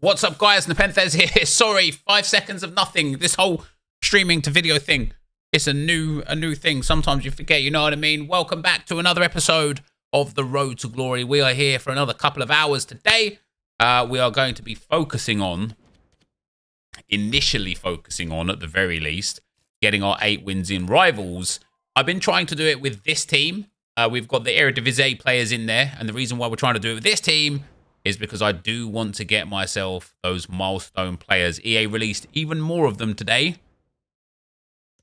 What's up, guys? NepentheZ here. Sorry, 5 seconds of nothing. This whole streaming to video thing, it's a new thing. Sometimes you forget, you know what I mean? Welcome back to another episode of The Road to Glory. We are here for another couple of hours today. We are going to be initially focusing on, at the very least, getting our 8 wins in Rivals. I've been trying to do it with this team. We've got the NepentheZ players in there, and the reason why we're trying to do it with this team is because I do want to get myself those milestone players. EA released even more of them today.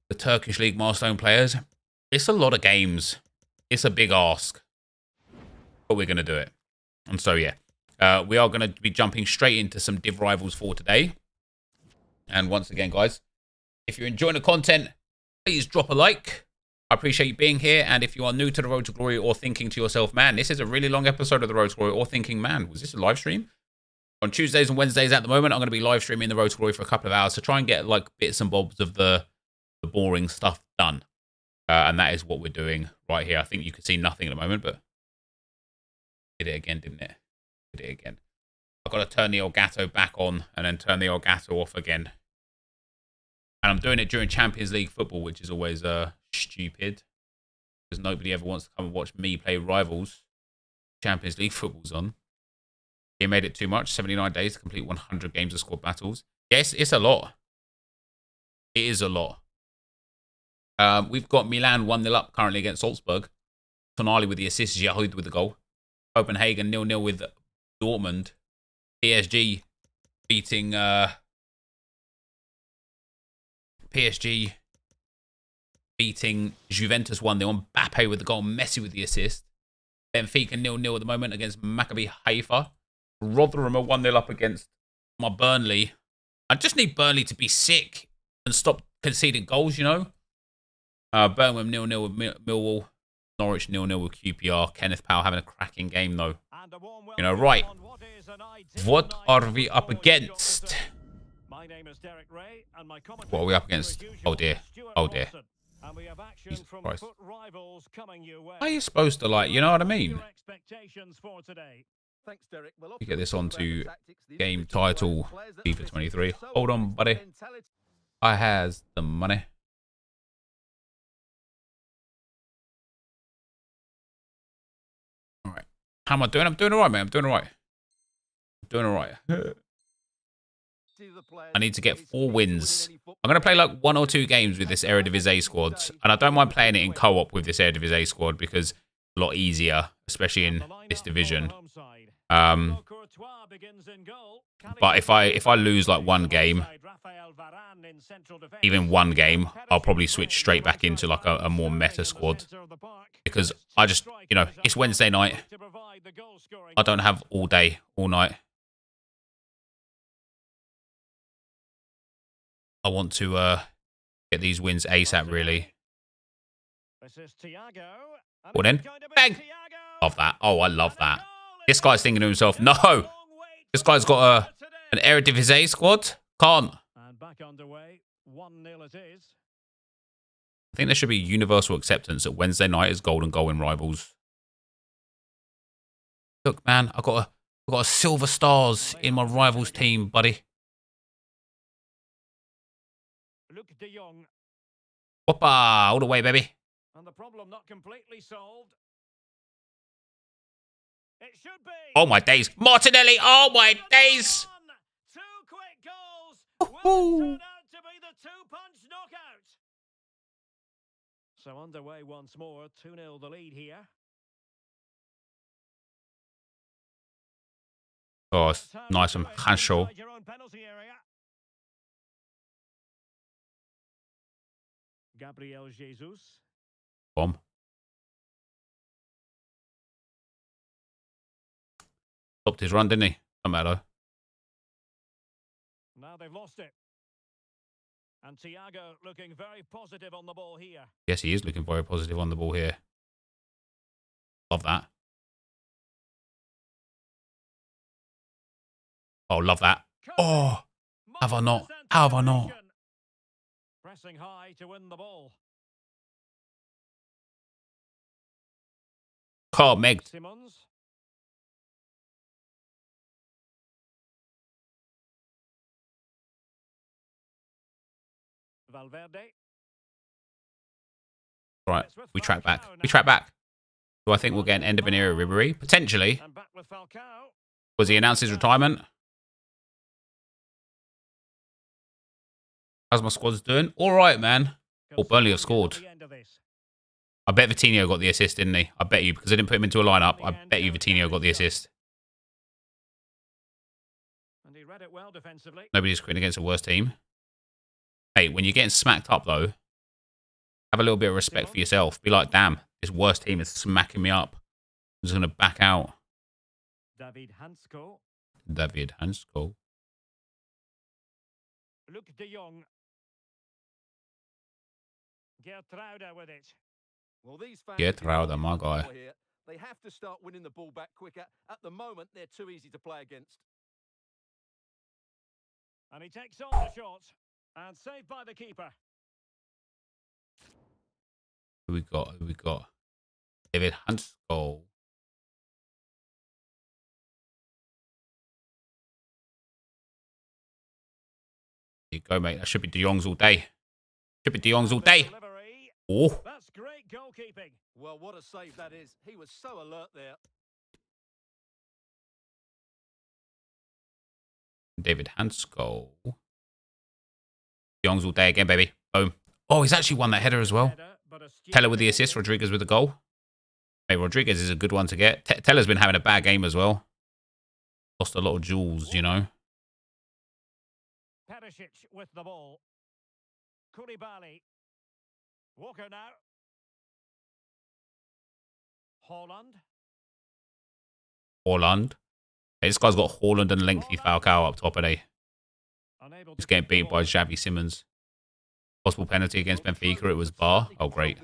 The Turkish League milestone players. It's a lot of games. It's a big ask. But we're going to do it. And so, yeah. We are going to be jumping straight into some Div Rivals for today. And once again, guys, if you're enjoying the content, please drop a like. I appreciate you being here, and if you are new to The Road to Glory or thinking to yourself, man, this is a really long episode of The Road to Glory, or thinking, man, was this a live stream? On Tuesdays and Wednesdays at the moment, I'm going to be live streaming The Road to Glory for a couple of hours to try and get like bits and bobs of the boring stuff done. And that is what we're doing right here. I think you can see nothing at the moment, but did it again, didn't it? Did it again. I've got to turn the Elgato back on and then turn the Elgato off again. And I'm doing it during Champions League football, which is always stupid, because nobody ever wants to come and watch me play Rivals. Champions League football's on. He made it too much. 79 days to complete 100 games of squad battles. Yes, it's a lot. It is a lot. We've got Milan 1-0 up currently against Salzburg. Tonali with the assist. Giroud with the goal. Copenhagen 0-0 with Dortmund. PSG beating Juventus 1-0. Mbappe with the goal. Messi with the assist. Benfica 0-0 at the moment against Maccabi Haifa. Rotherham are 1-0 up against my Burnley. I just need Burnley to be sick and stop conceding goals, you know. Birmingham 0-0 with Millwall. Norwich 0-0 with QPR. Kenneth Powell having a cracking game, though. You know, right. What are we up against? What are we up against? Oh, dear. Oh, dear. Jesus Christ. How are you supposed to, like, you know what I mean? You get this onto game title FIFA 23. Hold on, buddy. I has the money. All right. How am I doing? I'm doing all right, man. I'm doing all right. I'm doing all right. I need to get 4 wins. I'm going to play like 1 or 2 games with this NepentheZ squad. And I don't mind playing it in co-op with this NepentheZ squad because it's a lot easier, especially in this division. But if I lose like 1 game, even 1 game, I'll probably switch straight back into like a more meta squad. Because I just, you know, it's Wednesday night. I don't have all day, all night. I want to get these wins ASAP, really. Well then, bang! Love that. Oh, I love that. This guy's thinking to himself, no! This guy's got an NepentheZ squad? Can't. I think there should be universal acceptance that Wednesday night is golden goal in Rivals. Look, man, I've got a silver stars in my Rivals team, buddy. Whoppa! All the way, baby. And the problem not completely solved. It should be. Oh my days, Martinelli! Oh my days! 2 quick goals. Will turn out to be the 2-punch knockout. So underway once more. 2-0 the lead here. Oh, it's nice and Hanshaw. Gabriel Jesus. Bomb. Stopped his run, didn't he? No matter. Now they've lost it. And Thiago looking very positive on the ball here. Yes, he is looking very positive on the ball here. Love that. Oh, love that. Oh, have I not? How have I not? Pressing high to win the ball. Oh, Meg. Right, we track back. We track back. Do I think we'll get an end of an era Ribery? Potentially. Was he announced his retirement? How's my squad's doing? All right, man. Or Burnley have scored. I bet Vitinho got the assist, didn't he? I bet you, because I didn't put him into a lineup. I bet you Vitinho got the assist. Nobody's quitting against a worse team. Hey, when you're getting smacked up, though, have a little bit of respect for yourself. Be like, damn, this worst team is smacking me up. I'm just going to back out. David Hansko. Luke de Jong. Gertruida with it. Well, these Gertruida, my guy. Here. They have to start winning the ball back quicker. At the moment, they're too easy to play against. And he takes on the shot and saved by the keeper. Who we got? Who we got? David Hansko. There you go, mate. That should be De Jong's all day. Should be De Jong's all day. Oh. That's great goalkeeping. Well, what a save that is. He was so alert there. David Hansko. De Jong's all day again, baby. Boom. Oh, he's actually won that header as well. Teller with the assist, Rodriguez with the goal. Hey, Rodriguez is a good one to get. Teller's been having a bad game as well. Lost a lot of jewels, you know. Perisic with the ball. Koulibaly. Walker now. Haaland. Hey, this guy's got Haaland and lengthy Falcao up top, and he's getting beat by Xavi Simons. Possible penalty against Benfica. It was bar. Oh, great.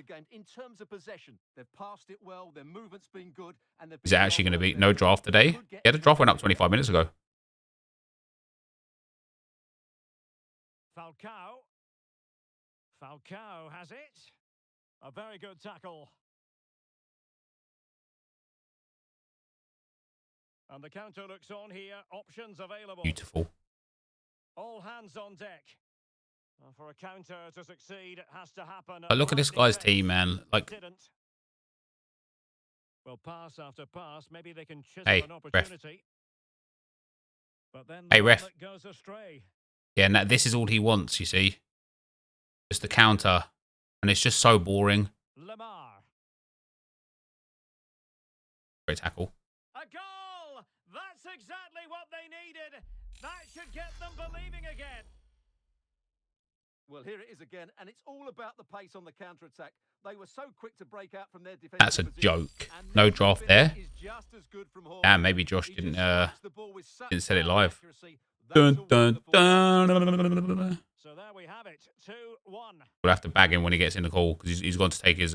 Is it actually going to be no draft today? Yeah, the draft went up 25 minutes ago. Falcao has it. A very good tackle. And the counter looks on here. Options available. Beautiful. All hands on deck. For a counter to succeed, it has to happen. But look at this guy's team, man. Like, well, pass after pass. Maybe they can chisel hey, an opportunity. Ref. But then Hey, ref. goes astray. Yeah, and this is all he wants, you see. Just the counter. And it's just so boring. Lamar. Great tackle. A goal! That's exactly what they needed. That should get them believing again. Well, here it is again, and it's all about the pace on the counter-attack. They were so quick to break out from their defense. That's a joke. No draft there. Damn, maybe Josh didn't set it live. Dun, dun, dun. So there we have it. 2-1. We'll have to bag him when he gets in the call because he's gone to take his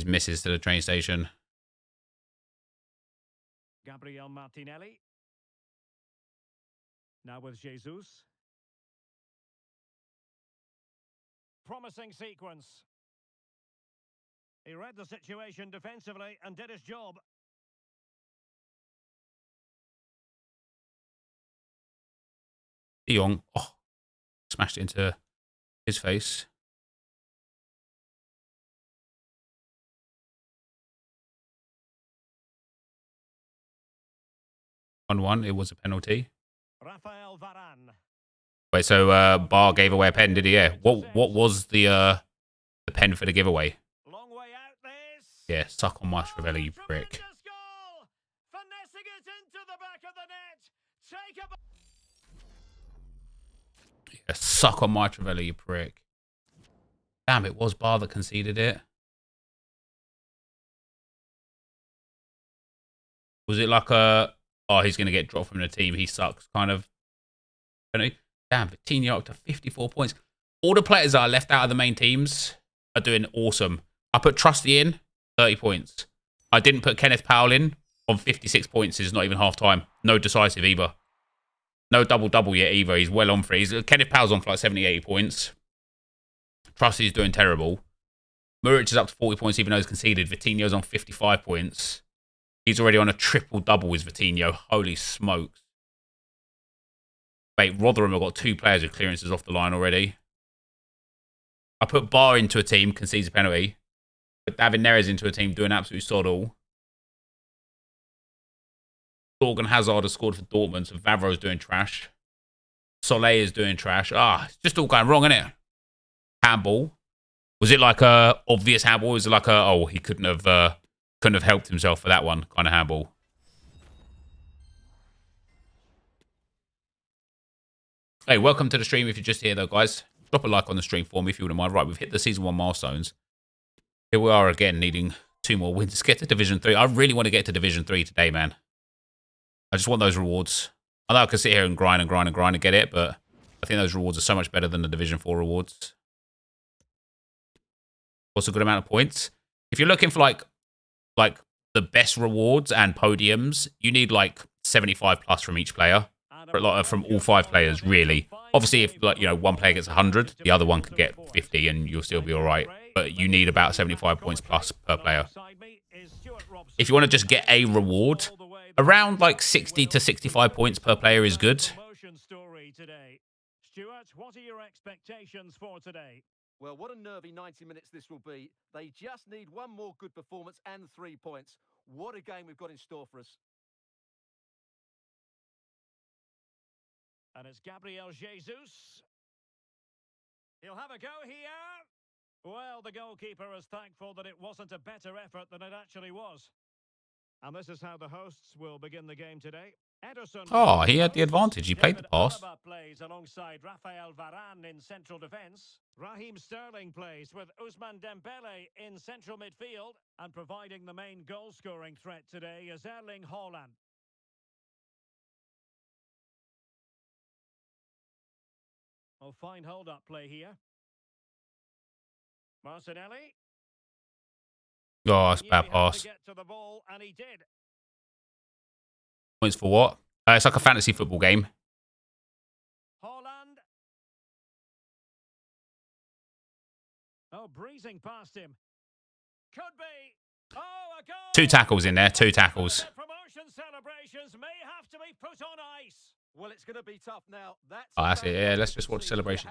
missus to the train station. Gabriel Martinelli. Now with Jesus. Promising sequence. He read the situation defensively and did his job. De Jong, oh, smashed it into his face. It was a penalty. Rafael Varane. Wait, so Bar gave away a pen, did he? Yeah. What was the pen for the giveaway? Long way out this. Yeah, suck on my Stravelli, you prick. Goal. Finessing it into the back of the net. Take a... Yeah, suck on my Stravelli, you prick. Damn, it was Bar that conceded it. Was it like a, oh, he's going to get dropped from the team, he sucks kind of? Damn, Vitinho up to 54 points. All the players that are left out of the main teams are doing awesome. I put Trusty in, 30 points. I didn't put Kenneth Powell in on 56 points. It's not even half time. No decisive either. No double-double yet either. He's well on for it. Kenneth Powell's on for like 70, 80 points. Trusty's doing terrible. Muric is up to 40 points even though he's conceded. Vitinho's on 55 points. He's already on a triple-double with Vitinho. Holy smokes. Wait, Rotherham have got 2 players with clearances off the line already. I put Bar into a team, concedes a penalty. Put David Neres into a team, doing absolute sod all. Dorgan Hazard has scored for Dortmund, so Vavro's doing trash. Soleil is doing trash. It's just all going wrong, isn't it? Handball. Was it like a obvious handball? Was it like he couldn't have helped himself for that one kind of handball? Hey, welcome to the stream if you're just here though, guys. Drop a like on the stream for me if you wouldn't mind. Right, we've hit the Season 1 milestones. Here we are again, needing 2 more wins to get to Division 3. I really want to get to Division 3 today, man. I just want those rewards. I know I can sit here and grind and get it, but I think those rewards are so much better than the Division 4 rewards. What's a good amount of points? If you're looking for like the best rewards and podiums, you need like 75 plus from each player. From all 5 players, really. Obviously, if one player gets 100, the other one can get 50 and you'll still be all right. But you need about 75 points plus per player. If you want to just get a reward, around like 60 to 65 points per player is good. Stuart, what are your expectations for today? Well, what a nervy 90 minutes this will be. They just need one more good performance and 3 points. What a game we've got in store for us. And it's Gabriel Jesus. He'll have a go here. Well, the goalkeeper is thankful that it wasn't a better effort than it actually was. And this is how the hosts will begin the game today. Ederson. Oh, he had the advantage. He played the pass. Plays alongside Rafael Varane in central defence. Raheem Sterling plays with Ousmane Dembele in central midfield. And providing the main goal-scoring threat today is Erling Haaland. Oh, fine hold-up play here. Martinelli. Oh, it's a bad pass. Get to the ball, and he did. Points for what? It's like a fantasy football game. Haaland. Oh, breezing past him. Could be. Oh, a goal. 2 tackles in there. 2 tackles. Promotion celebrations may have to be put on ice. Well, it's going to be tough now. That's it. Yeah, let's just watch celebration.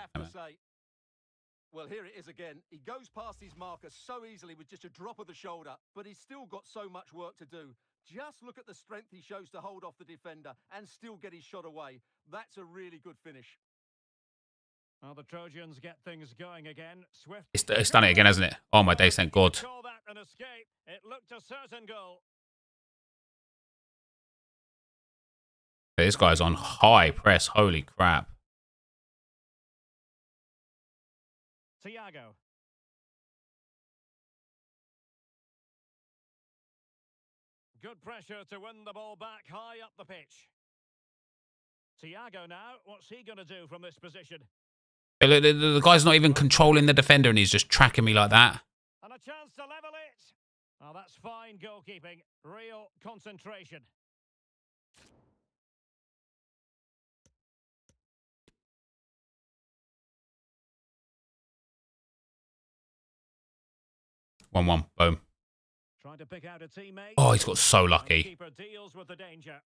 Well, here it is again. He goes past his marker so easily with just a drop of the shoulder, but he's still got so much work to do. Just look at the strength he shows to hold off the defender and still get his shot away. That's a really good finish. Well, the Trojans get things going again. Swift. It's done it again, hasn't it? Oh, my days, thank God. Call that an escape. It looked a certain goal. This guy's on high press. Holy crap. Thiago. Good pressure to win the ball back high up the pitch. Thiago now, what's he going to do from this position? The guy's not even controlling the defender and he's just tracking me like that. And a chance to level it. Oh, that's fine goalkeeping. Real concentration. One. Boom. Trying to pick out a teammate. Oh, he's got so lucky. Keeper deals with the danger.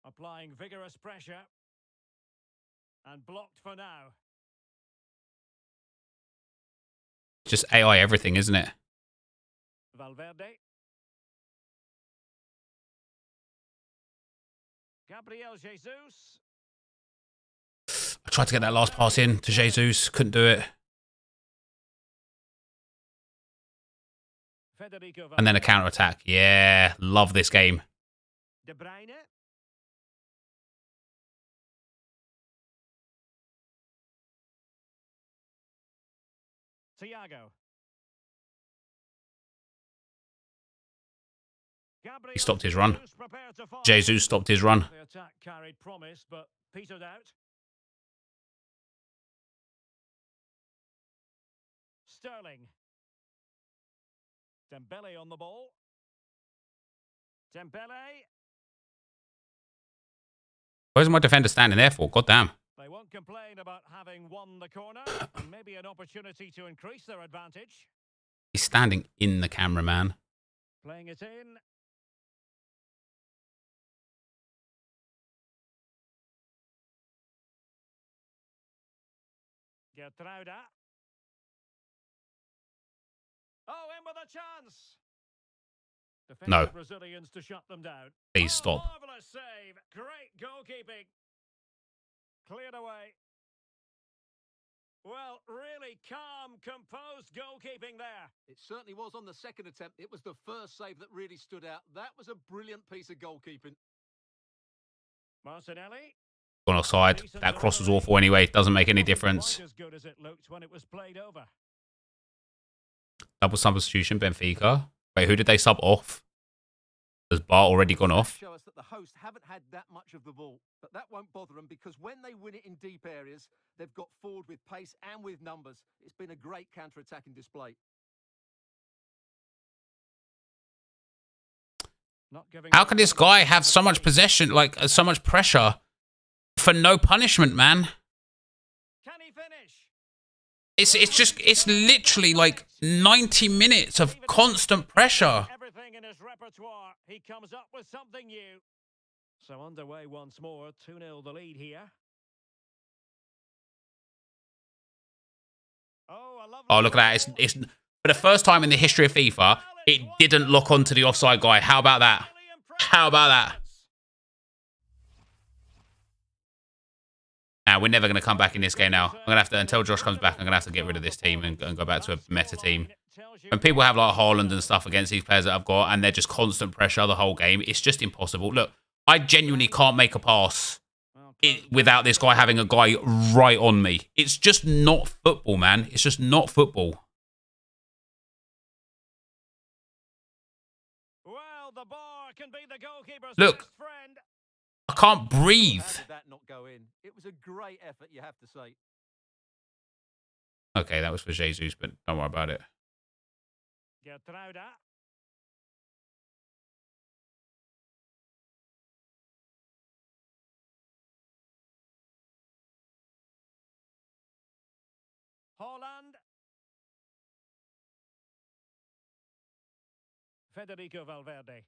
Applying vigorous pressure. And blocked for now. Just AI everything, isn't it? Valverde. Gabriel Jesus. I tried to get that last pass in to Jesus. Couldn't do it. And then a counter-attack. Yeah, love this game. De Bruyne. Thiago. He stopped his run. Jesus stopped his run. The attack carried promise, but petered out. Sterling. Dembele on the ball. Dembele. Where's my defender standing there for? God damn. They won't complain about having won the corner, and maybe an opportunity to increase their advantage. He's standing in the camera, man. Playing it in. Gertruida. with a chance. No. Brazilians to shut them down. Please stop. Marvelous save. Great goalkeeping. Cleared away. Well, really calm, composed goalkeeping there. It certainly was on the second attempt. It was the first save that really stood out. That was a brilliant piece of goalkeeping. Martinelli. Gone offside. That cross was awful anyway. Doesn't make any difference. As good as it looked when it was played over. Double substitution, Benfica. Wait, who did they sub off? Has Bar already gone off? Show us that the hosts haven't had that much of the ball, but that won't bother them because when they win it in deep areas, they've got forward with pace and with numbers. It's been a great counter-attacking display. How can this guy have so much possession, like so much pressure for no punishment, man? Can he finish? It's literally like 90 minutes of constant pressure. Everything in his repertoire. He comes up with something new. So underway once more. 2-0 the lead here. Oh, look at that. It's for the first time in the history of FIFA, it didn't lock onto the offside guy. How about that? How about that? Now, we're never going to come back in this game now. I'm going to have to, until Josh comes back, I'm going to have to get rid of this team and go back to a meta team. When people have like Haaland and stuff against these players that I've got and they're just constant pressure the whole game, it's just impossible. Look, I genuinely can't make a pass without this guy having a guy right on me. It's just not football, man. It's just not football. Well, the bar can be the goalkeeper's Look, best friend. I can't breathe. How did that not go in? It was a great effort, you have to say. Okay, that was for Jesus, but don't worry about it. Gertruida. Holland. Federico Valverde.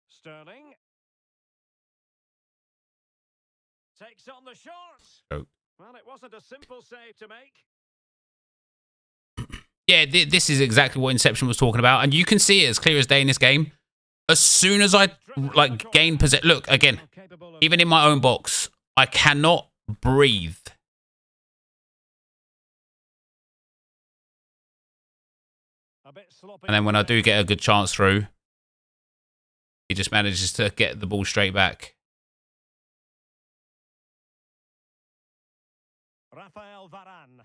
Sterling. Takes on the shots. Oh. Well, it wasn't a simple save to make. Yeah, this is exactly what Inception was talking about. And you can see it as clear as day in this game. As soon as I like gain possession, look, again, even in my own box, I cannot breathe. And then when I do get a good chance through, he just manages to get the ball straight back. Rafael Varane.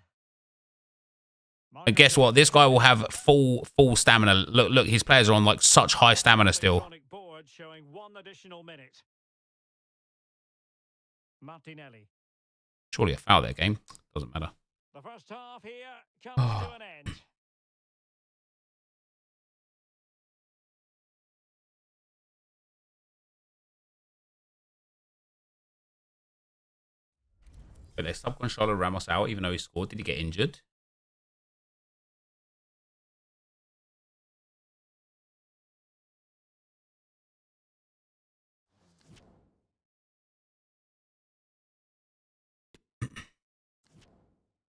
And guess what? This guy will have full stamina. Look, his players are on like such high stamina still. Board showing 1 additional minute. Martinelli. Surely a foul there, game. Doesn't matter. The first half here comes to an end. But they subbed Gonzalo Ramos out even though he scored. Did he get injured?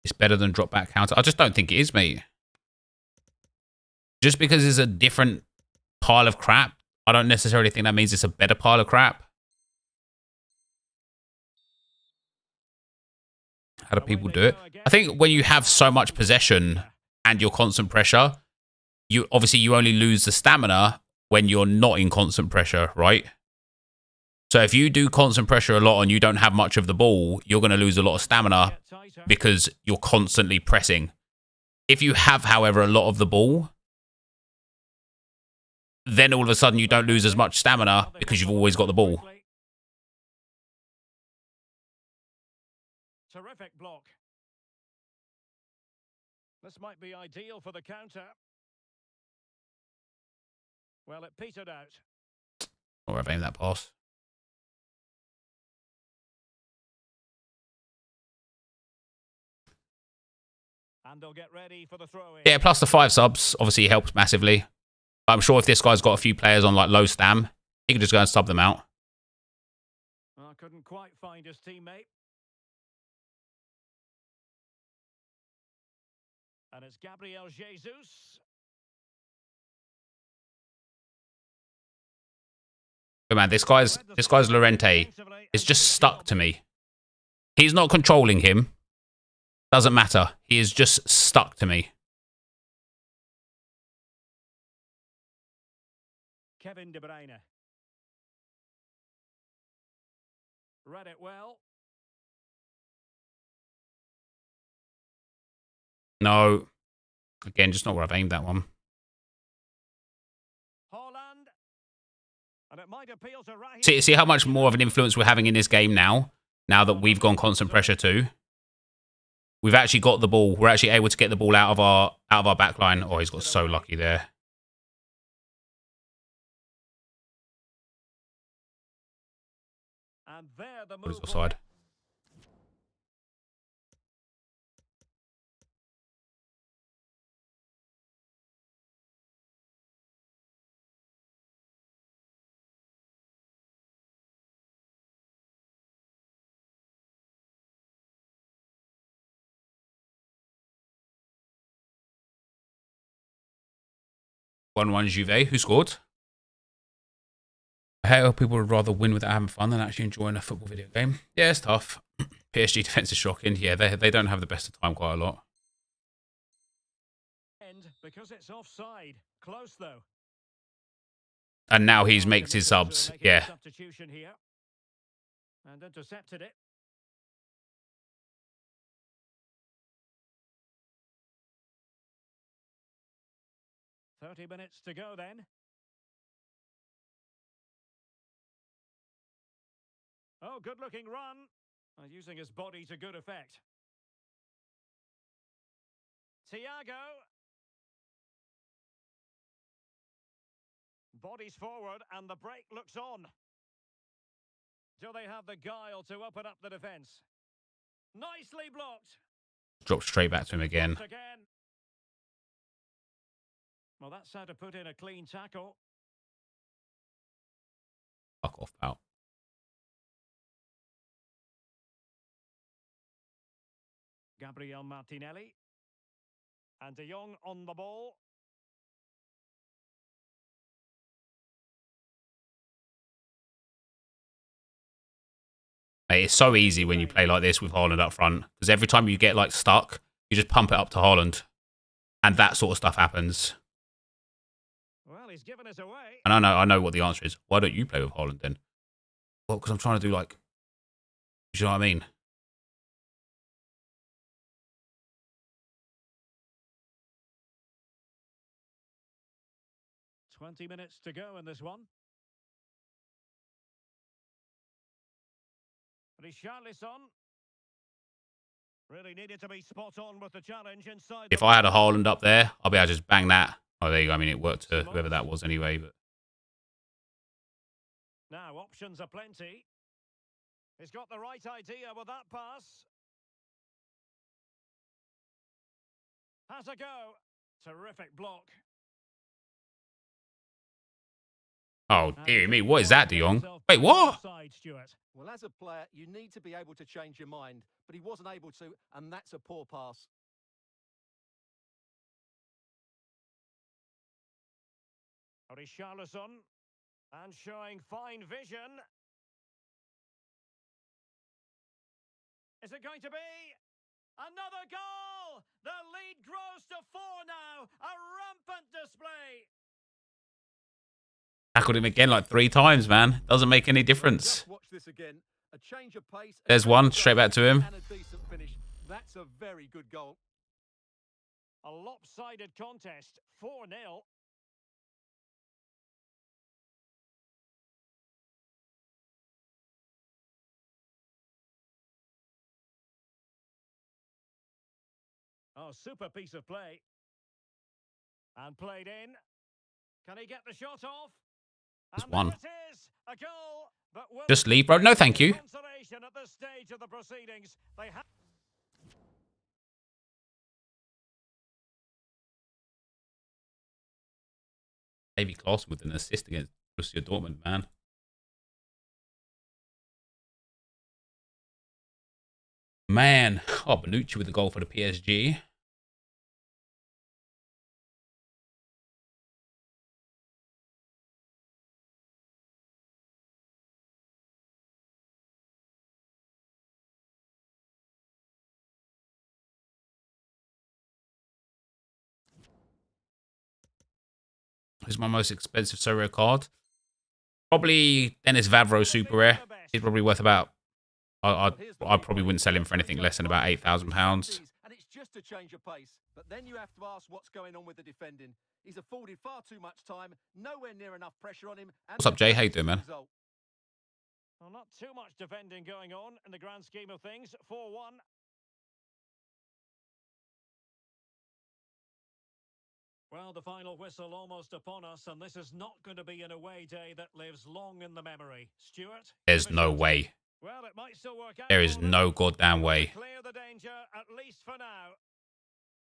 It's better than drop back counter. I just don't think it is, mate. Just because it's a different pile of crap, I don't necessarily think that means it's a better pile of crap. How do people do it? I think when you have so much possession and you're constant pressure, you only lose the stamina when you're not in constant pressure, right? So if you do constant pressure a lot and you don't have much of the ball, you're going to lose a lot of stamina because you're constantly pressing. If you have, however, a lot of the ball, then all of a sudden you don't lose as much stamina because you've always got the ball. Terrific block. This might be ideal for the counter. Well, it petered out. Or I've aimed that pass. And they'll get ready for the throw-in. Yeah, plus the 5 subs obviously helps massively. I'm sure if this guy's got a few players on like low stam, he can just go and sub them out. Well, couldn't quite find his teammate. And it's Gabriel Jesus. But man, this guy's Llorente is just stuck to me. He's not controlling him. Doesn't matter. He is just stuck to me. Kevin De Bruyne. Read it well. No. Again, just not where I've aimed that one. Holland. And it might appeal to Raheem. See how much more of an influence we're having in this game now? Now that we've gone constant pressure too. We've actually got the ball. We're actually able to get the ball out of our back line. Oh, he's got so lucky there. And there the What is move offside? for 1-1 Juve. Who scored? I hate how people would rather win without having fun than actually enjoying a football video game. Yeah, it's tough. PSG defense is shocking. Yeah, they don't have the best of time quite a lot. end because it's offside. Close though. And now he's makes his subs. Yeah. Substitution here. And intercepted it. "30 minutes to go then. Oh, good-looking run. Using his body to good effect. Thiago. Bodies forward and the break looks on. Do they have the guile to open up the defence? Nicely blocked. Dropped straight back to him again. Blocked again. Well, that's how to put in a clean tackle. Fuck off, pal. Gabriel Martinelli. And De Jong on the ball. Mate, it's so easy when you play like this with Haaland up front. Because every time you get like stuck, you just pump it up to Haaland. And that sort of stuff happens. Well, he's given us away. And I know what the answer is. Why don't you play with Haaland then? Well, because I'm trying to do like... Do you know what I mean? "20 minutes to go in this one. Richarlison. Really needed to be spot on with the challenge inside. If I had a Haaland up there, I'll be able to just bang that. Oh, there you go. I mean, it worked to whoever that was anyway. But Now, options are plenty. He's got the right idea with that pass. Has a go. Terrific block. oh, dear me. What is that, De Jong? Wait, what? Offside, Stuart. Well, as a player, you need to be able to change your mind, but he wasn't able to, and that's a poor pass. Richarlison. And showing fine vision. Is it going to be? Another goal! The lead grows to 4 now. A rampant display. Tackled him again like 3 times, man. Doesn't make any difference. Just watch this again. A change of pace. There's one, straight back to him. And a decent finish. That's a very good goal. A lopsided contest. 4-0. Oh, super piece of play. And played in. Can he get the shot off? There's And one. there it is. A goal. But will Just leave, bro. No, thank you. consolation at this stage of the proceedings. They have Davy Klaassen with an assist against Borussia Dortmund, man. Man. Oh, Bonucci with the goal for the PSG. Who's my most expensive so rare card? Probably Dennis Vavro super rare. He's probably worth about. I probably wouldn't sell him for anything less than about £8,000. And it's just a change of pace. But then you have to ask what's going on with the defending. He's afforded far too much time, nowhere near enough pressure on him. What's up, Jay? How you doing, man? Well, not too much defending going on in the grand scheme of things. 4-1. Well, the final whistle almost upon us, and this is not going to be an away day that lives long in the memory. Stuart? There's no way. Well, it might still work out. There is no goddamn way. Clear the danger, at least for now.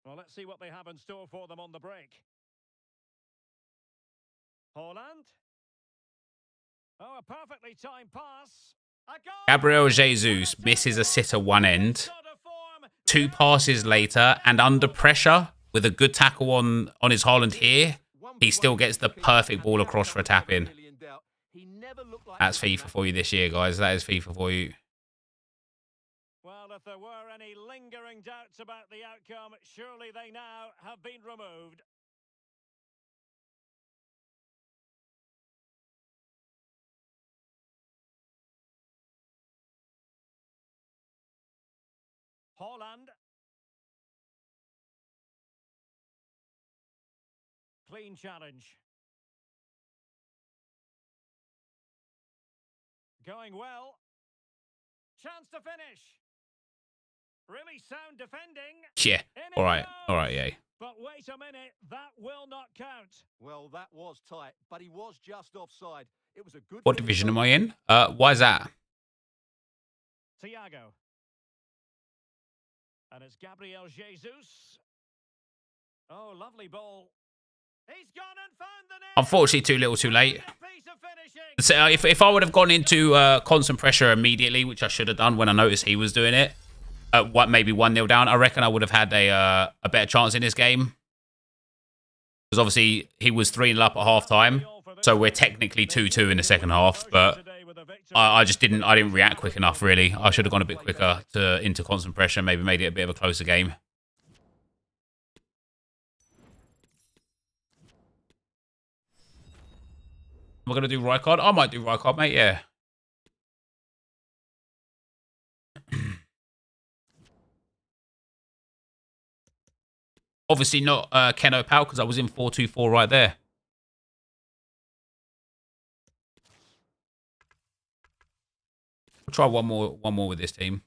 Well, let's see what they have in store for them on the break. Holland. Oh, a perfectly timed pass. Gabriel Jesus misses a sitter one end. 2 passes later, and under pressure, with a good tackle on his Holland here, he still gets the perfect ball across for a tap-in. That's FIFA for you this year, guys. That is FIFA for you. Well, if there were any lingering doubts about the outcome, surely they now have been removed. Holland. Clean challenge. Going well. Chance to finish. Really sound defending. Yeah. All right. All right, yeah. But wait a minute, that will not count. Well, that was tight, but he was just offside. It was a good. What division am I in? Why is that? Thiago. And it's Gabriel Jesus. Oh, lovely ball. He's gone and found the net. Unfortunately, too little, too late. So if I would have gone into constant pressure immediately, which I should have done when I noticed he was doing it, maybe 1-0 down, I reckon I would have had a better chance in this game. Because obviously he was 3-0 up at half time, so we're technically 2-2 in the second half. But I didn't react quick enough. Really, I should have gone a bit quicker into constant pressure, maybe made it a bit of a closer game. Am I going to do right card? I might do right card, mate, yeah. Obviously not Keno Pal, because I was in 4-2-4 right there. We'll try one more with this team.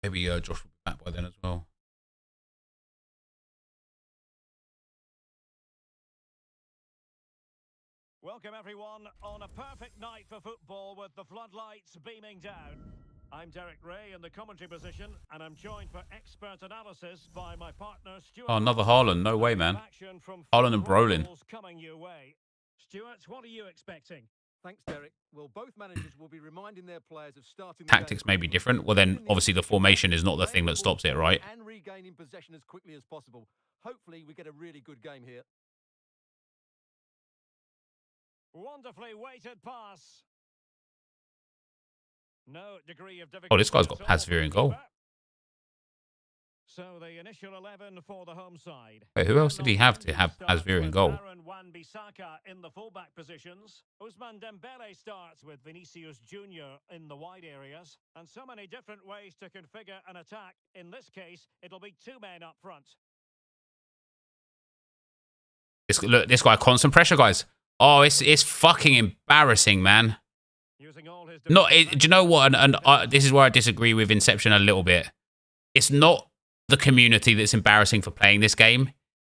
Maybe Josh will be back by then as well. Welcome everyone on a perfect night for football with the floodlights beaming down. I'm Derek Ray in the commentary position, and I'm joined for expert analysis by my partner Stuart. Oh, another Haaland. No way, man. Haaland and Brolin. Coming your way. Stuart, what are you expecting? Thanks, Derek. Well, both managers will be reminding their players of starting. Tactics may be different. Well, then obviously the formation is not the thing that stops it, right? And regaining possession as quickly as possible. Hopefully, we get a really good game here. Wonderfully weighted pass. No degree of difficulty. Oh, this guy's got persevering goal. So the initial 11 for the home side. Wait, who else did he have to have persevering goal? Wan-Bissaka in the fullback positions. Ousmane Dembele starts with Vinicius Junior in the wide areas, and so many different ways to configure an attack. In this case, it'll be 2 men up front. Look, this guy, constant pressure, guys. Oh, it's fucking embarrassing, man. Do you know what? And this is where I disagree with Inception a little bit. It's not the community that's embarrassing for playing this game.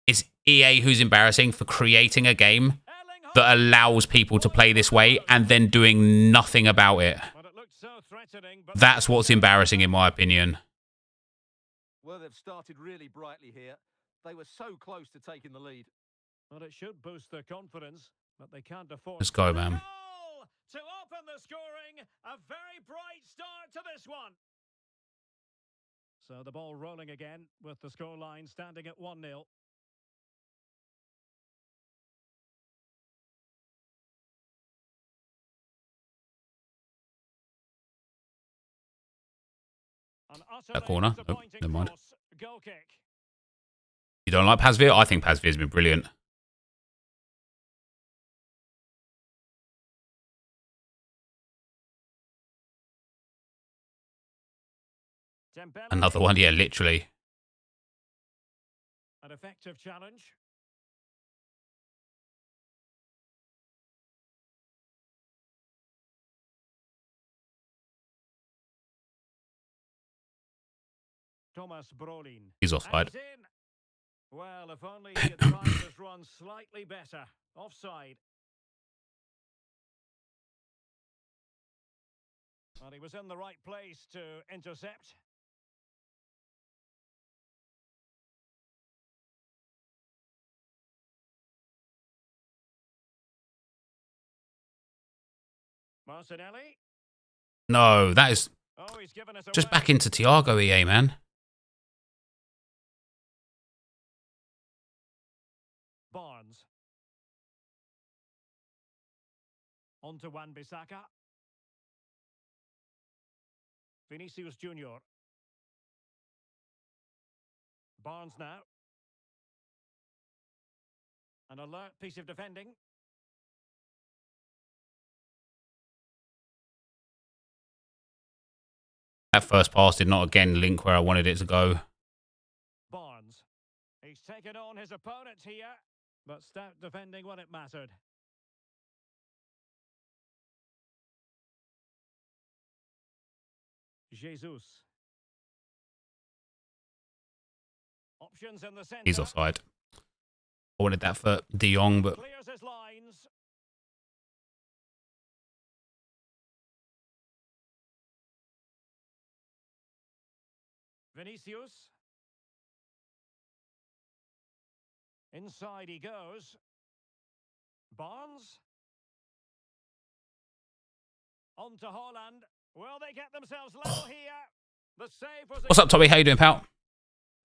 It's EA who's embarrassing for creating a game that allows people to play this way and then doing nothing about it. That's what's embarrassing, in my opinion. Well, they've started really brightly here. They were so close to taking the lead. Well, it should boost their confidence, but they can't afford. Let's go, man. To open the scoring, a very bright start to this one. So the ball rolling again with the scoreline standing at 1-0. An utterly That corner. Nope, disappointing never mind. cross. Goal kick. You don't like Pazvir? I think Pazvir's been brilliant. Dembele. Another one, yeah, literally. An effective challenge. Thomas Brolin. He's offside. And he's in. Well, if only he had timed his run slightly better. Offside. And he was in the right place to intercept. Martinelli. No, that is Oh, he's given us just away. back into Thiago, EA, man. Barnes. On to Wan-Bissaka. Vinicius Junior. Barnes now. An alert piece of defending. That first pass did not again link where I wanted it to go. Barnes. He's taken on his opponent here, but stout defending when it mattered. Jesus. Options in the centre. He's offside. I wanted that for De Jong, but Clears his lines. Vinicius. Inside he goes. Barnes. On to Haaland. Will they get themselves level here? The save was... What's up, Toby? How you doing, pal?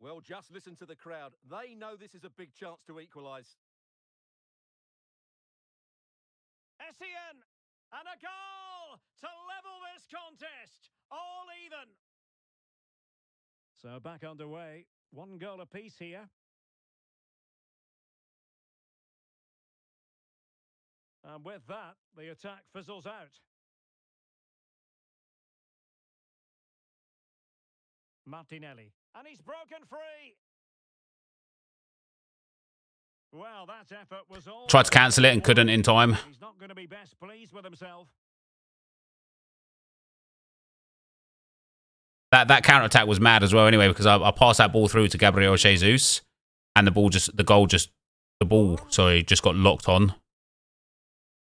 Well, just listen to the crowd. They know this is a big chance to equalise. Essien. And a goal to level this contest. All even. So back underway. One goal apiece here. And with that, the attack fizzles out. Martinelli. And he's broken free. Well, that effort was all... Tried to cancel it and couldn't in time. He's not going to be best pleased with himself. That counter attack was mad as well. Anyway, because I passed that ball through to Gabriel Jesus, and the ball just got locked on.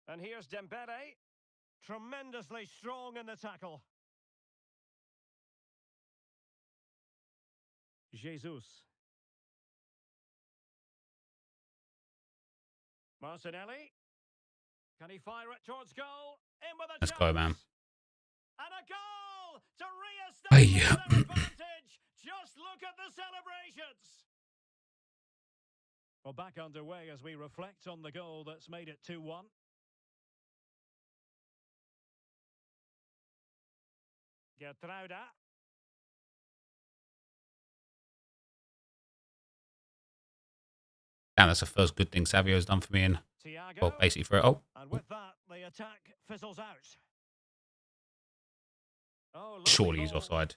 And here's Dembele, tremendously strong in the tackle. Jesus. Martinelli. Can he fire it towards goal? In with a Let's chance. go, man. And a goal to re-establish Hey. their advantage. Just look at the celebrations. Well, back underway as we reflect on the goal that's made it 2-1. Gertruida. Damn, that's the first good thing Savio's done for me in, Thiago. well, basically for it. Oh, And with that, the attack fizzles out. Oh, lovely surely he's ball. offside.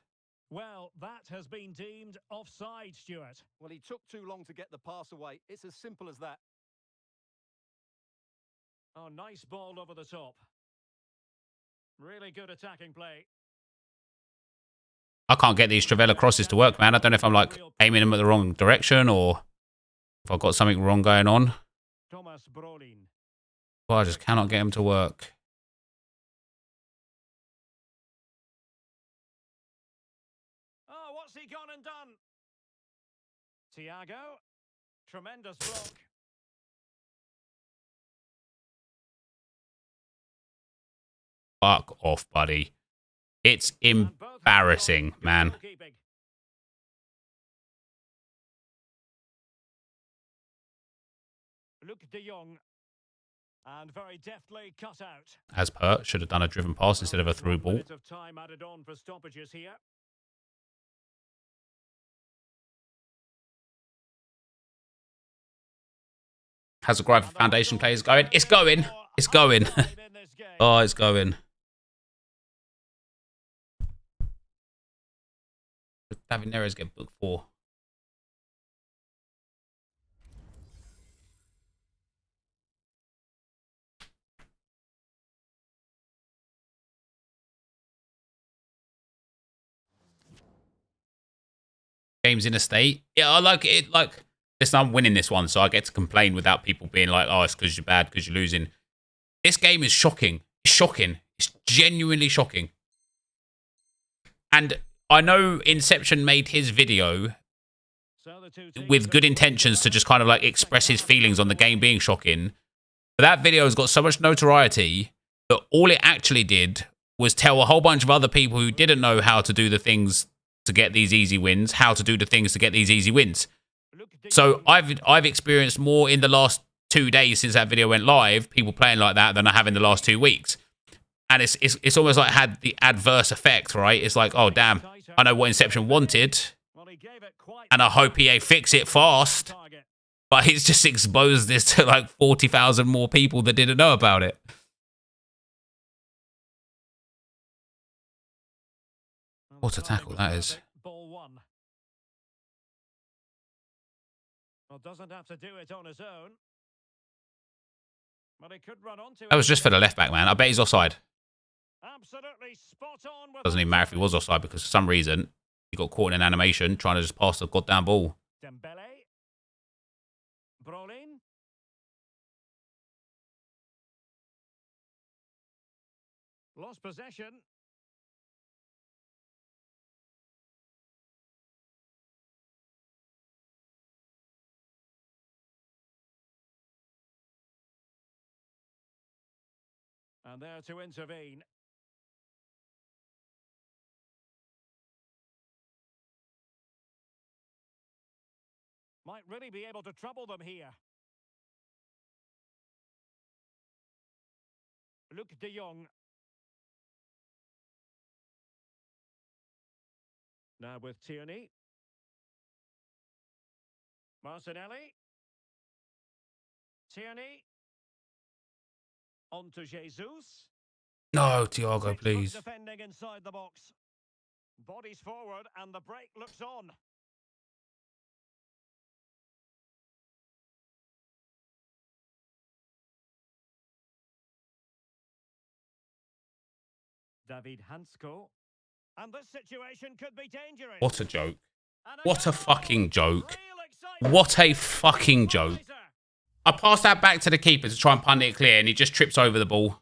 Well, that has been deemed offside, Stuart. Well, he took too long to get the pass away. It's as simple as that. Oh, nice ball over the top. Really good attacking play. I can't get these Travella crosses to work, man. I don't know if I'm like aiming them at the wrong direction or if I've got something wrong going on. Thomas Brolin. Well, I just cannot get them to work. Oh, what's he gone and done? Thiago. Tremendous block. Fuck off, buddy. It's And both embarrassing, good man. goalkeeping. Luke de Jong. And very deftly cut out. As per, should have done a driven pass instead of a through Well, ball. minute of time added on for stoppages here. How's the Gripe Foundation players going? It's going. It's going. Oh, it's going. David Neres get booked for. Games in a state. Yeah, I like it. Like, listen, I'm winning this one, so I get to complain without people being like, oh, it's because you're bad, because you're losing. This game is shocking. It's shocking. It's genuinely shocking. And I know Inception made his video with good intentions to just kind of like express his feelings on the game being shocking. But that video has got so much notoriety that all it actually did was tell a whole bunch of other people who didn't know how to do the things to get these easy wins, how to do the things to get these easy wins. So I've experienced more in the last 2 days since that video went live, people playing like that, than I have in the last 2 weeks. And it's almost like had the adverse effect, right? It's like, oh, damn, I know what Inception wanted, and I hope EA fix it fast. But he's just exposed this to like 40,000 more people that didn't know about it. What a tackle that is. Well, doesn't have to do it on his own. But he could run onto it. That was just for the left back, man. I bet he's offside. Absolutely spot on. Doesn't even matter if he was offside, because for some reason he got caught in an animation trying to just pass the goddamn ball. Dembele. Brolin. Lost possession. And there to intervene. Might really be able to trouble them here. Luke de Jong. Now with Tierney. Martinelli. Tierney. On to Jesus. No, Thiago, please. Defending inside the box. Bodies forward and the break looks on. David Hansko. And this situation could be dangerous. What a joke. What a fucking joke. What a fucking joke. I passed that back to the keeper to try and punt it clear, and he just trips over the ball.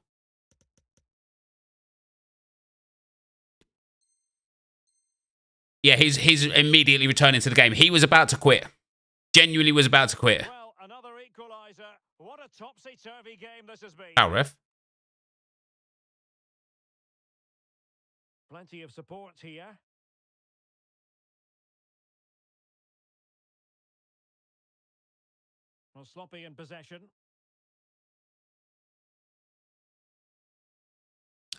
Yeah, he's immediately returning to the game. He was about to quit. Genuinely was about to quit. Well, another equaliser. What a topsy-turvy game this has been. Foul, ref. Plenty of support here. Well, sloppy in possession.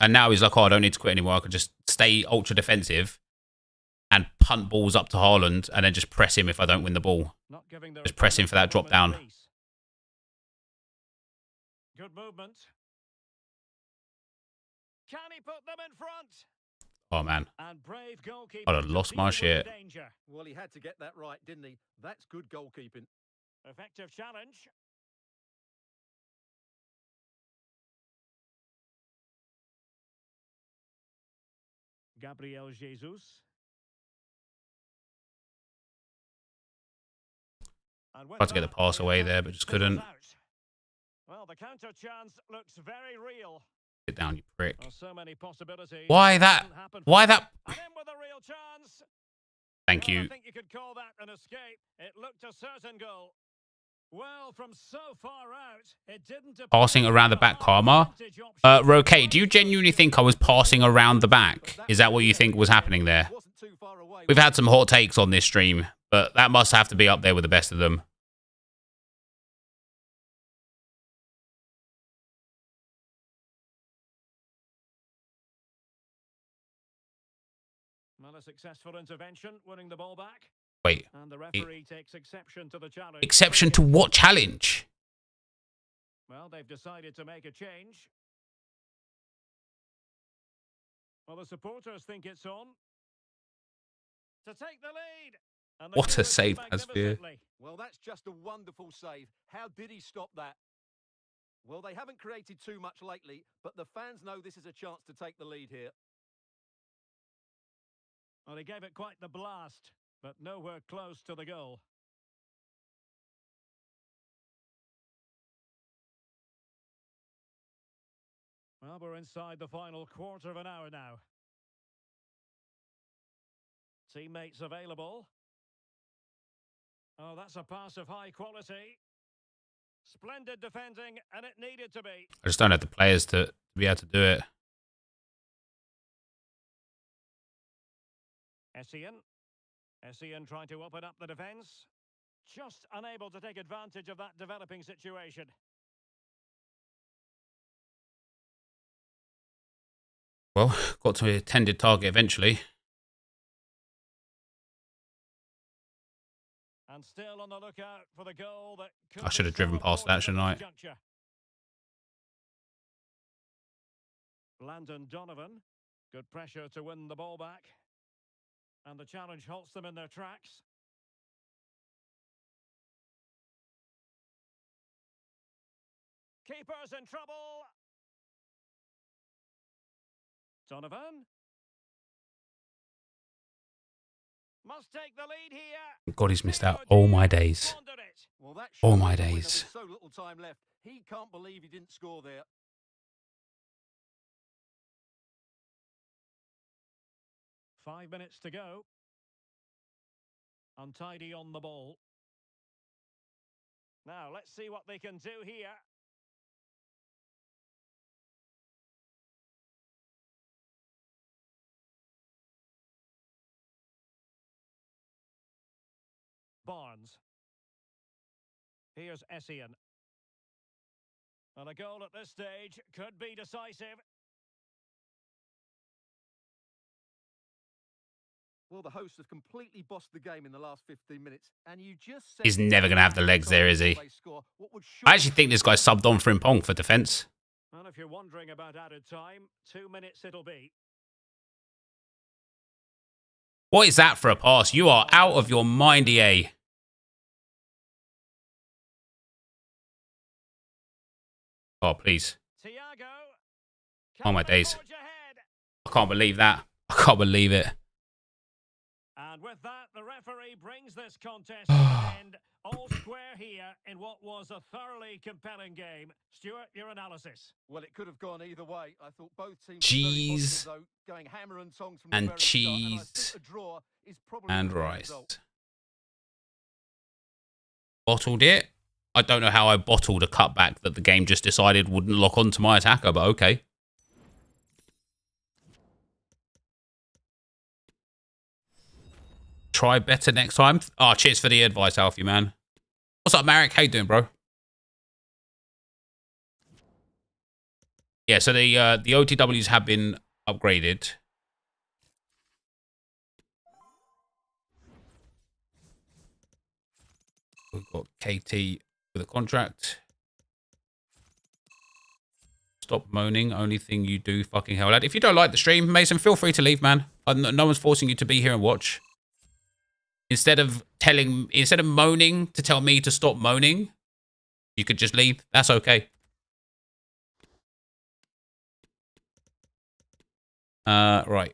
And now he's like, oh, I don't need to quit anymore. I could just stay ultra defensive and punt balls up to Haaland and then just press him if I don't win the ball. Just press him for that drop down. Good movement. Can he put them in front? Oh, man. And brave goalkeeper. I'd have lost my shit. Well, he had to get that right, didn't he? That's good goalkeeping. Effective challenge. Gabriel Jesus. Tried to get the pass away there, but just couldn't. Well, the counter chance looks very real. Sit down, you prick. So many possibilities. Why that? Why that? And in with a real chance. Thank you. I think you could call that an escape. It looked a certain goal. Well, from so far out, it didn't. Passing around the back, Karma. Roque, do you genuinely think I was passing around the back? Is that what you think was happening there? We've had some hot takes on this stream, but that must have to be up there with the best of them. Well, a successful intervention, winning the ball back. Wait. And the referee takes exception to the challenge. Exception to what challenge? Well, they've decided to make a change. Well, the supporters think it's on. To take the lead. And they What do a it save, Asphia. magnificently. Well, that's just a wonderful save. How did he stop that? Well, they haven't created too much lately, but the fans know this is a chance to take the lead here. Well, he gave it quite the blast, but nowhere close to the goal. Well, we're inside the final quarter of an hour now. Teammates available. Oh, that's a pass of high quality. Splendid defending, and it needed to be. I just don't have the players to be able to do it. Essien trying to open up the defence. Just unable to take advantage of that developing situation. Well, got to the intended target eventually. And still on the lookout for the goal that could I should have be driven so past that, important shouldn't at I? this juncture. Landon Donovan. Good pressure to win the ball back. And the challenge halts them in their tracks. Keeper's in trouble. Donovan. Must take the lead here. God, he's missed out all my days. Squandered it. Well, that All should my have been when days. there was so little time left. He can't believe he didn't score there. Five minutes to go. Untidy on the ball. Now, let's see what they can do here. Barnes. Here's Essien. And a goal at this stage could be decisive. Well, the hosts have completely bossed the game in the last 15 minutes, and you just said He's never going to have the legs there, is he? I actually think this guy subbed on Frimpong for defence. And if you're wondering about added time, 2 minutes it'll be. What is that for a pass? You are out of your mind, EA. Oh, please. Thiago. Oh, my Can they days. forge ahead? I can't believe that. I can't believe it. And with that, the referee brings this contest to an end. All square here in what was a thoroughly compelling game. Stuart, your analysis. Well, it could have gone either way. I thought both teams Cheese. were very positive, though, going hammer and tongs from And the very start, and I cheese. think a draw is probably And the better rice. result. Bottled it. I don't know how I bottled a cutback that the game just decided wouldn't lock onto my attacker, but okay. Try better next time. Oh, cheers for the advice, Alfie, man. What's up, Marek? How you doing, bro? Yeah, so the OTWs have been upgraded. We've got KT with a contract. Stop moaning. Only thing you do, fucking hell, lad. If you don't like the stream, Mason, feel free to leave, man. No one's forcing you to be here and watch. Instead of moaning to tell me to stop moaning, you could just leave. That's okay. Right.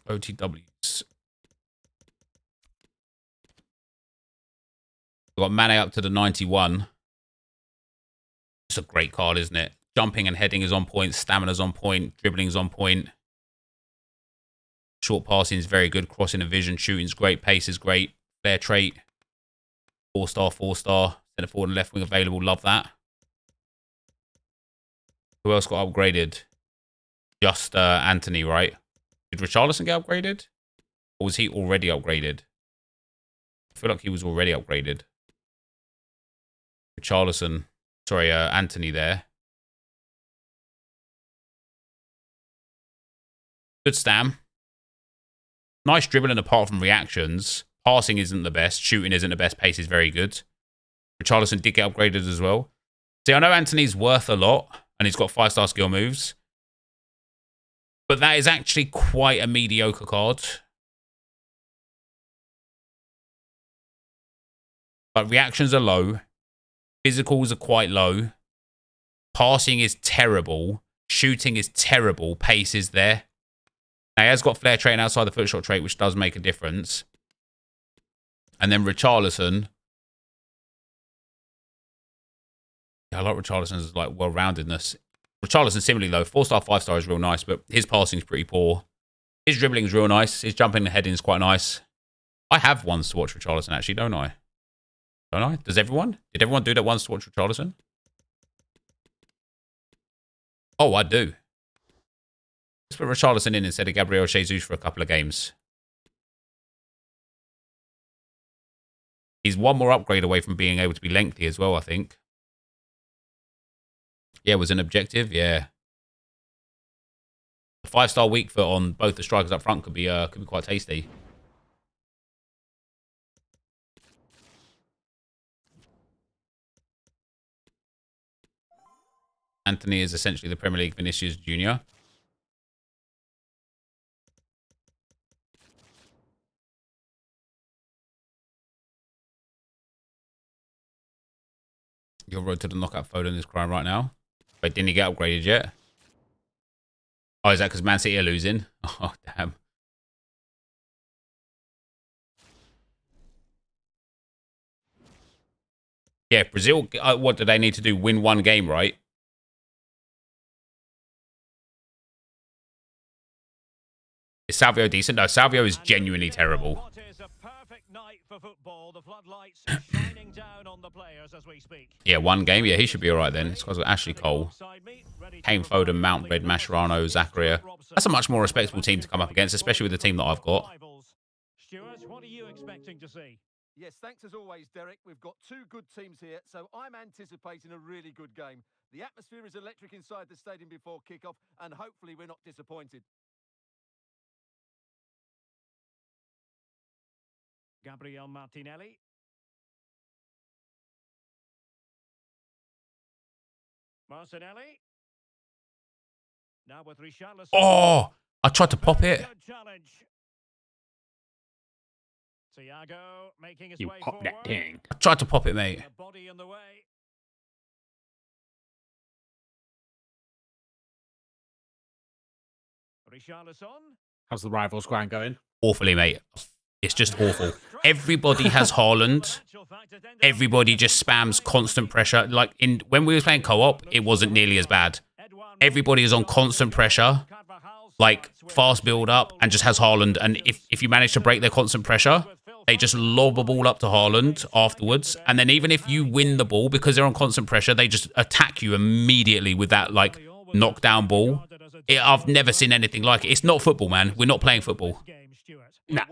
OTWs. We've got Mane up to the 91. It's a great card, isn't it? Jumping and heading is on point. Stamina's on point. Dribbling's on point. Short passing is very good. Crossing and vision. Shooting's great. Pace is great. Fair trait. 4-star, 4-star. Centre forward and left wing available. Love that. Who else got upgraded? Just Anthony, right? Did Richarlison get upgraded? Or was he already upgraded? I feel like he was already upgraded. Richarlison. Sorry, Anthony there. Good stam. Nice dribbling apart from reactions. Passing isn't the best. Shooting isn't the best. Pace is very good. Richarlison did get upgraded as well. See, I know Anthony's worth a lot, and he's got 5-star skill moves. But that is actually quite a mediocre card. But reactions are low. Physicals are quite low. Passing is terrible. Shooting is terrible. Pace is there. Now, he has got flare trait and outside the foot shot trait, which does make a difference. And then Richarlison. Yeah, I like Richarlison's like well-roundedness. Richarlison similarly though, 4-star, 5-star is real nice, but his passing is pretty poor. His dribbling is real nice. His jumping and heading is quite nice. I have ones to watch Richarlison actually, don't I? Don't I? Does everyone? Did everyone do that once to watch Richarlison? Oh, I do. Let's put Richarlison in instead of Gabriel Jesus for a couple of games. He's one more upgrade away from being able to be lengthy as well, I think. Yeah, was an objective. Yeah. A 5-star weak foot on both the strikers up front could be quite tasty. Anthony is essentially the Premier League Vinicius Jr. Your road to the knockout Foden is crying right now. Wait, didn't he get upgraded yet? Oh, is that because Man City are losing? Oh, damn. Yeah, Brazil, what do they need to do? Win one game, right? Is Salvio decent? No, Salvio is genuinely terrible. Yeah, one game. Yeah, he should be all right then. This guy's got Ashley Cole, Kane, Foden, Mount, Red, Mascherano, Zakaria. That's a much more respectable team to come up against, especially with the team that I've got. Stuart, what are you expecting to see? Yes, thanks as always, Derek. We've got two good teams here, so I'm anticipating a really good game. The atmosphere is electric inside the stadium before kickoff, and hopefully we're not disappointed. Gabriel Martinelli. Martinelli. Now with Richarlison. Oh, I tried to pop it. Thiago making his You way pop forward. that thing. I tried to pop it, mate. The body in the way. Richarlison. How's the rivals grind going? Awfully, mate. It's just awful. Everybody has Haaland. Everybody just spams constant pressure. Like when we were playing co-op, it wasn't nearly as bad. Everybody is on constant pressure, like fast build up, and just has Haaland. And if you manage to break their constant pressure, they just lob a ball up to Haaland afterwards. And then even if you win the ball, because they're on constant pressure, they just attack you immediately with that like knockdown ball. I've never seen anything like it. It's not football, man. We're not playing football. Nah.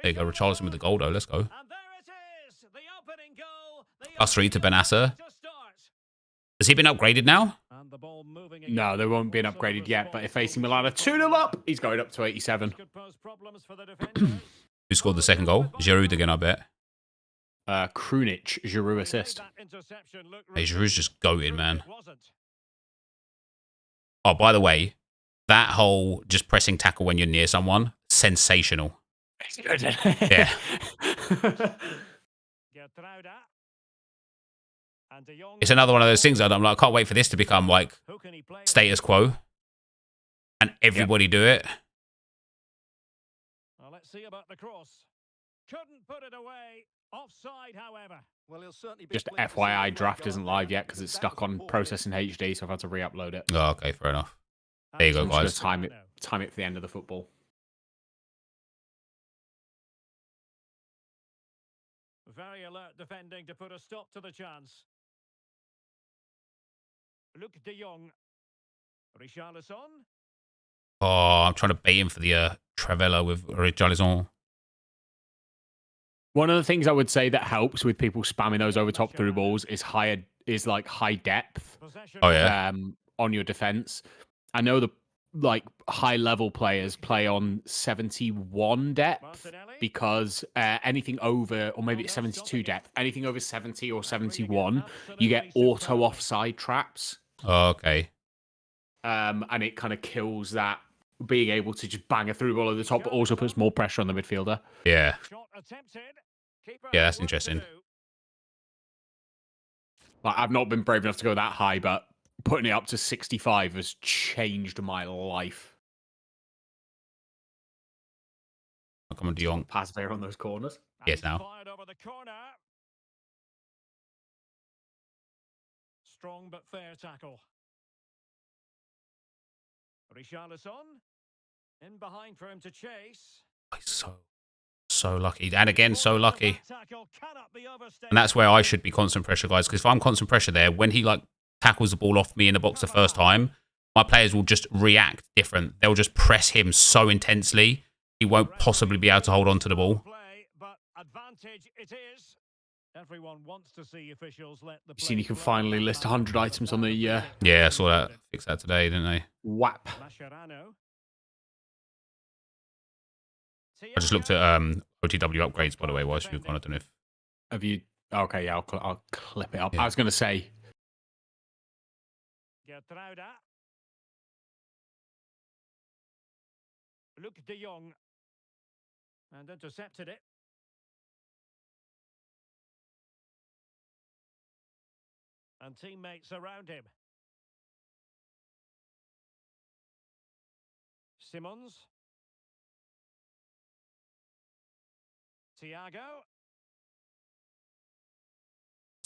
There you go, Richarlison with the goal, though. Let's go. +3 to Benassa. Has he been upgraded now? No, they won't be an upgraded yet, but if AC Milan are 2-0 up, he's going up to 87. Who scored the second goal? Giroud again, I bet. Krunic, Giroud assist. Hey, Giroud's just goated, man. Oh, by the way, that whole just pressing tackle when you're near someone, sensational. It's good. Yeah. It's another one of those things that I'm like, I can't wait for this to become like status quo. And everybody do it. Well, let's see about the cross. Couldn't put it away. Offside, however. Well, he'll certainly be Just pleased to see FYI, the draft goal. isn't live yet because it's That stuck was on poor processing HD, so I've had to re-upload it. Oh, okay, fair enough. There you go, I'm just guys. going to time it for the end of the football. Very alert defending to put a stop to the chance. Luke de Jong. Richarlison. Oh, I'm trying to bait him for the Travella with Richarlison. One of the things I would say that helps with people spamming those over top through balls is high depth Oh, yeah. on your defense. I know the like high level players play on 71 depth because anything over, or maybe it's 72 depth, anything over 70 or 71, you get auto offside traps. Oh, okay. And it kind of kills that being able to just bang a through ball at the top, but also puts more pressure on the midfielder. Yeah. Yeah, that's interesting. Like, I've not been brave enough to go that high, but putting it up to 65 has changed my life. Come on, De Jong. Pass there on those corners. Yes, now. Strong but fair tackle. Richarlison in behind for him to chase. He's so lucky. And again, so lucky. And that's where I should be constant pressure, guys. Because if I'm constant pressure there, when he like tackles the ball off me in the box the first time, my players will just react different. They'll just press him so intensely, he won't possibly be able to hold on to the ball. But advantage it is. Everyone wants to see officials let the You've seen you can finally list 100 items on the... Yeah, I saw that. Fixed that today, didn't they? WAP. I just looked at OTW upgrades, by the way, whilst you've gone. I don't know if... Have you... Okay, yeah, I'll clip it up. Yeah. I was going to say... Luke de Jong. And intercepted it. And teammates around him. Simmons. Thiago.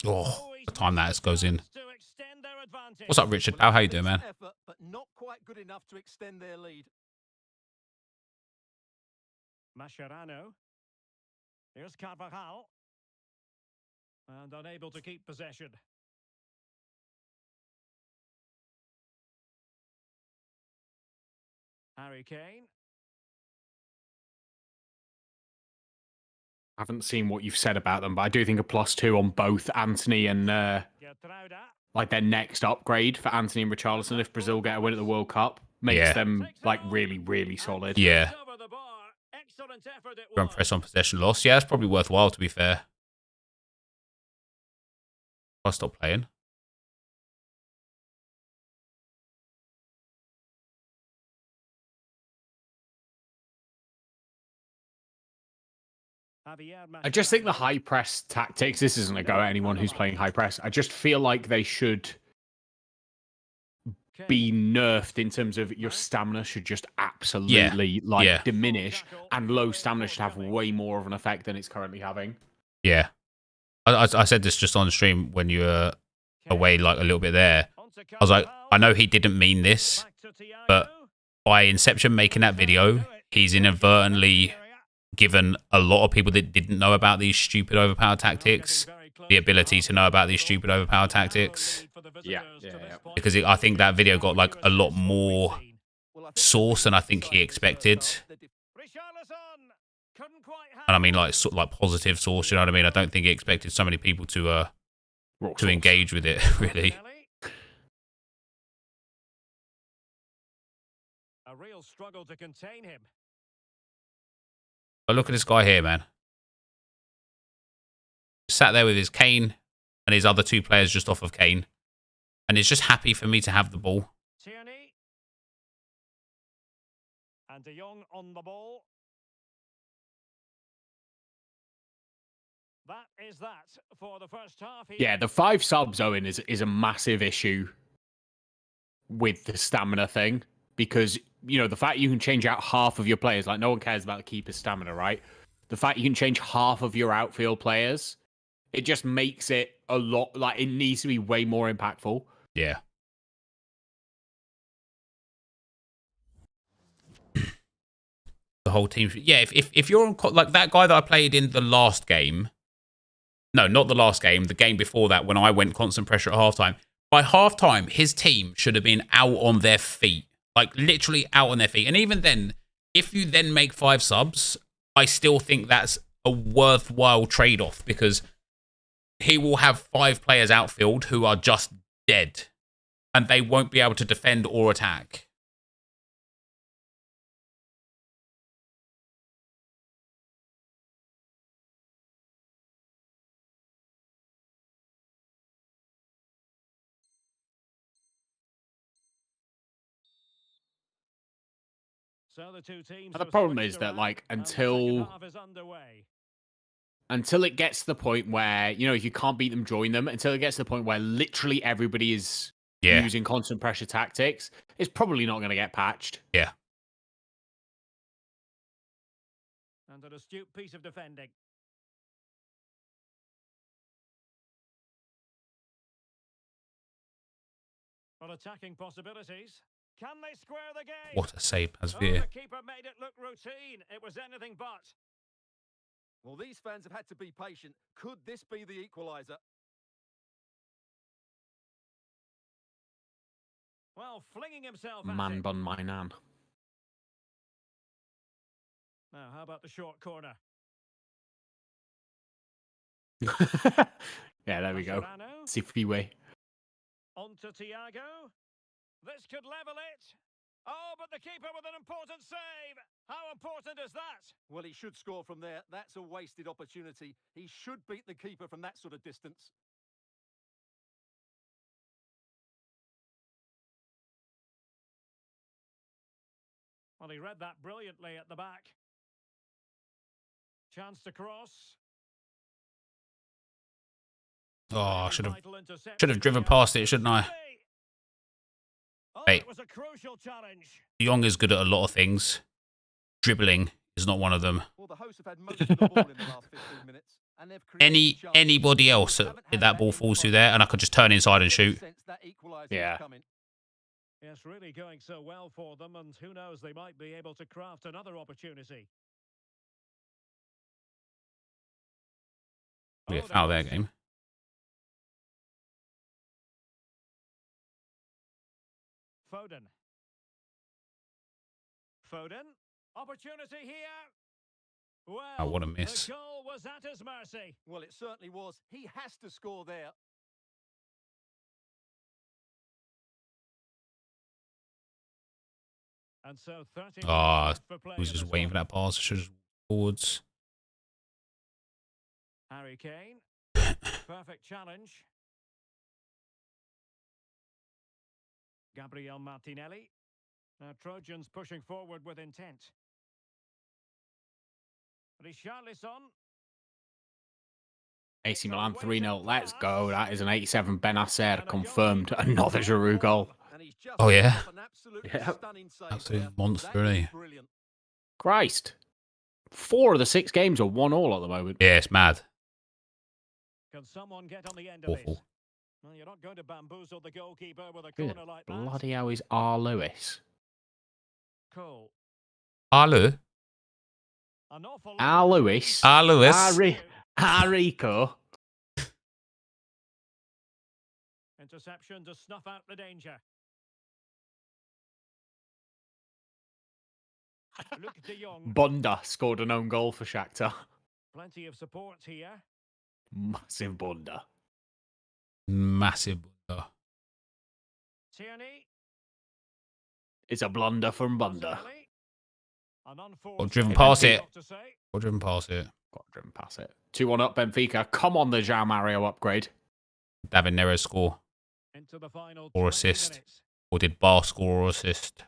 Oh, the time that goes in. What's up, Richard? How you doing, man? Effort, but not quite good enough to extend their lead. Mascherano. Here's Carvajal. And unable to keep possession. Harry Kane. I haven't seen what you've said about them, but I do think a +2 on both Anthony and like their next upgrade for Anthony and Richarlison if Brazil get a win at the World Cup makes them like really, really solid. Yeah. Run press on possession loss. Yeah, that's probably worthwhile, to be fair. I'll stop playing. I just think the high press tactics, this isn't a go at anyone who's playing high press. I just feel like they should be nerfed in terms of your stamina should just absolutely diminish, and low stamina should have way more of an effect than it's currently having. Yeah. I said this just on the stream when you were away like a little bit there. I was like, I know he didn't mean this, but by Inception making that video, he's inadvertently given a lot of people that didn't know about these stupid overpower tactics the ability to know about these stupid overpower tactics. Yeah. Because I think that video got like a lot more source than I think he expected. And I mean like positive source, you know what I mean? I don't think he expected so many people to engage with it, really. A real struggle to contain him. But look at this guy here, man. Sat there with his Kane and his other two players just off of Kane. And he's just happy for me to have the ball. Tierney. And De Jong on the ball. That is that for the first half. Yeah, the 5 subs, Owen, is a massive issue with the stamina thing. Because, you know, the fact you can change out half of your players, like no one cares about the keeper's stamina, right? The fact you can change half of your outfield players, it just makes it a lot, like it needs to be way more impactful. Yeah. The whole team. Yeah, if you're on, like that guy that I played in the last game. No, not the last game. The game before that, when I went constant pressure at halftime. By halftime, his team should have been out on their feet. Like, literally out on their feet. And even then, if you then make 5 subs, I still think that's a worthwhile trade-off. Because he will have 5 players outfield who are just dead. And they won't be able to defend or attack. So the two teams And the have problem switched is that, around, like, and the second until half is underway. it gets to the point where, you know, if you can't beat them, join them. Until it gets to the point where literally everybody is using constant pressure tactics, it's probably not going to get patched. Yeah. And an astute piece of defending. Well, attacking possibilities. Can they square the game? What a save, Oh, Asvir. the keeper made it look routine. It was anything but. Well, these fans have had to be patient. Could this be the equaliser? Well, flinging himself at Man it. bun my nan. Now, how about the short corner? Yeah, there we go. Mascherano. Sifiwe. On to Thiago. This could level it. Oh, but the keeper with an important save. How important is that? Well, he should score from there. That's a wasted opportunity. He should beat the keeper from that sort of distance. Well, he read that brilliantly at the back. Chance to cross. Oh, I should have Vital interception driven here. past it, shouldn't I? Oh, Hey. it was a crucial challenge. De Jong is good at a lot of things. Dribbling is not one of them. Well, the hosts have had most of the ball in the last 15 minutes. And they've created chances. Anybody else that ball falls through there, and I could just turn inside and shoot. Yeah. Yes, really going so well for them, and who knows, they might be able to craft another opportunity. We foul their game. Foden. Opportunity here. Well, Oh, what a miss. the goal was at his mercy. Well, it certainly was. He has to score there. And so 30 Ah, minutes for play I was in just this waiting for one. that pass. Should have forwards. Harry Kane. Perfect challenge. Gabriel Martinelli. Now Trojans pushing forward with intent. Richarlison. AC Milan 3-0. Let's go. That is an 87 Benacer confirmed. Another Giroud goal. And he's just Oh, yeah. an absolutely Yeah. stunning save Absolute there. monster, That is isn't he? brilliant. Christ. 4 of the 6 games are 1-1 at the moment. Yeah, it's mad. Can someone get on the end of Awful. it? Well, you're not going to bamboozle the goalkeeper with a Who corner the like that. bloody hell is R. Lewis? Cole. Arlo. An awful lot R. of Lewis? R. Lewis. Arico. interception to snuff out the danger. Luke de Jong. Bunda scored an own goal for Shakhtar. Plenty of support here. Massive Bunda. Massive. Tierney. It's a blunder from Bunda. Martinelli. An Or unforced driven goal, past it. not to say. Or driven past it. Got driven past it. 2-1 up Benfica. Come on, the João Mario upgrade. David Neres score Into the final or 20 assist. minutes. Or did Bar score or assist?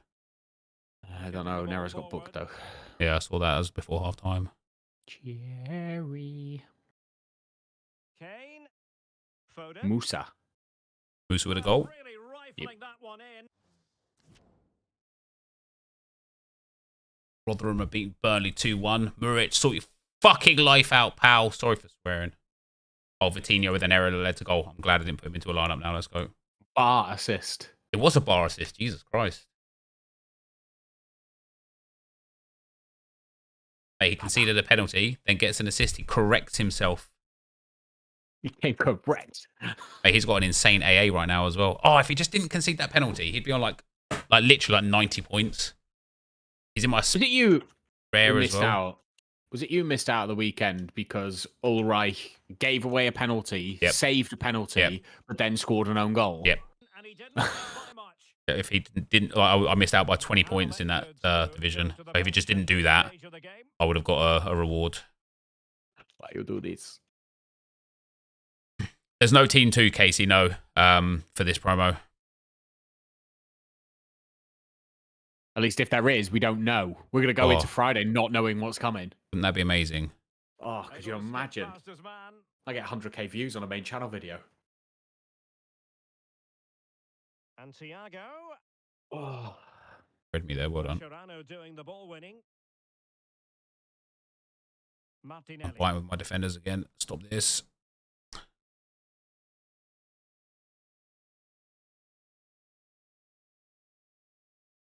I don't know. Neres got booked though. Yeah, I saw that as before half time. Cherry. Kane. Foden. Musa. Musa with a Well, goal. really rifling that one in. Rotherham have beaten Burnley 2-1. Muric, sort your fucking life out, pal. Sorry for swearing. Oh, Vitinho with an error that led to goal. I'm glad I didn't put him into a lineup now. Let's go. Bar assist. It was a bar assist. Jesus Christ. He conceded a penalty, then gets an assist. He corrects himself. He came correct. He's got an insane AA right now as well. Oh, if he just didn't concede that penalty, he'd be on like literally 90 points. He's in my Was it you rare who as missed well. out? Was it you missed out at the weekend because Ulreich gave away a penalty, Yep. saved a penalty, Yep. but then scored an own goal? Yep. And he didn't miss by much. If he didn't, I missed out by 20 points in that division. So if he just didn't do that, I would have got a reward. Why you do this? There's no Team 2, Casey, no, for this promo. At least if there is, we don't know. We're going to go into Friday not knowing what's coming. Wouldn't that be amazing? Oh, could you imagine? I get 100k views on a main channel video. And Thiago. Oh. Read me there, well done. Sorare doing the ball winning. I'm Martinelli. fighting with my defenders again. Stop this.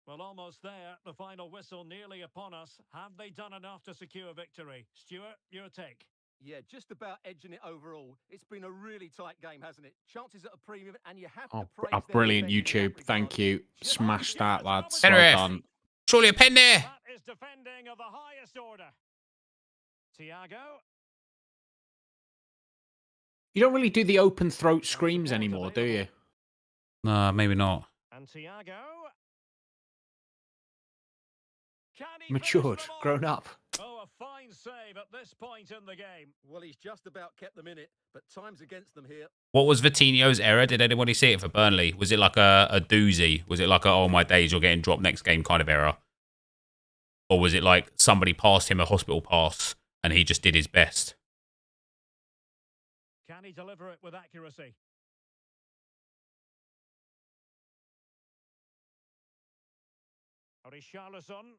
Well, almost there. The final whistle nearly upon us. Have they done enough to secure victory? Stuart, your take. Yeah, just about edging it overall. It's been a really tight game, hasn't it? Chances at a premium, and you have to praise their brilliant defending in YouTube. that Thank regard. you. Smash that, lads. Pen Well ref. done. Surely a pen there. That is defending of the highest order. Thiago. You don't really do the open throat screams anymore, do you? No, maybe not. And Thiago. Can he Matured, finish them off? grown up. Oh, a fine save at this point in the game. Well, he's just about kept them in it, but time's against them here. What was Vitinho's error? Did anybody see it for Burnley? Was it like a doozy? Was it like a, oh my days, you're getting dropped next game kind of error? Or was it like somebody passed him a hospital pass and he just did his best? Can he deliver it with accuracy? Richarlison.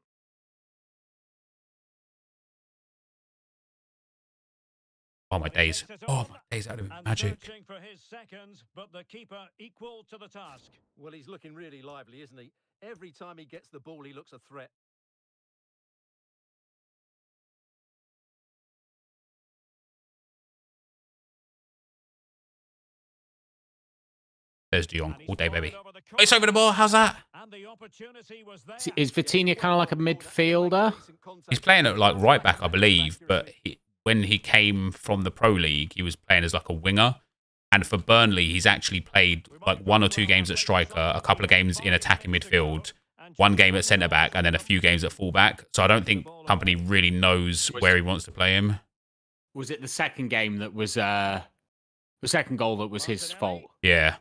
Oh my days. Oh my days, that would have been And magic. searching for his seconds, but the keeper equal to the task. Well, he's looking really lively, isn't he? Every time he gets the ball, he looks a threat. There's De Jong all day, baby. It's over the ball. How's that? And the opportunity was there. Is Vitinha kind of like a midfielder? He's playing at like right back, I believe, but when he came from the Pro League, he was playing as like a winger. And for Burnley, he's actually played like 1 or 2 games at striker, a couple of games in attacking midfield, 1 game at centre back, and then a few games at full back. So I don't think Company really knows where he wants to play him. Was it the second game that was the second goal that was his fault? Yeah.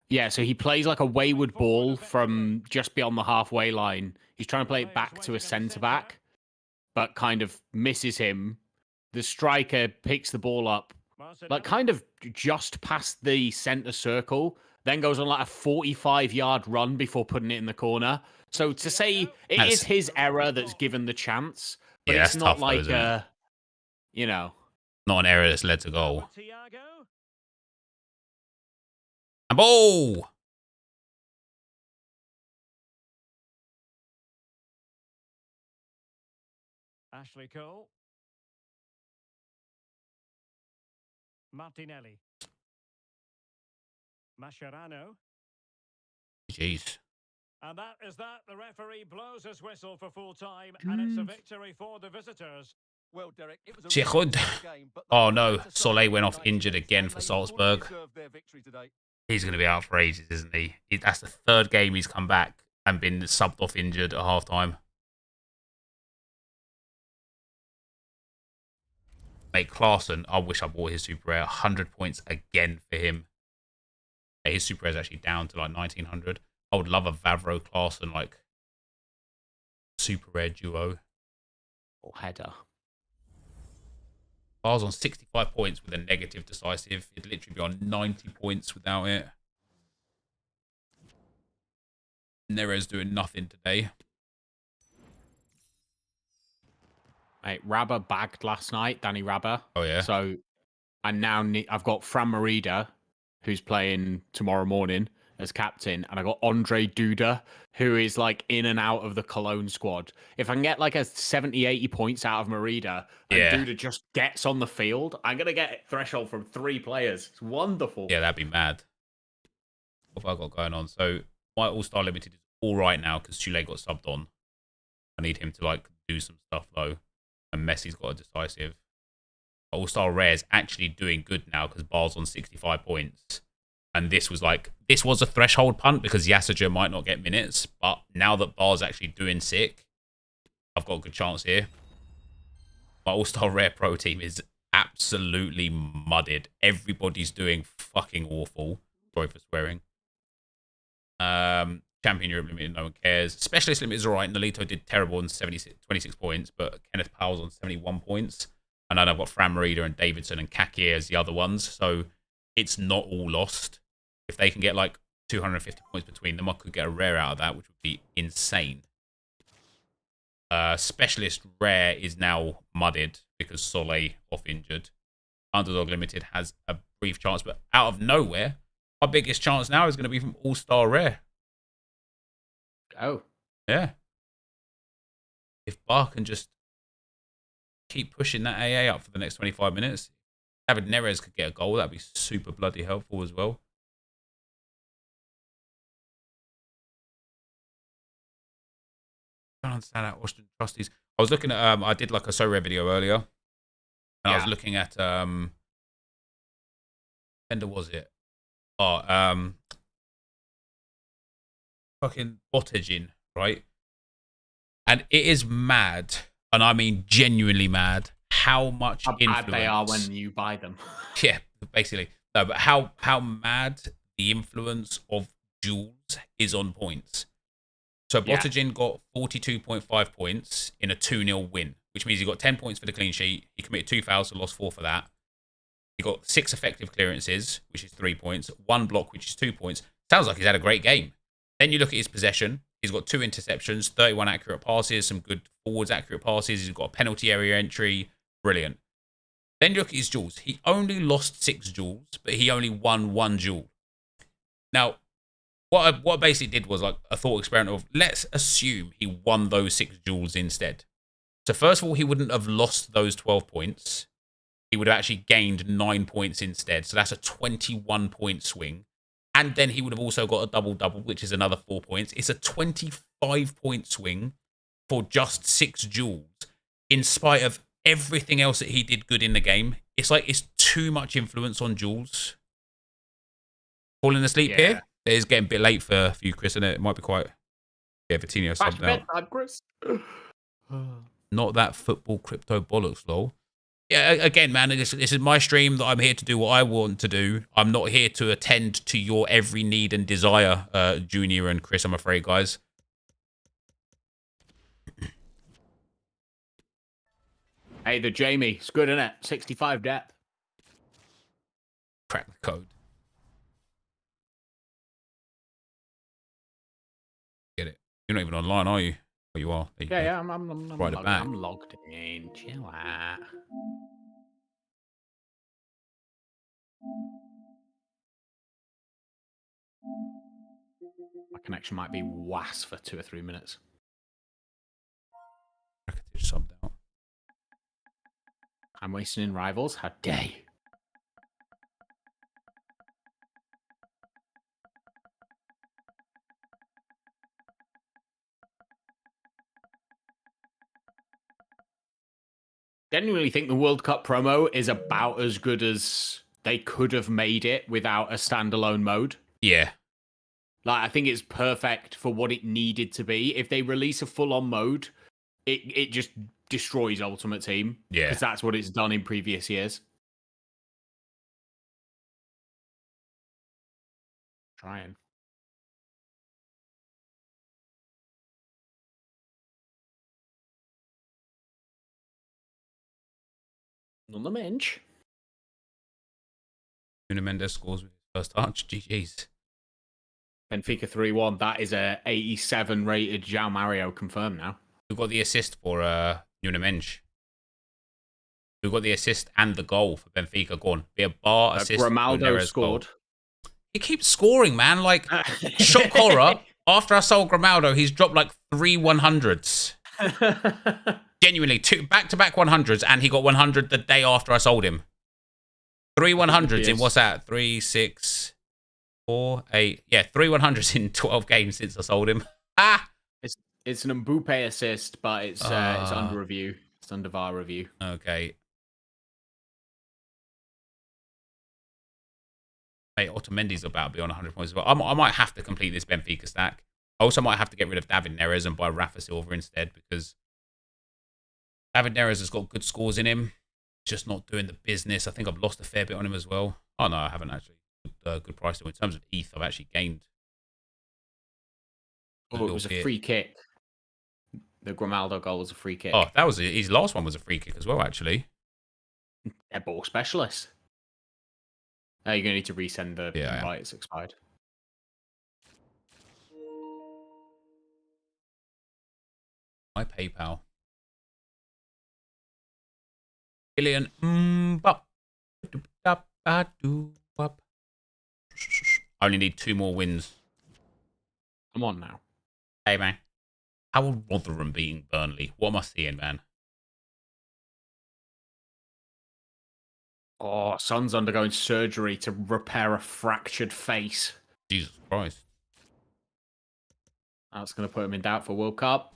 Yeah, so he plays like a wayward ball from just beyond the halfway line. He's trying to play it back to a centre back, but kind of misses him. The striker picks the ball up, like kind of just past the centre circle, then goes on like a 45-yard run before putting it in the corner. So to say it is his error that's given the chance, but Yeah, it's that's not tough, though, like isn't it? you know. Not an error that's led to goal. Thiago. And ball! Ashley Cole. Martinelli. Mascherano. Jeez. And that is that. The referee blows his whistle for full time, and it's a victory for the visitors. Well, Derek, it was a Giroud. game, but Oh no, Solé went off injured again for Salzburg. deserved their victory today. He's going to be out for ages, isn't he? That's the 3rd game he's come back and been subbed off injured at half-time. Mate, Klaassen, I wish I bought his Super Rare. 100 points again for him. Yeah, his Super Rare is actually down to like 1900. I would love a Vavro Klaassen, like, Super Rare duo. Or header. I was on 65 points with a negative decisive. It'd literally be on 90 points without it. Neres doing nothing today. Mate, Rabba bagged last night, Danny Rabba. Oh, yeah? So I now I've got Fran Merida, who's playing tomorrow morning as captain, and I got Andre Duda, who is like in and out of the Cologne squad. If I can get like a 70, 80 points out of Merida, and Duda just gets on the field, I'm going to get a threshold from 3 players. It's wonderful. Yeah, that'd be mad. What have I got going on? So my All-Star Limited is all right now because Chile got subbed on. I need him to like do some stuff though. And Messi's got a decisive. All-Star Rare's actually doing good now because Bar's on 65 points. And this was a threshold punt because Yasaja might not get minutes. But now that Bar's actually doing sick, I've got a good chance here. My All-Star Rare Pro team is absolutely mudded. Everybody's doing fucking awful. Sorry for swearing. Champion Europe Limited, no one cares. Specialist Limited is all right. Nolito did terrible on 26 points, but Kenneth Powell's on 71 points. And then I've got Fran Merida and Davidson and Kaki as the other ones. So it's not all lost. If they can get like 250 points between them, I could get a rare out of that, which would be insane. Specialist rare is now mudded because Soleil off injured. Underdog Limited has a brief chance, but out of nowhere, our biggest chance now is going to be from All-Star Rare. Oh. Yeah. If Bar can just keep pushing that AA up for the next 25 minutes, David Neres could get a goal. That'd be super bloody helpful as well. I don't understand how Austin Trustees. I was looking at I did like a Sorare video earlier. And I was looking at when was it? Oh, fucking Bottegin, right? And it is mad, and I mean genuinely mad, how much how influence bad they are when you buy them. Yeah, basically. No, but how mad the influence of Jules is on points. So Bottegin got 42.5 points in a 2-0 win, which means he got 10 points for the clean sheet. He committed 2 fouls, so lost 4 for that. He got 6 effective clearances, which is 3 points. 1 block, which is 2 points. Sounds like he's had a great game. Then you look at his possession. He's got 2 interceptions, 31 accurate passes, some good forwards accurate passes. He's got a penalty area entry. Brilliant. Then you look at his duels. He only lost 6 duels, but he only won 1 duel. Now, what I basically did was like a thought experiment of, let's assume he won those 6 duels instead. So first of all, he wouldn't have lost those 12 points. He would have actually gained 9 points instead. So that's a 21-point swing. And then he would have also got a double-double, which is another 4 points. It's a 25-point swing for just 6 duels, in spite of everything else that he did good in the game. It's like it's too much influence on Jules. Falling asleep here? It's getting a bit late for you, Chris, and it might be quite... Yeah, Vitinho subbed out. Chris. Not that football crypto bollocks, lol. Yeah, again, man, this is my stream that I'm here to do what I want to do. I'm not here to attend to your every need and desire, Junior and Chris, I'm afraid, guys. Hey, the Jamie. It's good, isn't it? 65 depth. Crack the code. Get it. You're not even online, are you? Oh, you are. There you go. Yeah, I'm Right logged, back. I'm logged in. Chill out. My connection might be was for 2 or 3 minutes. Subbed out. I'm wasting in rivals. How dare you? Genuinely think the World Cup promo is about as good as they could have made it without a standalone mode. Yeah. Like, I think it's perfect for what it needed to be. If they release a full-on mode, it just destroys Ultimate Team. Yeah. Because that's what it's done in previous years. Trying. On the bench. Nuno Mendes scores with his first touch. GG's. Benfica 3-1. That is a 87 rated João Mario confirmed now. Who got the assist for Nuno Mendes? Who got the assist and the goal for Benfica? Go on. Be a bar assist. Grimaldo scored. Goal. He keeps scoring, man. Like, shock horror. After I sold Grimaldo, he's dropped like 3 100s. Genuinely, 2 back-to-back 100s, and he got 100 the day after I sold him. 3 100s in what's that? 3, 6, 4, 8. Yeah, 3 100s in 12 games since I sold him. Ah! It's an Mbappe assist, but it's under review. It's under VAR review. Okay. Mate, Otamendi's about to be on 100 points as well. I might have to complete this Benfica stack. I also might have to get rid of David Neres and buy Rafa Silva instead, because David Neres has got good scores in him. Just not doing the business. I think I've lost a fair bit on him as well. Oh, no, I haven't actually. Good price. In terms of ETH, I've actually gained Oh, it little was a bit. free kick. The Grimaldo goal was a free kick. Oh, that was his last one was a free kick as well, actually. They're ball specialist. Now you're going to need to resend the Yeah, invite. It's expired. My PayPal. Billion. I only need 2 more wins. Come on now. Hey, man. How will Rotherham beating Burnley? What am I seeing, man? Oh, Son's undergoing surgery to repair a fractured face. Jesus Christ. That's going to put him in doubt for World Cup.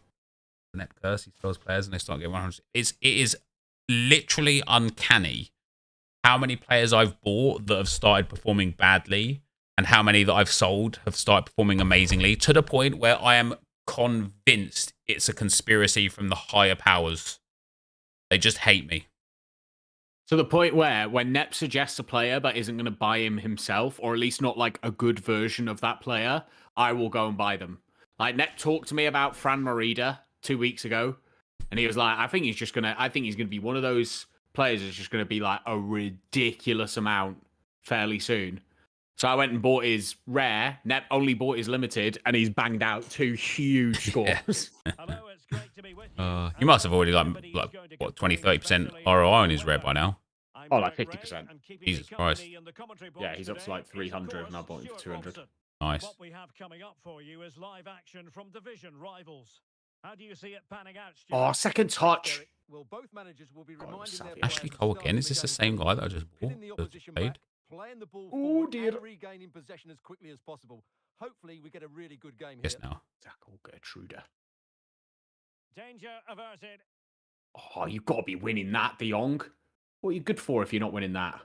Net curse, he sells players and they start getting 100. It is literally uncanny how many players I've bought that have started performing badly and how many that I've sold have started performing amazingly, to the point where I am convinced it's a conspiracy from the higher powers. They just hate me. To the point where when Nep suggests a player but isn't going to buy him himself, or at least not like a good version of that player, I will go and buy them. Like Nep talked to me about Fran Merida 2 weeks ago, and he was like, I think he's going to be one of those players that's just going to be like a ridiculous amount fairly soon. So I went and bought his rare. Nep only bought his limited, and he's banged out 2 huge scores. Hello, it's great to be with you. You must have already like what 20-30% ROI on his red by now. Oh, like 50%. Jesus Christ. Yeah, he's up to like 300, and I bought him for 200. Nice. What we have coming up for you is live action from division rivals. How do you see it panning out, Stuart? Oh, second touch. Well, both managers will be reminding their savage. players Ashley of Cole the again. Is start this of the same game. guy that I just bought? Pinning the That opposition paid? back, playing the ball Oh, forward dear. and regaining possession as quickly as possible. Hopefully, we get a really good game Yes, here. now. Tackle Gertruda. Danger averted. Oh, you've got to be winning that, De Jong. What are you good for if you're not winning that?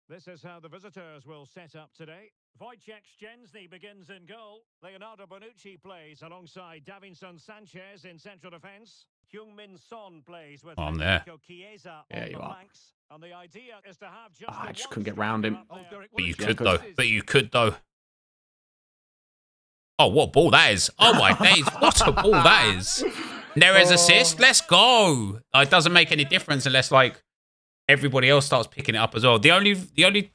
This is how the visitors will set up today. Wojciech Szczęsny begins in goal. Leonardo Bonucci plays alongside Davinson Sanchez in central defence. Heung-min Son plays with I'm there. Federico Chiesa There on you the are. flanks. And the idea is to have just I the just one couldn't get round him. striker up there. But you Yeah, could, because- though. But you could, though. Oh, what ball that is. Oh, my days. What a ball that is. Neres assist. Let's go. It doesn't make any difference unless, like, everybody else starts picking it up as well. The only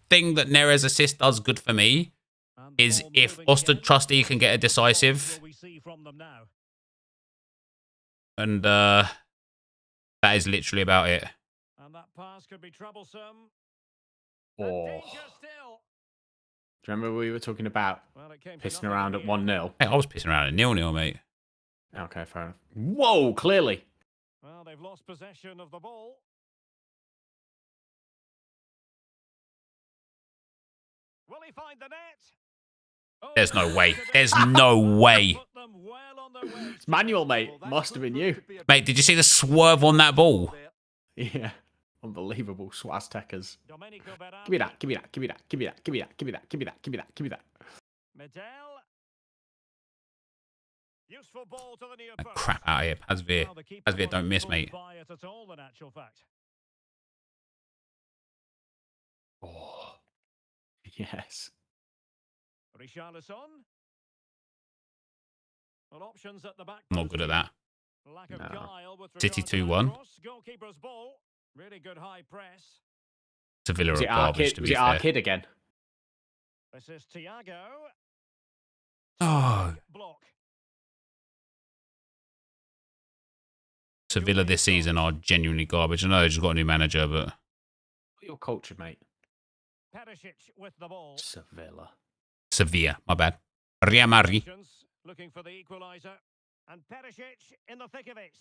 thing that Neres assist does good for me And the is ball if moving Austin again. Trusty can get a decisive. Will we see from them now? And that is literally about it. And that pass could be troublesome. Oh. And danger still. Do you remember we were talking about Well, it came to pissing nothing around in at the end. 1-0? Hey, I was pissing around at 0-0, mate. Okay, fair enough. Whoa, clearly. Well, they've lost possession of the ball. Will he find the net? Oh, There's no way. to the- There's no way. Put them well on their way. It's manual, mate. Well, that Must have could been prove you. to be a Mate, did you see the swerve on that ball? there. Yeah. Unbelievable. Swaztekers. Domenico Berardi. Give me that. Give me that. Give me that. Give me that. Give me that. Give me that. Give me that. Give me that. Give me that. Medel. Useful ball to the near post. Crap out of here. Pasveer. Well, the keeper Pasveer, don't wasn't miss, fooled mate. by it at all, in actual fact. Oh. Yes. Richarlison. Well, options at the back. I'm not post good at here. that. Lack of No. guile with City regard to that 2-1. cross. Goalkeeper's ball. Really good high press. Sevilla Was are it our garbage, kid? to Was be it our fair. kid again? This is Thiago. Oh, Block. Sevilla this season are genuinely garbage. I know they just got a new manager, but Your culture, mate. Perisic with the ball. Sevilla. Sevilla, my bad. Real Madrid. Options, looking for the equaliser. And Perisic in the thick of it.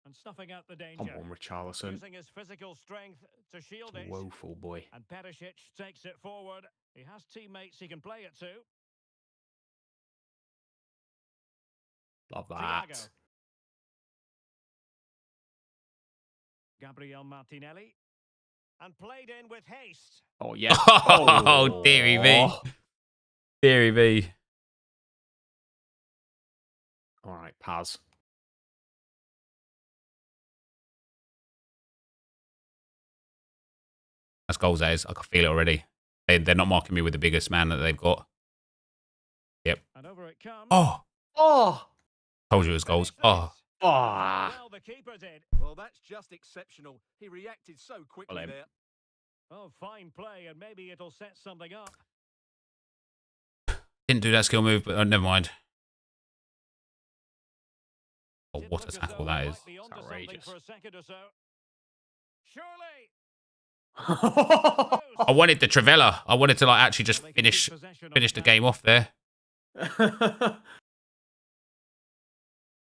And snuffing out the danger. Come on, Richarlison. Using his physical strength to shield it. Woeful boy. And Perisic takes it forward. He has teammates he can play it to. Love that. Thiago. Gabriel Martinelli. And played in with haste. Oh, yeah. Oh, dearie me. Dearie me. All right, Paz. That's goals, that is. I can feel it already. They're not marking me with the biggest man that they've got. Yep. And over it comes. Oh, Oh. told you it was goals. Oh, Ah. Well, the keeper did. Well, that's just exceptional. He reacted so quickly Well, there. Oh, fine play, and maybe it'll set something up. didn't do that skill move, but never mind. Oh, Did what look a as tackle though that he is. might be onto It's something outrageous. for a second or so. Surely. I wanted the Trivella. I wanted to like actually just Well, they can keep finish possession of the it now. game off there.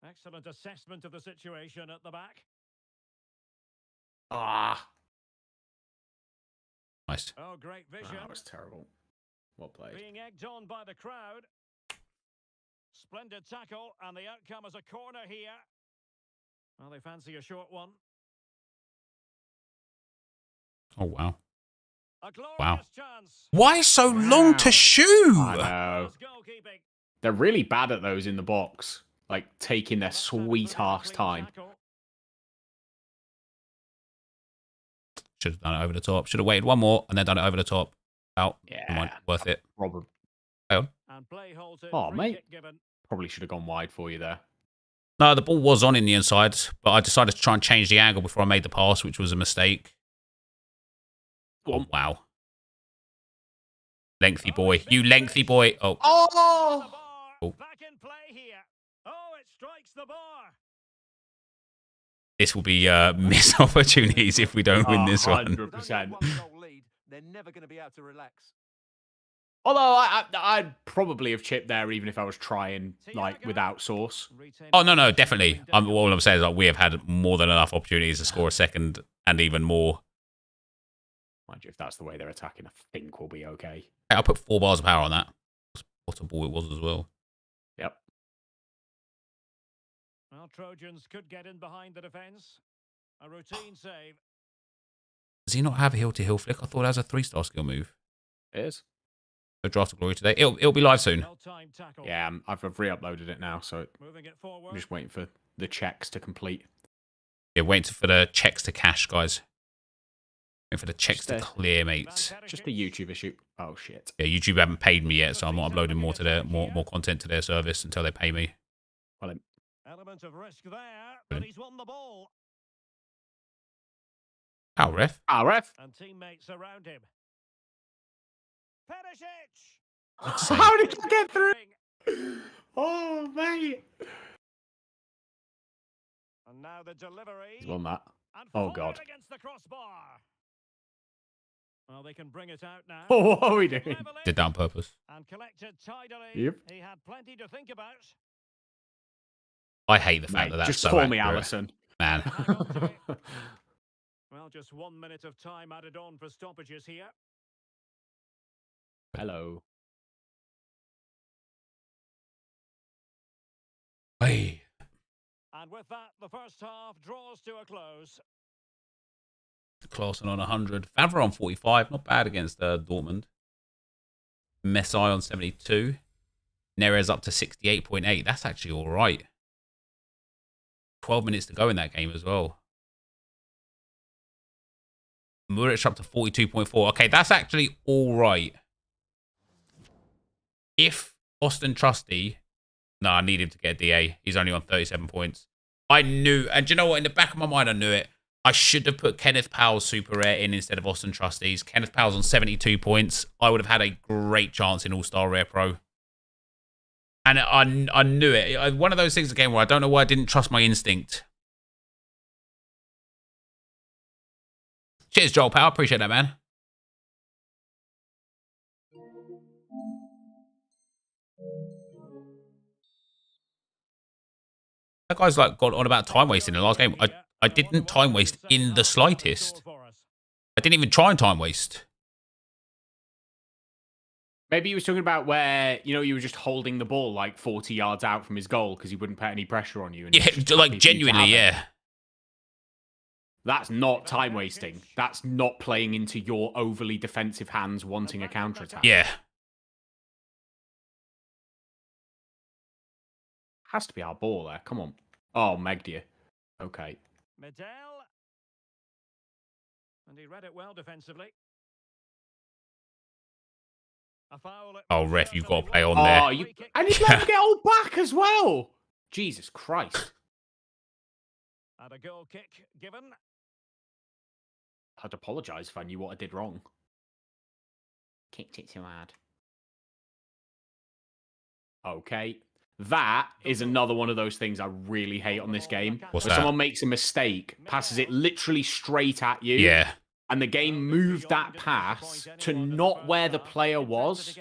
Excellent assessment of the situation at the back. Ah. Nice. Oh, great vision. That was terrible. Well played. Being egged on by the crowd. Splendid tackle, and the outcome is a corner here. Well, they fancy a short one. Oh wow. A glorious Wow. chance. Why so long to Wow. shoot? I know. Flawless goalkeeping. They're really bad at those in the box. Like taking their That's had a sweet very ass clean time. tackle. Should have done it over the top. Should have waited one more and then done it over the top. Out. Yeah. Worth it. Probably, And play halted. Oh, Free mate. kick given. probably should have gone wide for you there. No, the ball was on in the inside, but I decided to try and change the angle before I made the pass, which was a mistake. Oh, wow. Lengthy boy. You lengthy boy. Oh. Oh! Oh. Back in play here. Oh, it strikes the bar. This will be missed opportunities if we don't win this one. 100%. With only a one-goal lead, they're never going to be able to relax. Although I'd probably have chipped there even if I was trying like without sauce. Oh, no, definitely. All I'm saying is like we have had more than enough opportunities to score a second and even more. Mind you, if that's the way they're attacking, I think we'll be okay. Hey, I'll put 4 bars of power on that. What a ball it was as well. Yep. Well, Trojans could get in behind the defence. A routine save. Does he not have a hill-to-hill flick? I thought that was a 3-star skill move. It is. A draft of glory today. It'll be live soon. Well-timed tackle. Yeah, I've re-uploaded it now, so Moving it I'm forward. just waiting for the checks to complete. Yeah, waiting for the checks to cash, guys. Waiting for the checks to Just, clear, mates. Just a YouTube issue. Oh shit. Yeah, YouTube haven't paid me yet, so I'm not uploading more to their more content to their service until they pay me. Well, Element of risk there, but he's won the ball. Ow, ref. ref. And teammates around him. Perisic! How did you get through? Oh, mate. And now the delivery. He's won that. And Oh, forward God. against the crossbar. Well, they can bring it out now. Oh, what are we doing? Level it Did that on purpose. And collected tidily. Yep. He had plenty to think about. I hate the fact Mate, that that's just so call me accurate. Allison. Man. Hang on to it. Well, just 1 minute of time added on for stoppages here. Hello. Hey. And with that, the first half draws to a close. Clausen on 100. Favre on 45. Not bad against Dortmund. Messi on 72. Neres up to 68.8. That's actually all right. 12 minutes to go in that game as well. Muric up to 42.4. Okay, that's actually all right. If Austin Trusty... No, I need him to get a DA. He's only on 37 points. I knew... And do you know what? In the back of my mind, I knew it. I should have put Kenneth Powell's super rare in instead of Austin Trusty's. Kenneth Powell's on 72 points. I would have had a great chance in All-Star Rare Pro. And I knew it. One of those things again where I don't know why I didn't trust my instinct. Cheers, Joel Powell. Appreciate that, man. That guy's like got on about time wasting in the last game. I didn't time waste in the slightest. I didn't even try and time waste. Maybe he was talking about where, you know, you were just holding the ball like 40 yards out from his goal because he wouldn't put any pressure on you. And Yeah, like genuinely, yeah. That's not time wasting. That's not playing into your overly defensive hands wanting a counter-attack. Yeah. Has to be our ball there. Come on. Oh, Megdia. Okay. Medel. And he read it well defensively. A foul it Oh, most ref, you've got to certainly play was. on there. Oh, you, and you let him get all back as well. Jesus Christ. And a goal kick given. I'd apologise if I knew what I did wrong. Kicked it too hard. Okay. That is another one of those things I really hate on this game. What's where that? someone makes a mistake, passes it literally straight at you. Yeah. And the game moved that pass to not where the player was.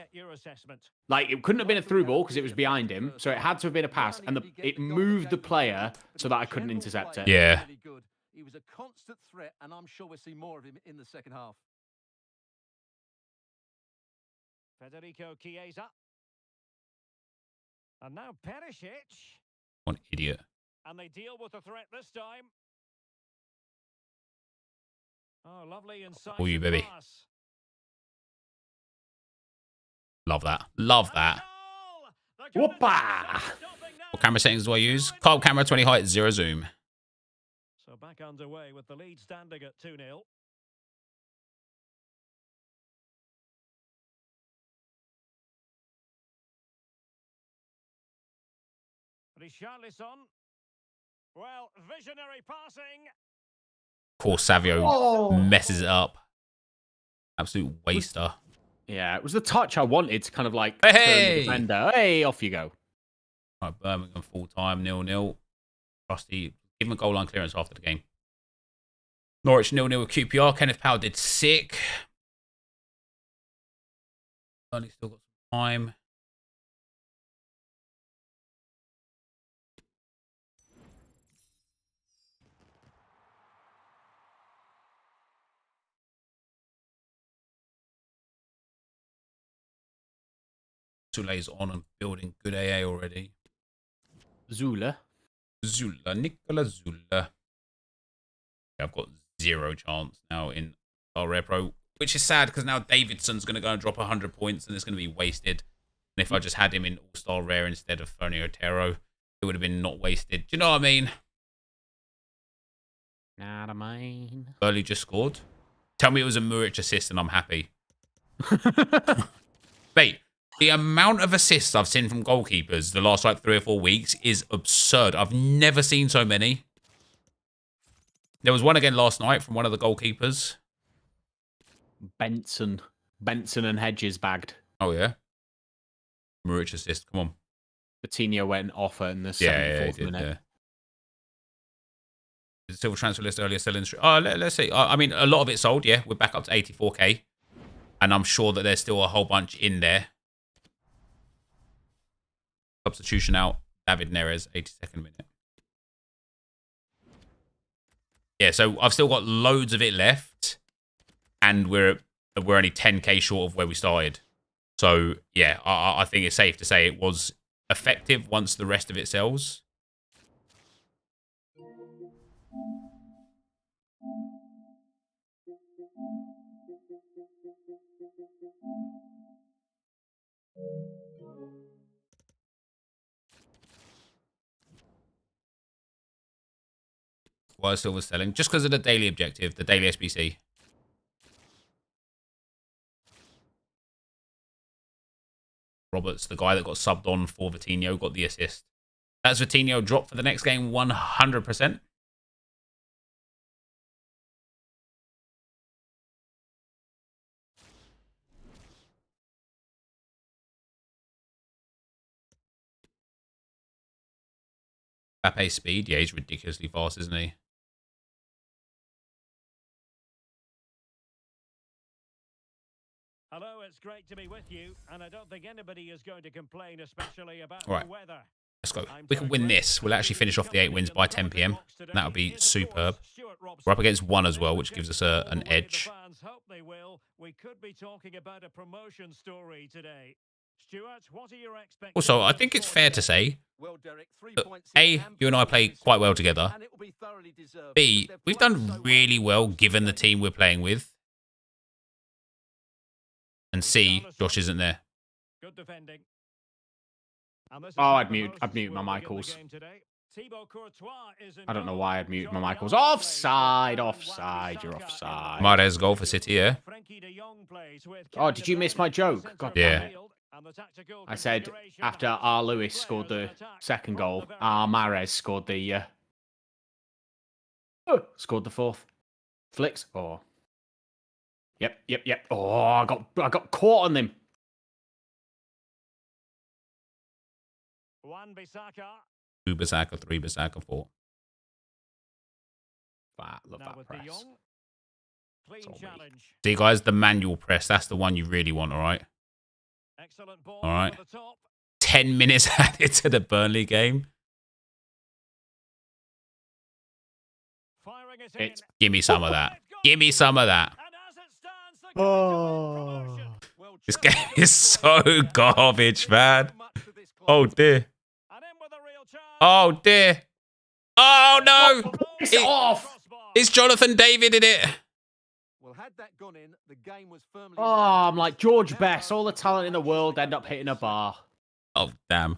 Like, it couldn't have been a through ball because it was behind him. So it had to have been a pass. And it moved the player so that I couldn't intercept it. Yeah. He was a constant threat, and I'm sure we'll see more of him in the second half. Federico Chiesa. And now Perisic. What an idiot. And they deal with the threat this time. Oh, lovely inside. Oh, you baby. Love that. Love that. Whoopa! What camera settings do I use? Carb camera, 20 height, 0 zoom. So back underway with the lead standing at 2-0. Richarlison. Well, visionary passing. Poor Savio messes it up. Absolute waster. Yeah, it was the touch I wanted to kind of like Hey! turn the defender. Hey, off you go. Right, Birmingham full time, 0-0. Trusty, give him a goal line clearance after the game. Norwich 0-0 with QPR. Kenneth Powell did sick. Only still got some time. Zule's on and building good AA already. Zula. Zula, Nicola Zula. Yeah, I've got 0 chance now in Sorare Pro, which is sad because now Davidson's going to go and drop 100 points and it's going to be wasted. And if I just had him in All-Star Rare instead of Fernie Otero, it would have been not wasted. Do you know what I mean? Not a mine. Burley just scored. Tell me it was a Muric assist and I'm happy. Mate, the amount of assists I've seen from goalkeepers the last like 3 or 4 weeks is absurd. I've never seen so many. There was one again last night from one of the goalkeepers. Benson and Hedges bagged. Oh, yeah? Muric assist, come on. Coutinho went off in the 74th Yeah, minute. Yeah. The silver transfer list earlier selling. Oh, let's see. I mean, a lot of it sold, yeah. We're back up to 84k. And I'm sure that there's still a whole bunch in there. Substitution out. David Neres, 82nd minute. Yeah, so I've still got loads of it left. And we're only 10k short of where we started. So, yeah, I think it's safe to say it was effective once the rest of it sells. Why Silver's selling? Just because of the daily objective, the daily SBC. Roberts, the guy that got subbed on for Vitinho, got the assist. That's Vitinho drop for the next game 100%. Mbappe speed, yeah, he's ridiculously fast, isn't he? Hello, it's great to be with you, and I don't think anybody is going to complain, especially about Right. the weather. Let's go. We can win this. We'll actually finish off the 8 wins by 10 p.m. That would be superb. We're up against 1 as well, which gives us an edge. We could be talking about a promotion story today. Stuart, what are your expectations? Also, I think it's fair to say Well, Derek, 3 that points A, in you and I play quite well together. and it will be thoroughly deserved B, because they've we've played done so really well given the team we're playing with. And C, Josh isn't there. Good defending. Oh, I'd mute my Michaels. I don't know why I'd muted my mic. I was offside, offside, you're offside. Mahrez goal for City, yeah? Oh, did you miss my joke? God damn it. I said after R. Lewis scored the second goal, R. Mahrez scored the fourth. Flicks. Oh. Yep. Oh, I got caught on them. Two Bissaka, three Bissaka, four. Love that press. Clean challenge. See, guys, the manual press. That's the one you really want, all right? Excellent ball All right. over the top. 10 minutes added to the Burnley game. Firing it in. Give me some of that. Give me some of that. And as it stands, the promotion. Well, This game is so garbage, man. Oh, dear. And in with a real chance. Oh, dear. Oh, no. It's off. It's Jonathan David in it. Well, had that gone in, the game was firmly. Oh, I'm like George Best. All the talent in the world end up hitting a bar. Oh, damn.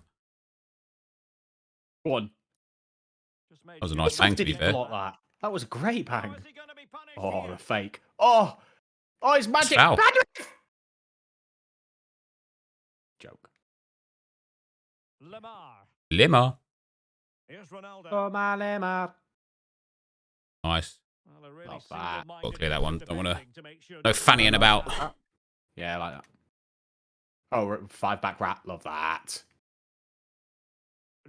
Go on. That was a nice bang, to be fair. That was a great bang. How is he going to be punished Oh, here? the fake. Oh, it's magic. Foul. Joke. Lamar. Lima. Here's Ronaldo. Oh, my Lemar. Nice. Well, a really Love that. single-minded Got to clear that one. piece of Don't want to. defending to make sure No that- fannying about. Yeah, I like that. Oh, 5-back rat. Love that.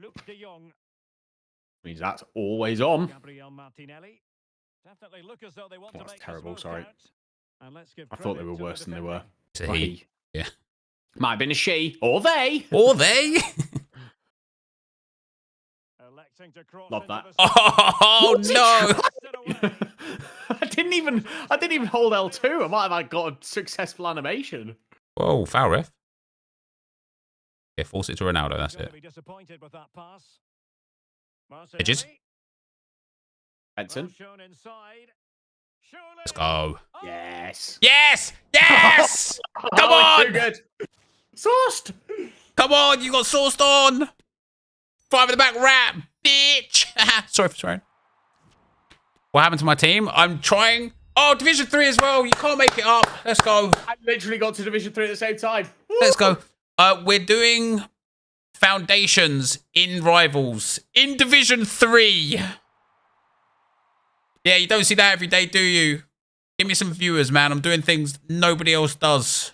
Luke de Jong. Means that's always on. Gabriel Martinelli. Definitely look as though they want Oh, to that's make this terrible, most sorry. count. And let's give I thought they credit were to worse the than they were. defending. It's a Or he. Yeah. Might have been a she. Or they. Or they. Electing to cross Love into that. the Oh, no. center away. I didn't even hold L2. I might have got a successful animation. Whoa, foul ref. Yeah, force it to Ronaldo. That's Gonna it. be disappointed with that pass. Edges. Martinelli. Benson. Well shown inside. Surely. Let's go. Oh, Yes. Yes! Yes! Come Oh, on! too good. Sauced. Come on, you got sauced on. Five in the back rat, bitch. Sorry for swearing. What happened to my team? I'm trying. Oh, Division 3 as well. You can't make it up. Let's go. I literally got to Division 3 at the same time. Let's go. We're doing foundations in Rivals in Division 3. Yeah, you don't see that every day, do you? Give me some viewers, man. I'm doing things nobody else does.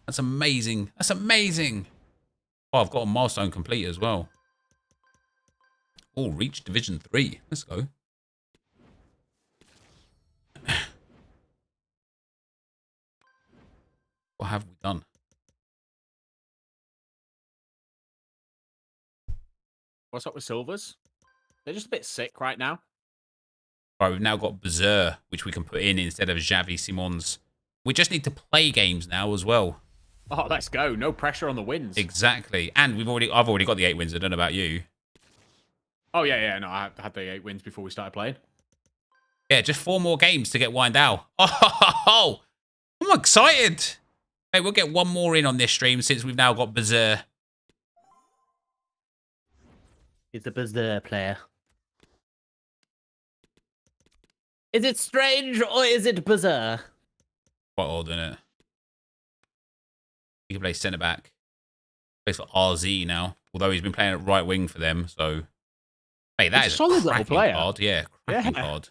That's amazing. That's amazing. Oh, I've got a milestone complete as well. Oh, reached Division 3. Let's go. What have we done? What's up with Silvers? They're just a bit sick right now. Right, we've now got Bazur, which we can put in instead of Xavi Simons. We just need to play games now as well. Oh, let's go. No pressure on the wins. Exactly. And I've already got the 8 wins. I don't know about you. Oh, yeah. No, I had the 8 wins before we started playing. Yeah, just 4 more games to get wind out. Oh, I'm excited. Hey, we'll get one more in on this stream since we've now got Bazur. He's a bizarre player. Is it strange or is it bizarre? Quite odd, isn't it? He can play centre back. Plays for RZ now, although he's been playing at right wing for them. So, hey, that He's is a solid a little cracking player. card. Yeah, cracking Yeah. card.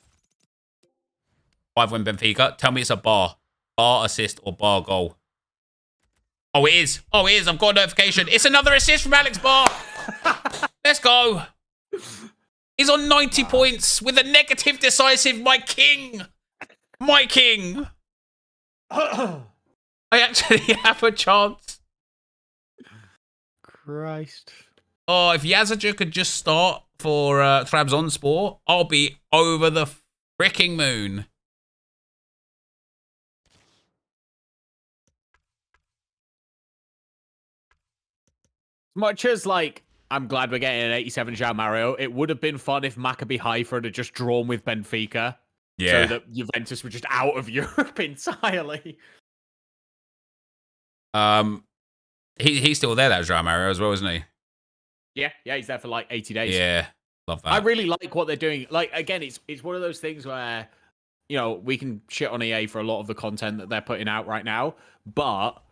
5-win Benfica. Tell me it's a bar assist or bar goal. Oh, it is. Oh, it is. I've got a notification. It's another assist from Alex Barr. Let's go. He's on 90 points with a negative decisive. My king. My king. I actually have a chance. Christ. Oh, if Yazaja could just start for Trabzonspor, I'll be over the freaking moon. Much as, like, I'm glad we're getting an 87 João Mario, it would have been fun if Maccabi Haifa had just drawn with Benfica. Yeah. So that Juventus were just out of Europe entirely. He's still there, that João Mario, as well, isn't he? Yeah, he's there for like 80 days. Yeah, love that. I really like what they're doing. Like, again, it's one of those things where, we can shit on EA for a lot of the content that they're putting out right now, but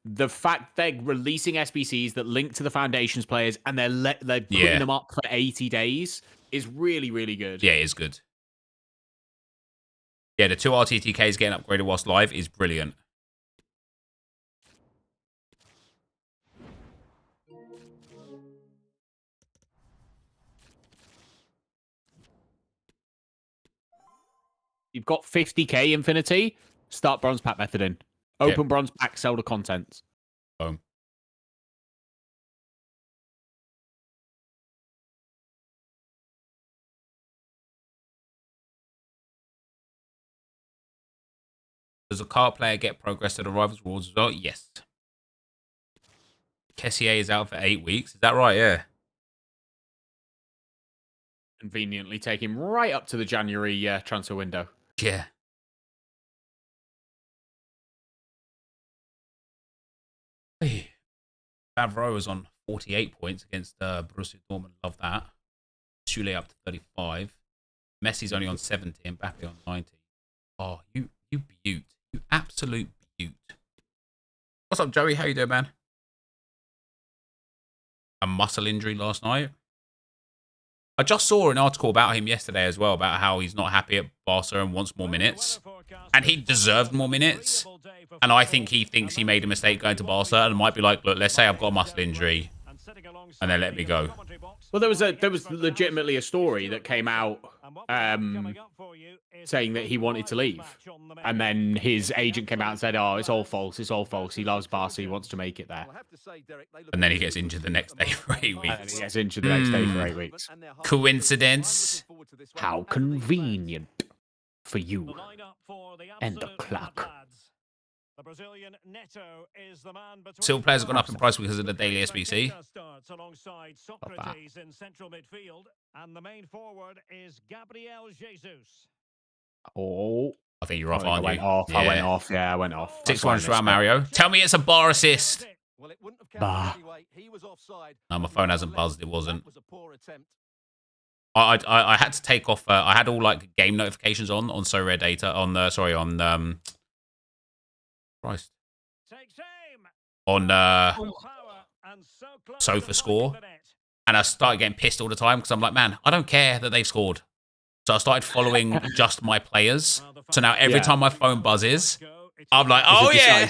the fact they're releasing SBCs that link to the Foundations players and they're putting them up for 80 days is really, really good. Yeah, it is good. Yeah, the 2 RTTKs getting upgraded whilst live is brilliant. You've got 50k Infinity, start bronze pack method in. Open bronze pack, sell the contents. Boom. Does a card player get progress to the Rivals Rewards as well? Yes. Kessier is out for 8 weeks. Is that right? Yeah. Conveniently take him right up to the January transfer window. Yeah. Hey. Favreau was on 48 points against Borussia Dortmund. Love that. Schule up to 35. Messi's only on 70 and Mbappe on 90. Oh, you beaut. You absolute beaut. What's up, Joey? How you doing, man? A muscle injury last night. I just saw an article about him yesterday as well, about how he's not happy at Barca and wants more minutes. And he deserved more minutes. And I think he thinks he made a mistake going to Barca and might be like, look, let's say I've got a muscle injury and then let me go. Well, there was legitimately a story that came out saying that he wanted to leave. And then his agent came out and said, oh, it's all false. It's all false. He loves Barca. He wants to make it there. And then he gets injured the next day for 8 weeks. And he gets injured the next day for 8 weeks. Coincidence? How convenient for you. End of clock. Silver players have gone up in price because of the daily SBC. Oh. I think you're off, aren't you? I went off. Yeah, I went off. 6-1 throughout Mario. Tell me it's a bar assist. Bah. No, my phone hasn't buzzed. It wasn't. I had to take off. I had all like game notifications on Sorare data on Christ. On Sofa Score, and I started getting pissed all the time because I'm like, man, I don't care that they've scored. So I started following just my players. So now every time my phone buzzes, I'm like, oh yeah,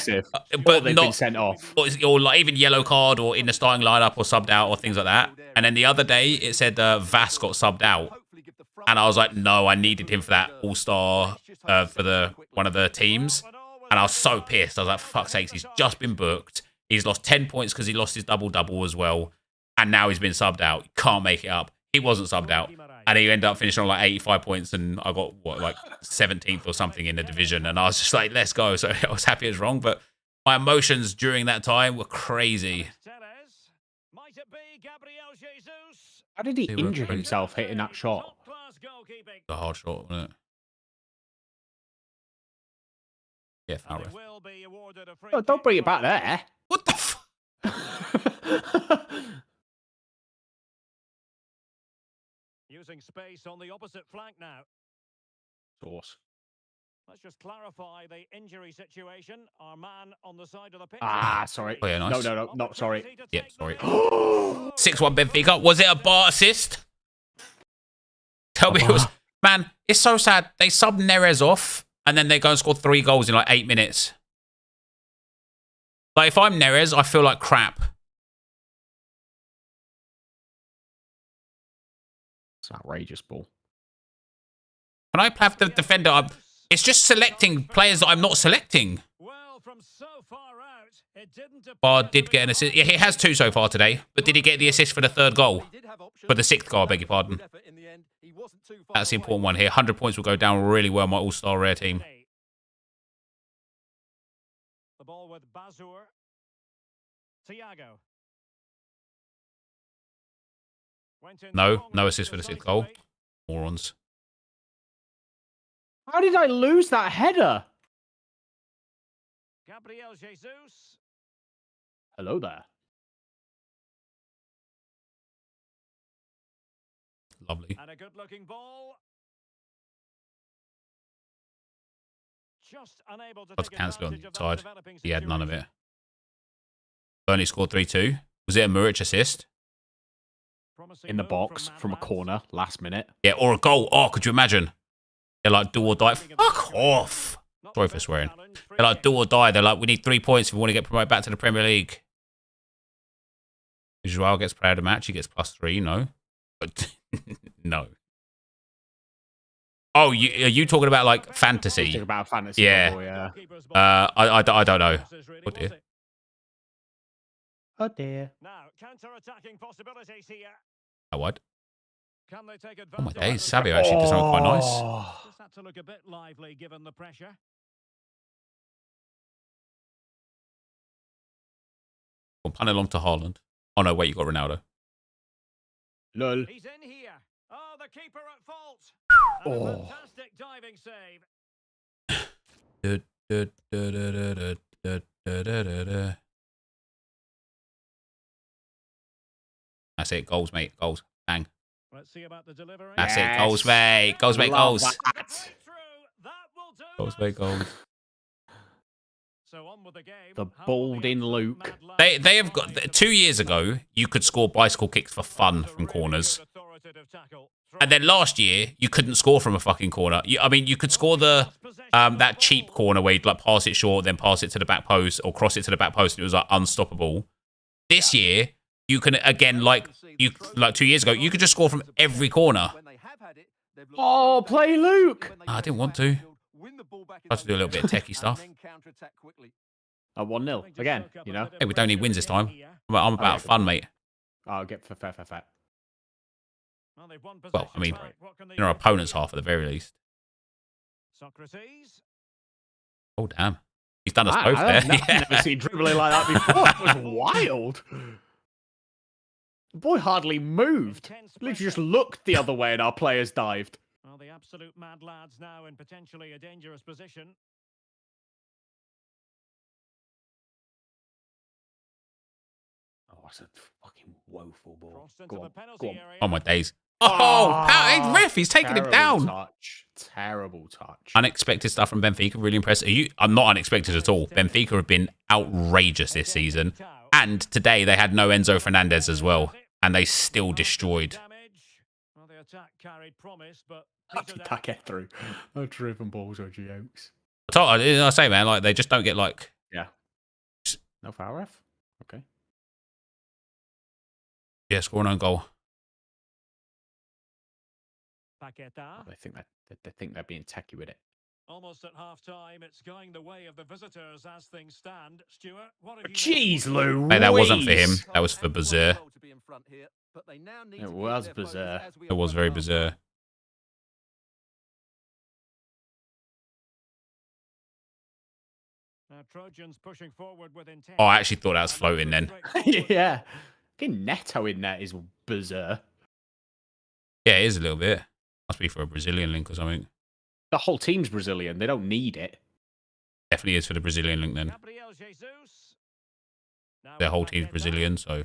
but they've been sent off, or like even yellow card, or in the starting lineup, or subbed out, or things like that. And then the other day it said Vass got subbed out, and I was like, no, I needed him for that All-Star for one of the teams. And I was so pissed. I was like, for fuck's sakes, he's just been booked. He's lost 10 points because he lost his double-double as well. And now he's been subbed out. He can't make it up. He wasn't subbed out. And he ended up finishing on like 85 points. And I got, like 17th or something in the division. And I was just like, let's go. So I was happy as wrong. But my emotions during that time were crazy. How did he injure himself hitting that shot? A hard shot, wasn't it? Yeah, foul ref. Oh, don't bring it back there. What the fuck? Using space on the opposite flank now. Source. Let's just clarify the injury situation. Our man on the side of the pitch. Ah, sorry. Oh, yeah, nice. No, not sorry. Yeah, sorry. 6-1 Benfica. Was it a bar assist? Tell me it was. Man, it's so sad. They subbed Neres off, and then they go and score 3 goals in like 8 minutes. Like, if I'm Neres, I feel like crap. It's outrageous, ball. Can I have the defender? It's just selecting players that I'm not selecting. Bar did get an assist. Yeah, he has 2 so far today. But did he get the assist for the 3rd goal? For the 6th goal, I beg your pardon. That's the important one here. 100 points will go down really well, my all-star rare team. The ball with Bazur. Thiago. No assist for the 6th goal. Morons. How did I lose that header? Gabriel Jesus. Hello there. Lovely. And a good-looking ball. Just unable to Got to take cancel it on advantage the of that side. developing He had none of it. situation. Burnley scored 3-2. Was it a Muric assist? Promising In the move box from a Mad Lads. corner, last minute. Yeah, or a goal. Oh, could you imagine? They're like, do or die. Fuck off. Not Sorry the for best swearing. challenge, free They're like, kick. do or die. They're like, we need 3 points if we want to get promoted back to the Premier League. Joao gets player of the match. He gets +3. No. But no. Oh, are you talking about like fantasy? Think about fantasy. Yeah. Before, yeah. I don't know. Oh dear. Oh dear. Now, counter-attacking possibilities here. Oh, what? Can they take Oh my advantage? days. Savio actually did something quite nice. Oh. Just had to look a bit lively given the pressure. We'll punt along to Haaland. Oh no, wait, you got Ronaldo. Lol. He's in here. Oh, the keeper at fault. Oh. And a fantastic diving save. That's it. Goals, mate. Goals. Bang. Let's see about the delivery. That's Yes. it. Goals, mate. Goals, mate. Love Goals. that. Breakthrough. That will do Goals, it. mate. Goals. So on with the game. The How will balding absolute Luke. Mad Lads They have try got to 2 years ago. You could score bicycle kicks for fun That's a from really corners, good authoritative tackle. and then last year you couldn't score from a fucking corner. I mean, you could score the that cheap corner where you'd like pass it short, then pass it to the back post or cross it to the back post, and it was like unstoppable. This year you can again like 2 years ago you could just score from every corner. Oh, play Luke. I didn't want to. I had to do a little bit of techie stuff. 1-0 again. You know. Hey, we don't need wins this time. I'm about fun, mate. I'll get fair. Well, I mean, in our opponent's half at the very least. Socrates. Oh damn, he's done us both I've there. never seen dribbling like that before. That was wild. The boy hardly moved. Literally just looked the other way and our players dived. Well, the absolute Mad Lads now in potentially a dangerous position. Oh, that's a fucking woeful ball. Crossed into the penalty area. Oh my days. Oh, hey, ref, he's taking him down. Terrible touch. Unexpected stuff from Benfica. Really impressive. I'm not unexpected at all. Benfica have been outrageous this season. And today they had no Enzo Fernandez as well. And they still destroyed. Well, the attack carried promise, but How did that get through? No driven balls or jokes. I say, man, like they just don't get like. Yeah. No foul ref? Okay. Yeah, score an own goal. Paqueta. They think they're being techie with it. Almost at half time, it's going the way of the visitors as things stand. Stuart, what have you Jeez, Louise. Hey, that wasn't for him. That was for Bizarre. It was Bizarre. It was very bizarre. Now, Trojans pushing forward with intent. Oh, I actually thought that was floating then. Yeah. Getting Neto in there is bizarre. Yeah, it is a little bit. Must be for a Brazilian link or something. The whole team's Brazilian. They don't need it. Definitely is for the Brazilian link then. Gabriel Jesus. Now Their whole with team's Paqueta. Brazilian, so. I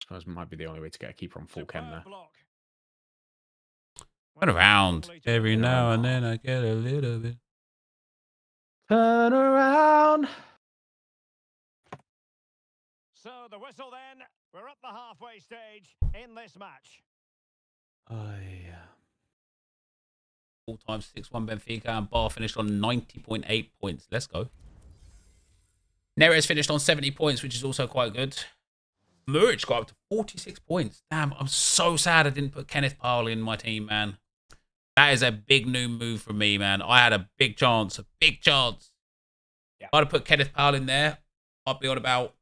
suppose it might be the only way to get a keeper on full chem Superb there. block. Turn around. Well, Every now and then I get a little bit. Turn around. So the whistle then. We're up the halfway stage in this match. Oh, yeah. All-time 6-1 Benfica and Bar finished on 90.8 points. Let's go. Neres finished on 70 points, which is also quite good. Muric got up to 46 points. Damn, I'm so sad I didn't put Kenneth Powell in my team, man. That is a big new move from me, man. I had a big chance. Yeah. If I'd have put Kenneth Powell in there, I'd be on about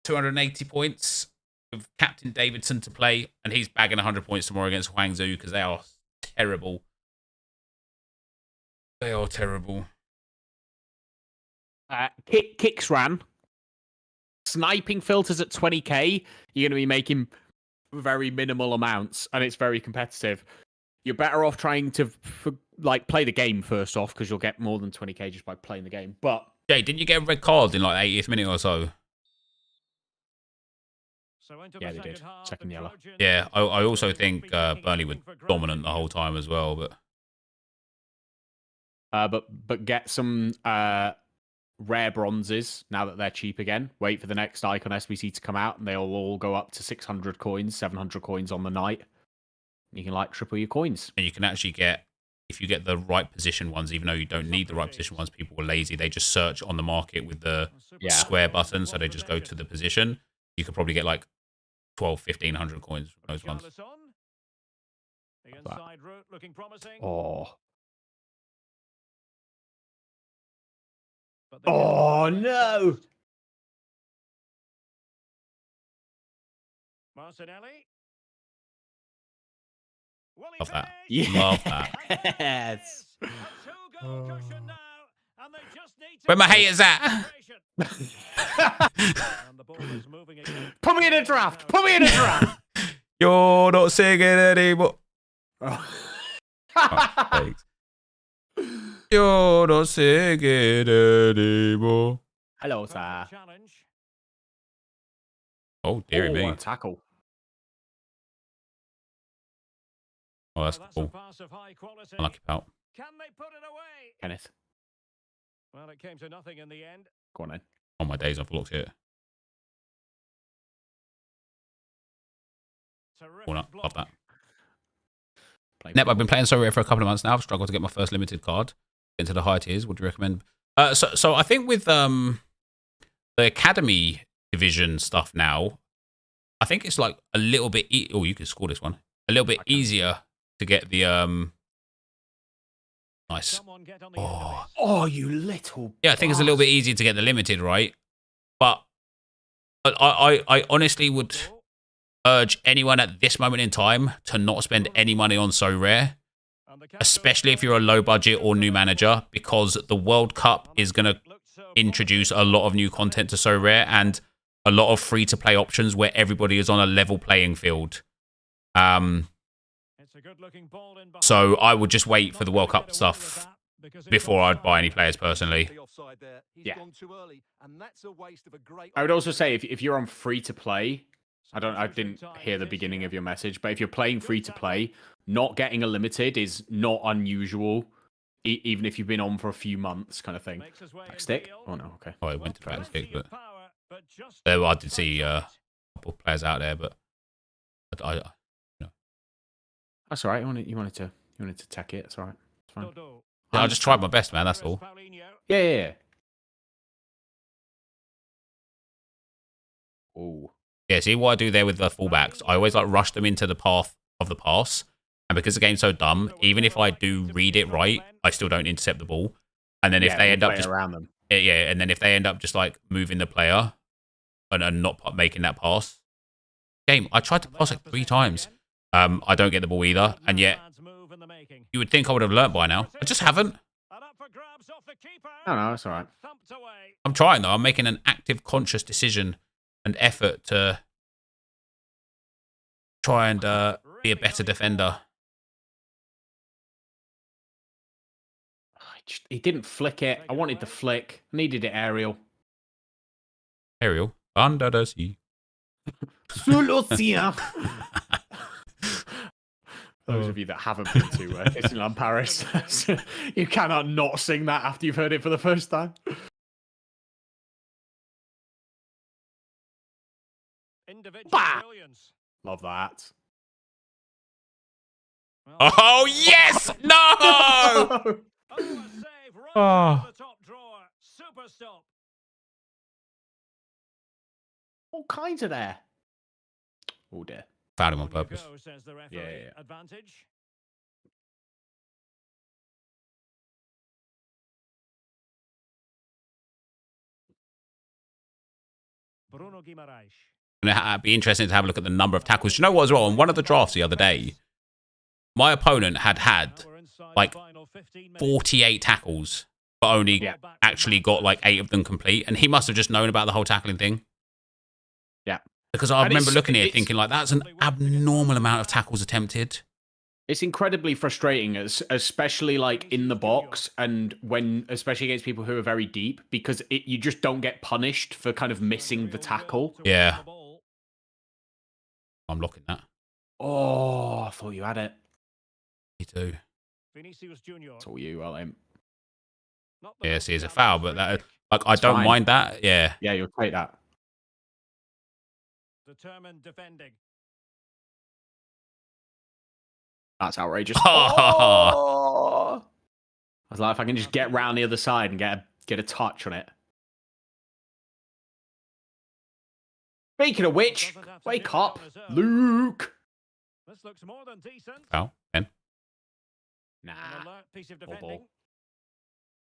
280 points with Captain Davidson to play, and he's bagging 100 points tomorrow against Guangzhou because they are terrible. They are terrible. Kicks ran. Sniping filters at 20k. You're going to be making very minimal amounts, and it's very competitive. You're better off trying to play the game first off because you'll get more than 20k just by playing the game. But Jay, didn't you get a red card in like 80th minute or so? So into Yeah, the they did. half, Second the yellow. Trojans Yeah, I also will think be taking Burnley were nothing for granted dominant the whole here. time as well. But But get some rare bronzes now that they're cheap again. Wait for the next Icon SBC to come out, and they'll all go up to 600 coins, 700 coins on the night. You can like triple your coins. and you can actually get, if you get the right position ones, even though you don't need the right position ones, people were lazy. They just search on the market with the Yeah. square button, so they just go to the position. You could probably get like 12, 1500 coins from those ones. The inside route looking promising. Oh. But they Oh, get no. first. Martinelli. Will he Love that. finish? Love that. Yes. A two-goal cushion now, and they just need to Where my win haters at? celebration. And the ball is moving again. Put me in a draft. Put me in a draft. You're not singing anymore. Oh. Thanks. You're not singing anymore. Hello, sir. Challenge. Oh, dearie me. What a tackle. Oh, that's Well, that's a cool. pass of high quality. Unlucky pal. Can they put it away? Kenneth, Well, it came to nothing in the end. go on then. On my days, I've looked at it. Terrific Cool, love block. that. Play Nep, I've been playing Sorare for a couple of months now. I've struggled to get my first limited card. Into the high tiers. Would you recommend? So I think with the academy division stuff now, I think it's like a little bit. Oh, you can score this one. A little bit easier to get the nice. Someone get on the end of this. Oh, you little. Yeah, I think it's a little bit easier to get the limited, right? But I honestly would urge anyone at this moment in time to not spend any money on So Rare, And the especially if you're a low budget or new manager, because the World Cup is going to introduce a lot of new content to So Rare and a lot of free to play options where everybody is on a level playing field. It's a good-looking ball in behind. So I would just wait for the World Cup stuff before I'd buy any players personally. The offside there. He's Yeah. gone too early, and that's a waste of a great I would also say opportunity. if you're on free to play, I didn't hear the beginning of your message, but if you're playing free to play, not getting a limited is not unusual, even if you've been on for a few months, kind of thing. Back stick? Oh no, okay. Oh, it went to back stick, but just I did see a couple of players out there, but I That's all right. You wanted to tack it. That's all right. It's fine. I just tried my best, man. That's all. Yeah. Oh. Yeah, see what I do there with the fullbacks? I always like rush them into the path of the pass. And because the game's so dumb, even if I do read it right, I still don't intercept the ball. And then if they end up just around them. yeah, and then if they end up just like moving the player and not making that pass. Game, I tried to pass like 3 times. I don't get the ball either, and yet you would think I would have learnt by now. I just haven't. No, it's all right. I'm trying though. I'm making an active, conscious decision and effort to try and be a better defender. He didn't flick it. I wanted the flick. Needed it aerial. Ariel, under the sea. Those of you that haven't been to Disneyland Paris, you cannot not sing that after you've heard it for the first time. Bah! Love that. Oh yes! No! Oh. All kinds of there. Oh dear. Found him on purpose. Yeah. Advantage. Bruno Guimaraes. It'd be interesting to have a look at the number of tackles. You know what as well? On one of the drafts the other day, my opponent had like 48 tackles, but only actually got like 8 of them complete. And he must have just known about the whole tackling thing. Yeah. Because I remember looking at it thinking like, that's an abnormal amount of tackles attempted. It's incredibly frustrating, especially like in the box and especially against people who are very deep, because you just don't get punished for kind of missing the tackle. Yeah. I'm locking that. Oh, I thought you had it. Me too. Vinicius Junior. It's all you, Alan. Yeah, see, it's a foul, but that, like, I don't fine. mind that. Yeah. Yeah, you'll take that. Determined defending. That's outrageous. Oh! I was like, if I can just get round the other side and get a touch on it. Speaking of which, wake up, Luke. This looks more than decent. Foul. 10. Nah. An alert piece of Ball, defending. ball.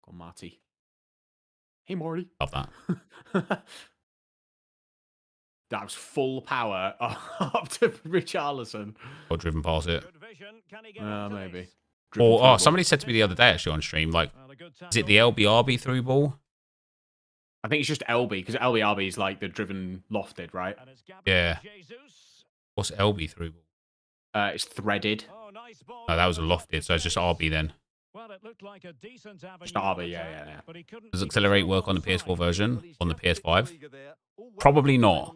Go on, Marty. Hey, Morty. Love that. That was full power up to Richarlison. Or driven past it. Good vision. Can he get onto Maybe. this? Or, oh, somebody said to me the other day, actually, on stream, like, Well, a good is it tackle. the LBRB through ball? I think it's just LB, because LBRB is like the driven lofted, right? And it's Gabriel Yeah. Jesus. What's LB through ball? It's threaded. Oh, nice ball. No, that was a lofted, so it's just RB then. Well, it looked like a decent avenue Just RB, of yeah, attack, yeah. but he couldn't Does keep Accelerate himself work on the offside. PS4 version? On the PS5? Probably Probably not.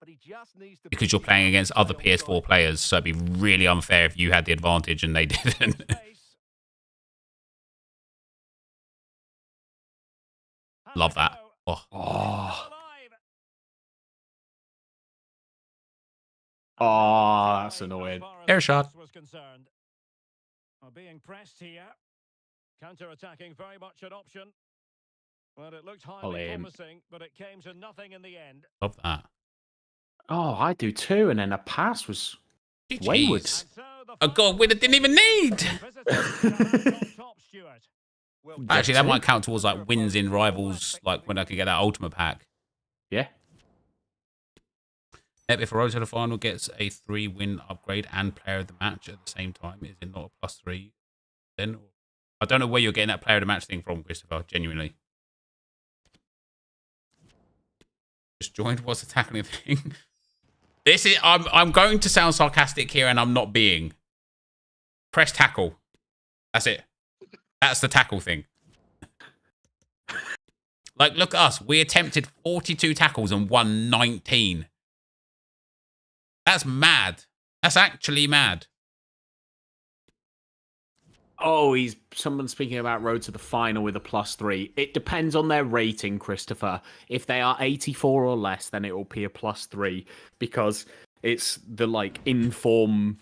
Because Because you're playing against other PS4 players, so it'd be really unfair if you had the advantage and they didn't. Space. Has Love a that. go. Oh, Oh, Alive. oh, that's annoying. As far as Air the shot. pass was concerned. Well, being pressed here. Counter-attacking very much an option. Well, it looked highly Ollie. promising, but it came to nothing in the end. love that. Oh, I do too. And then the pass was wayward. GG's. And so the A goal we didn't even need. top, Stuart. Actually, that might count towards like wins in rivals, like when I could get that ultimate pack. Yeah. If a road to the final gets a 3-win upgrade and player of the match at the same time, is it not a +3? Then I don't know where you're getting that player of the match thing from, Christopher. Genuinely. Just joined. What's the tackling thing? This is. I'm going to sound sarcastic here, and I'm not being. Press tackle. That's it. That's the tackle thing. Like, look at us. We attempted 42 tackles and won 19. That's mad. That's actually mad. Oh, someone speaking about road to the final with a +3. It depends on their rating, Christopher. If they are 84 or less, then it will be a +3 because it's the like inform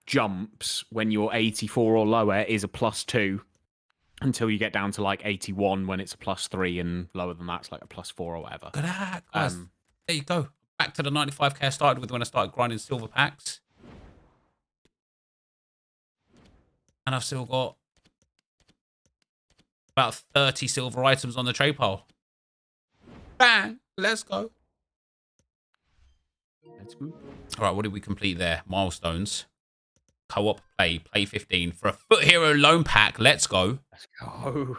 jumps when you're 84 or lower is a +2 until you get down to like 81 when it's a +3 and lower than that's like a +4 or whatever. Look at that, guys. There you go. Back to the 95k I started with when I started grinding silver packs. And I've still got about 30 silver items on the trade pile. Bang! Let's go. Let's go. All right, what did we complete there? Milestones. Co-op play 15 for a Foot Hero loan pack. Let's go. Let's go.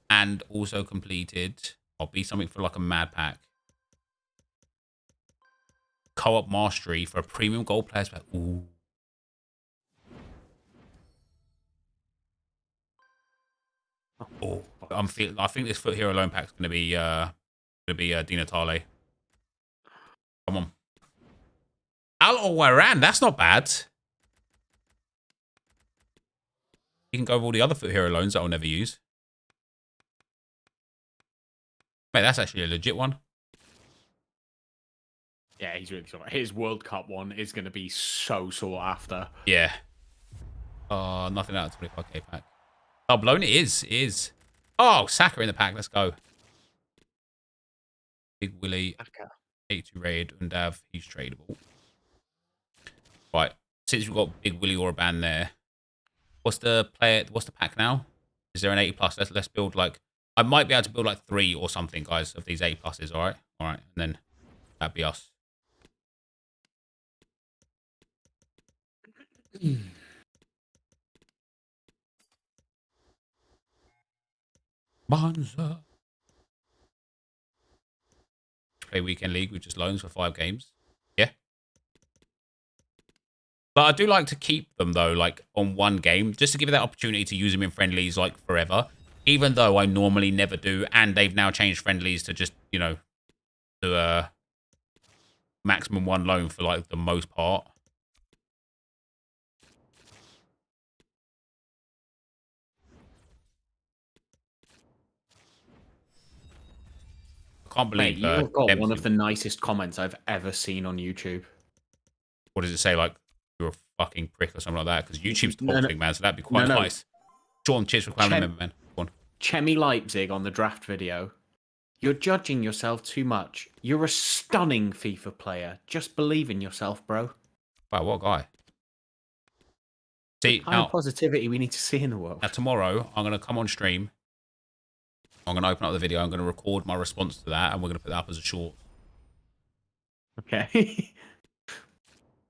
And also completed. I'll be something for like a mad pack. Co-op mastery for a premium gold players pack. Ooh. Oh, I think this Foot Hero loan pack is gonna be Di Natale. Come on. Al Waran, that's not bad. You can go with all the other Foot Hero loans that I'll never use. Mate, that's actually a legit one. Yeah, he's really sort of, his World Cup one is going to be so sought after. Yeah. Nothing out of 25k pack. Oh, blown it is. It is. Oh, Saka in the pack. Let's go. Big Willie. 82 raid. Undav. He's tradable. Right. Since we've got Big Willie or a band there. What's the pack now? Is there an 80 plus? Let's build like. I might be able to build like 3 or something, guys, of these 80 pluses. All right. All right. And then that'd be us. Bonza. Play weekend league with just loans for 5 games. Yeah. But I do like to keep them though, like on one game, just to give you that opportunity to use them in friendlies like forever. Even though I normally never do, and they've now changed friendlies to just, you know, to maximum one loan for like the most part. I can't Mate, believe you've got one Dempsey. of the nicest comments I've ever seen on YouTube. What does it say? Like, you're a fucking prick or something like that? Because YouTube's toxic, man, so that'd be quite No. nice. Sean, cheers for climbing the member, man. Go on. Chemi Leipzig on the draft video. You're judging yourself too much. You're a stunning FIFA player. Just believe in yourself, bro. Wow, what a guy. See, The kind of positivity we need to see in the world. Now, tomorrow, I'm going to come on stream. I'm going to open up the video. I'm going to record my response to that, and we're going to put that up as a short. Okay.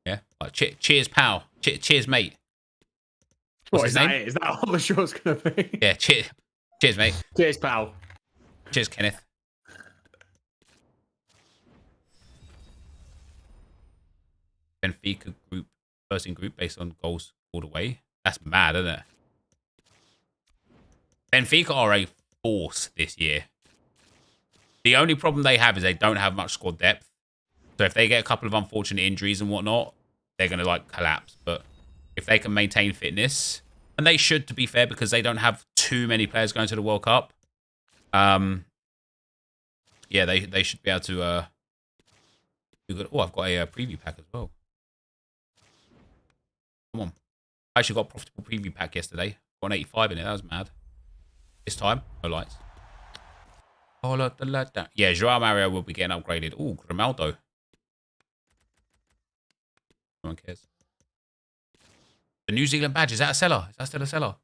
Yeah? Like, cheers, pal. Cheers, mate. What's his name? Is that all the short's going to be? Yeah, cheers, mate. Cheers, pal. Cheers, Kenneth. Benfica group, first in group based on goals scored away. That's mad, isn't it? Benfica are a force this year. The only problem they have is they don't have much squad depth. So if they get a couple of unfortunate injuries and whatnot, they're going to like collapse. But if they can maintain fitness, and they should, to be fair, because they don't have too many players going to the World Cup. Yeah, they should be able to do good. Oh, I've got a preview pack as well. Come on. I actually got a profitable preview pack yesterday. Got an 85 in it. That was mad. This time, no lights. Oh, look, yeah, Joao Mario will be getting upgraded. Oh, Grimaldo. No one cares. The New Zealand badge, is that a seller? Is that still a seller?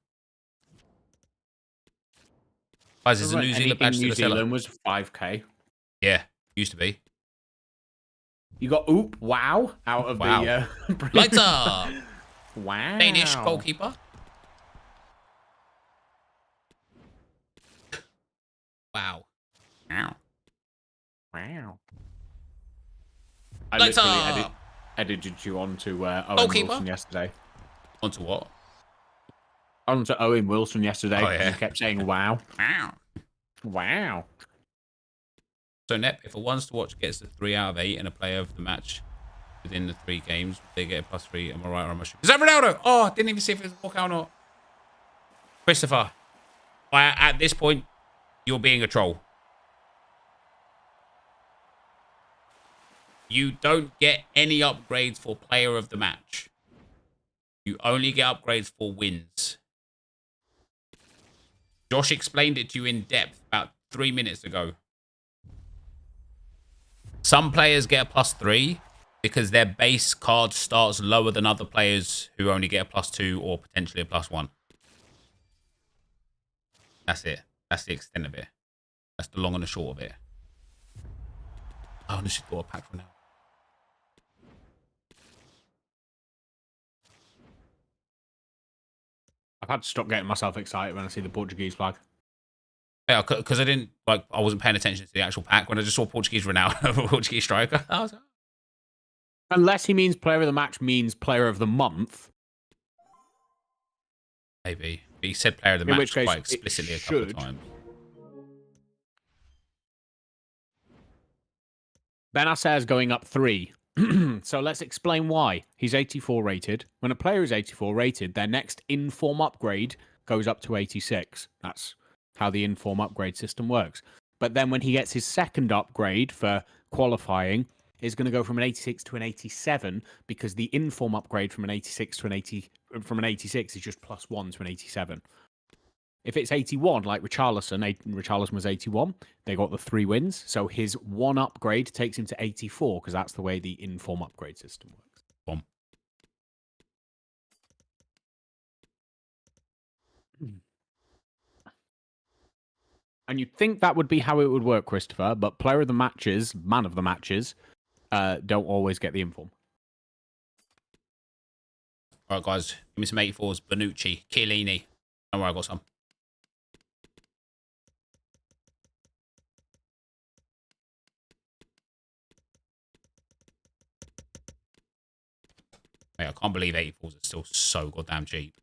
Guys, is the New Zealand badge still a seller? New Zealand was 5k. Yeah, used to be. You got wow out of the lights up. Wow. Danish goalkeeper. Wow. Wow. Wow. Lights up. Edited you onto Owen goalkeeper? Wilson yesterday. Onto what? Onto Owen Wilson yesterday. Oh, yeah. You kept saying wow. Wow. Wow. So, Nep, if a ones to watch gets a 3 out of 8 and a player of the match within the 3 games, they get a +3. Am I right or am I sure? Is that Ronaldo? Oh, I didn't even see if it was a walkout or not. Christopher, at this point, you're being a troll. You don't get any upgrades for player of the match. You only get upgrades for wins. Josh explained it to you in depth about 3 minutes ago. Some players get a +3 because their base card starts lower than other players who only get a +2 or potentially a +1. That's it. That's the extent of it. That's the long and the short of it. I honestly got a pack for now. I've had to stop getting myself excited when I see the Portuguese flag. Yeah, because I wasn't paying attention to the actual pack when I just saw Portuguese Ronaldo, Portuguese striker. I was like, unless he means player of the match means player of the month. maybe. But he said player of the In match which case, quite explicitly a couple of times. Benacer is going up 3. So let's explain why. He's 84 rated. When a player is 84 rated, their next in-form upgrade goes up to 86. That's how the in-form upgrade system works. But then when he gets his second upgrade for qualifying, is going to go from an 86 to an 87 because the in-form upgrade from an 86 to an 86 is just +1 to an 87. If it's 81, like Richarlison was 81, they got the 3 wins. So his 1 upgrade takes him to 84 because that's the way the in-form upgrade system works. Boom. And you'd think that would be how it would work, Christopher, but player of the matches, man of the matches, don't always get the inform. All right, guys. Give me some 84s. Bonucci, Chiellini. Don't worry, I got some. Mate, I can't believe 84s are still so goddamn cheap.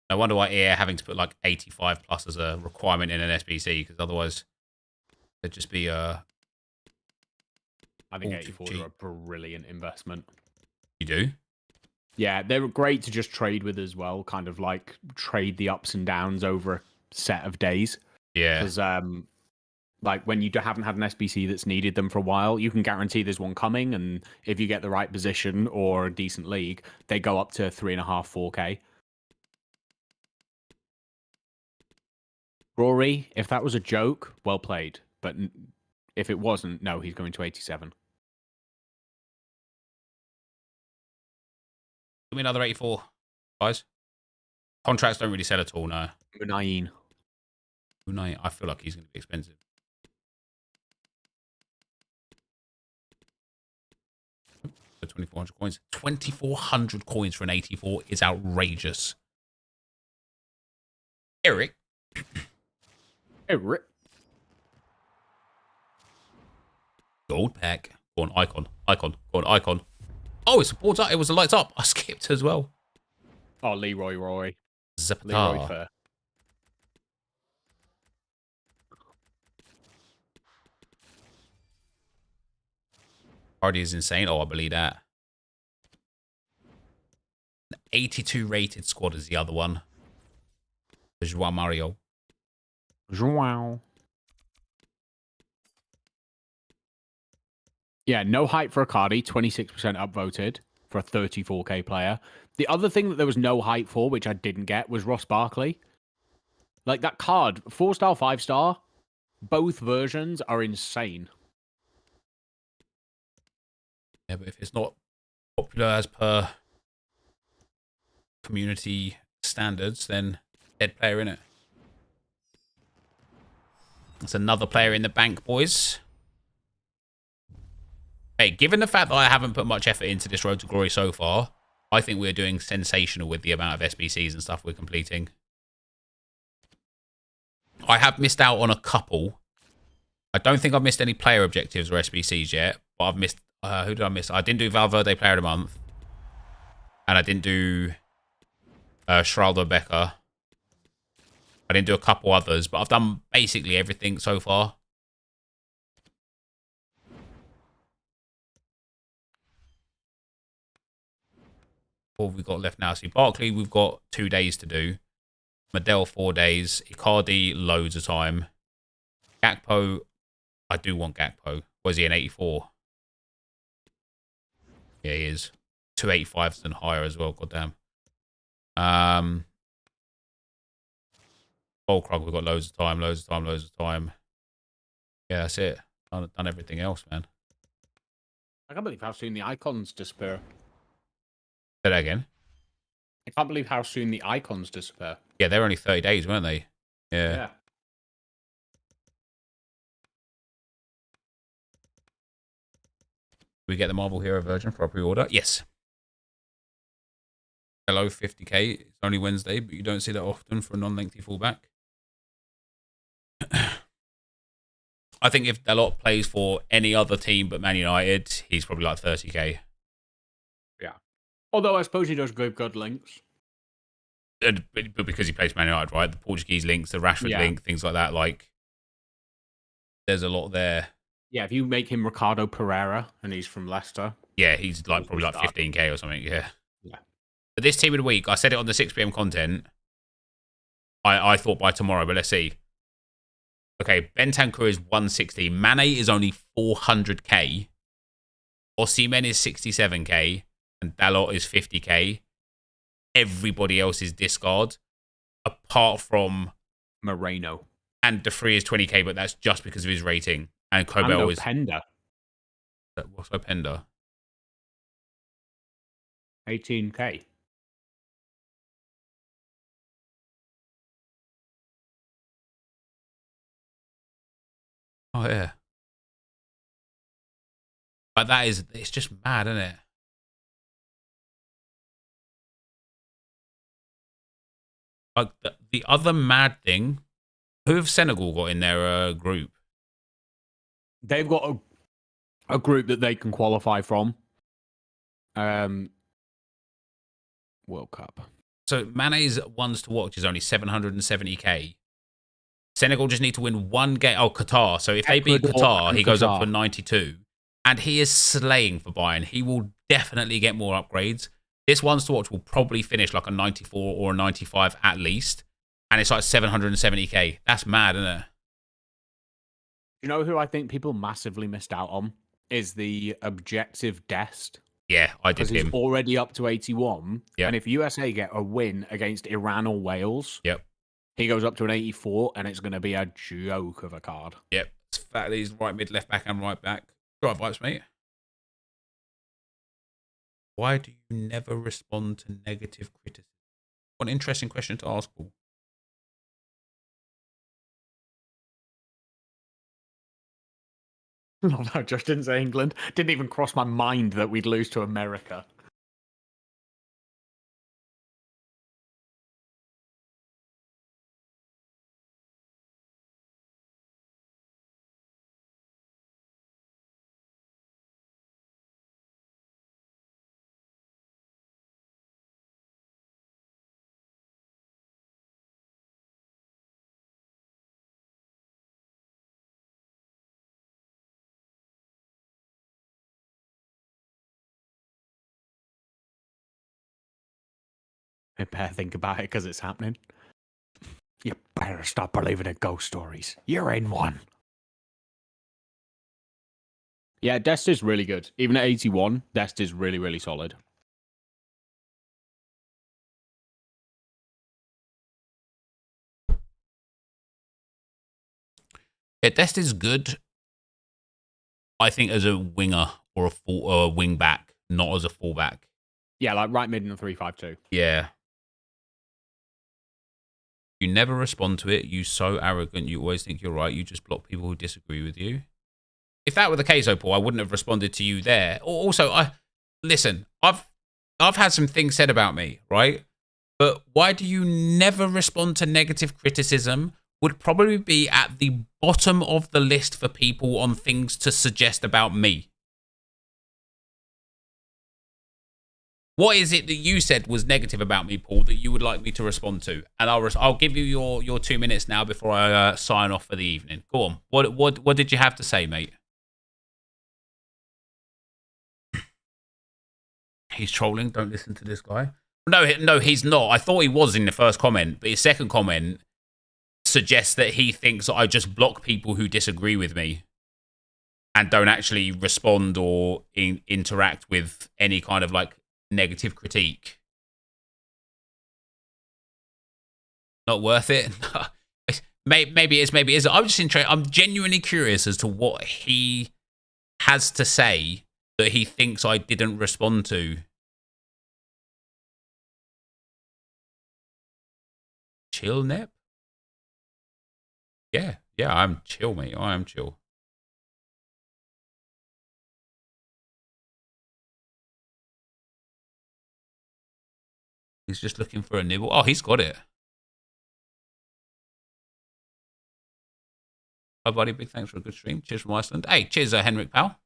No wonder why EA are having to put like 85 plus as a requirement in an SBC, because otherwise there'd just be I think All too 84s cheap. are a brilliant investment. You do? Yeah, they're great to just trade with as well. Kind of like trade the ups and downs over a set of days. Yeah. Because like when you haven't had an SBC that's needed them for a while, you can guarantee there's one coming, and if you get the right position or a decent league, they go up to 3.5, 4K. Rory, if that was a joke, well played. But if it wasn't, no, he's going to 87. Give me another 84, guys. Contracts don't really sell at all, no. Unai. Unai, I feel like he's going to be expensive. So 2,400 coins. 2,400 coins for an 84 is outrageous. Eric. Eric. Gold pack. Go on, icon. Icon. Go on, icon. Oh, it supports up. It was a lights up. I skipped as well. Oh, Leroy Roy. Zapata. Leroy Fair. Hardy is insane. Oh, I believe that. 82 rated squad is the other one. Joao Mario. Joao. Yeah, no hype for Icardi, 26% upvoted for a 34k player. The other thing that there was no hype for, which I didn't get, was Ross Barkley. Like that card, 4-star, 5-star, both versions are insane. Yeah, but if it's not popular as per community standards, then dead player in it. That's another player in the bank, boys. Hey, given the fact that I haven't put much effort into this Road to Glory so far, I think we're doing sensational with the amount of SBCs and stuff we're completing. I have missed out on a couple. I don't think I've missed any player objectives or SBCs yet, but I've missed... who did I miss? I didn't do Valverde Player of the Month. And I didn't do Sheraldo Becker. I didn't do a couple others, but I've done basically everything so far. What have we got left now? See, Barkley, we've got 2 days to do. Medell, 4 days. Icardi, loads of time. Gakpo, I do want Gakpo. Was he an 84? Yeah, he is. 285s and higher as well, goddamn. Volkrug, we've got loads of time, loads of time, loads of time. Yeah, that's it. Done everything else, man. I can't believe how soon the icons disappear. Say that again. I can't believe how soon the icons disappear. Yeah, they're only 30 days, weren't they? Yeah. We get the Marvel Hero version for our pre-order? Yes. Hello, 50k. It's only Wednesday, but you don't see that often for a non-lengthy fullback. I think if Dalot plays for any other team but Man United, he's probably like 30k. Yeah. Although I suppose he does good links. But because he plays Man United, right? The Portuguese links, the Rashford link, things like that. Like, there's a lot there. Yeah, if you make him Ricardo Pereira and he's from Leicester. Yeah, he's like probably like 15k or something. Yeah. Yeah. But this team of the week, I said it on the 6 PM content. I thought by tomorrow, but let's see. Okay, Bentancur is 160. Mane is only 400k. Osimhen is 67k. And Dalot is 50k. Everybody else is discard. Apart from Moreno. And DeFree is 20k, but that's just because of his rating. And Kobel is... Openda. What's Openda? 18k. Oh, yeah. But that is... It's just mad, isn't it? Like, the other mad thing... Who have Senegal got in their group? They've got a group that they can qualify from. World Cup. So Mane's ones to watch is only 770k. Senegal just need to win one game. Oh, Qatar. So if they beat Qatar, he goes up to 92. and he is slaying for Bayern. He will definitely get more upgrades. This ones to watch will probably finish like a 94 or a 95 at least, and it's like 770k. That's mad, isn't it? You know who I think people massively missed out on is the objective Dest. Yeah, I did Because he's him. already up to 81. Yep. And if USA get a win against Iran or Wales, Yep. he goes up to an 84, and it's going to be a joke of a card. Yep. It's fact that he's right mid, left back, and right back. Right vibes, mate. Why do you never respond to negative criticism? What an interesting question to ask, Paul. No, Josh didn't say England. Didn't even cross my mind that we'd lose to America. You better think about it because it's happening. You better stop believing in ghost stories. You're in one. Yeah, Dest is really good. Even at 81, Dest is really, really solid. Yeah, Dest is good, I think, as a winger or a wing back, not as a fullback. Yeah, like right mid in the 3-5-2. Yeah. You never respond to it. You so arrogant. You always think you're right. You just block people who disagree with you. If that were the case, though, Paul, I wouldn't have responded to you there. Also, listen. I've had some things said about me, right? But why do you never respond to negative criticism? Would probably be at the bottom of the list for people on things to suggest about me. What is it that you said was negative about me, Paul, that you would like me to respond to? And I'll give you your 2 minutes now before I sign off for the evening. Go on. What did you have to say, mate? He's trolling. Don't listen to this guy. No, he's not. I thought he was in the first comment, but his second comment suggests that he thinks that I just block people who disagree with me and don't actually respond or interact with any kind of like negative critique. Not worth it. Maybe it is, maybe it isn't. I'm just interested. I'm genuinely curious as to what he has to say that he thinks I didn't respond to. Chill, Nep? Yeah, I'm chill, mate. I am chill. He's just looking for a nibble. Oh, he's got it. Hi, buddy. Big thanks for a good stream. Cheers from Iceland. Hey, cheers, Henrik, pal.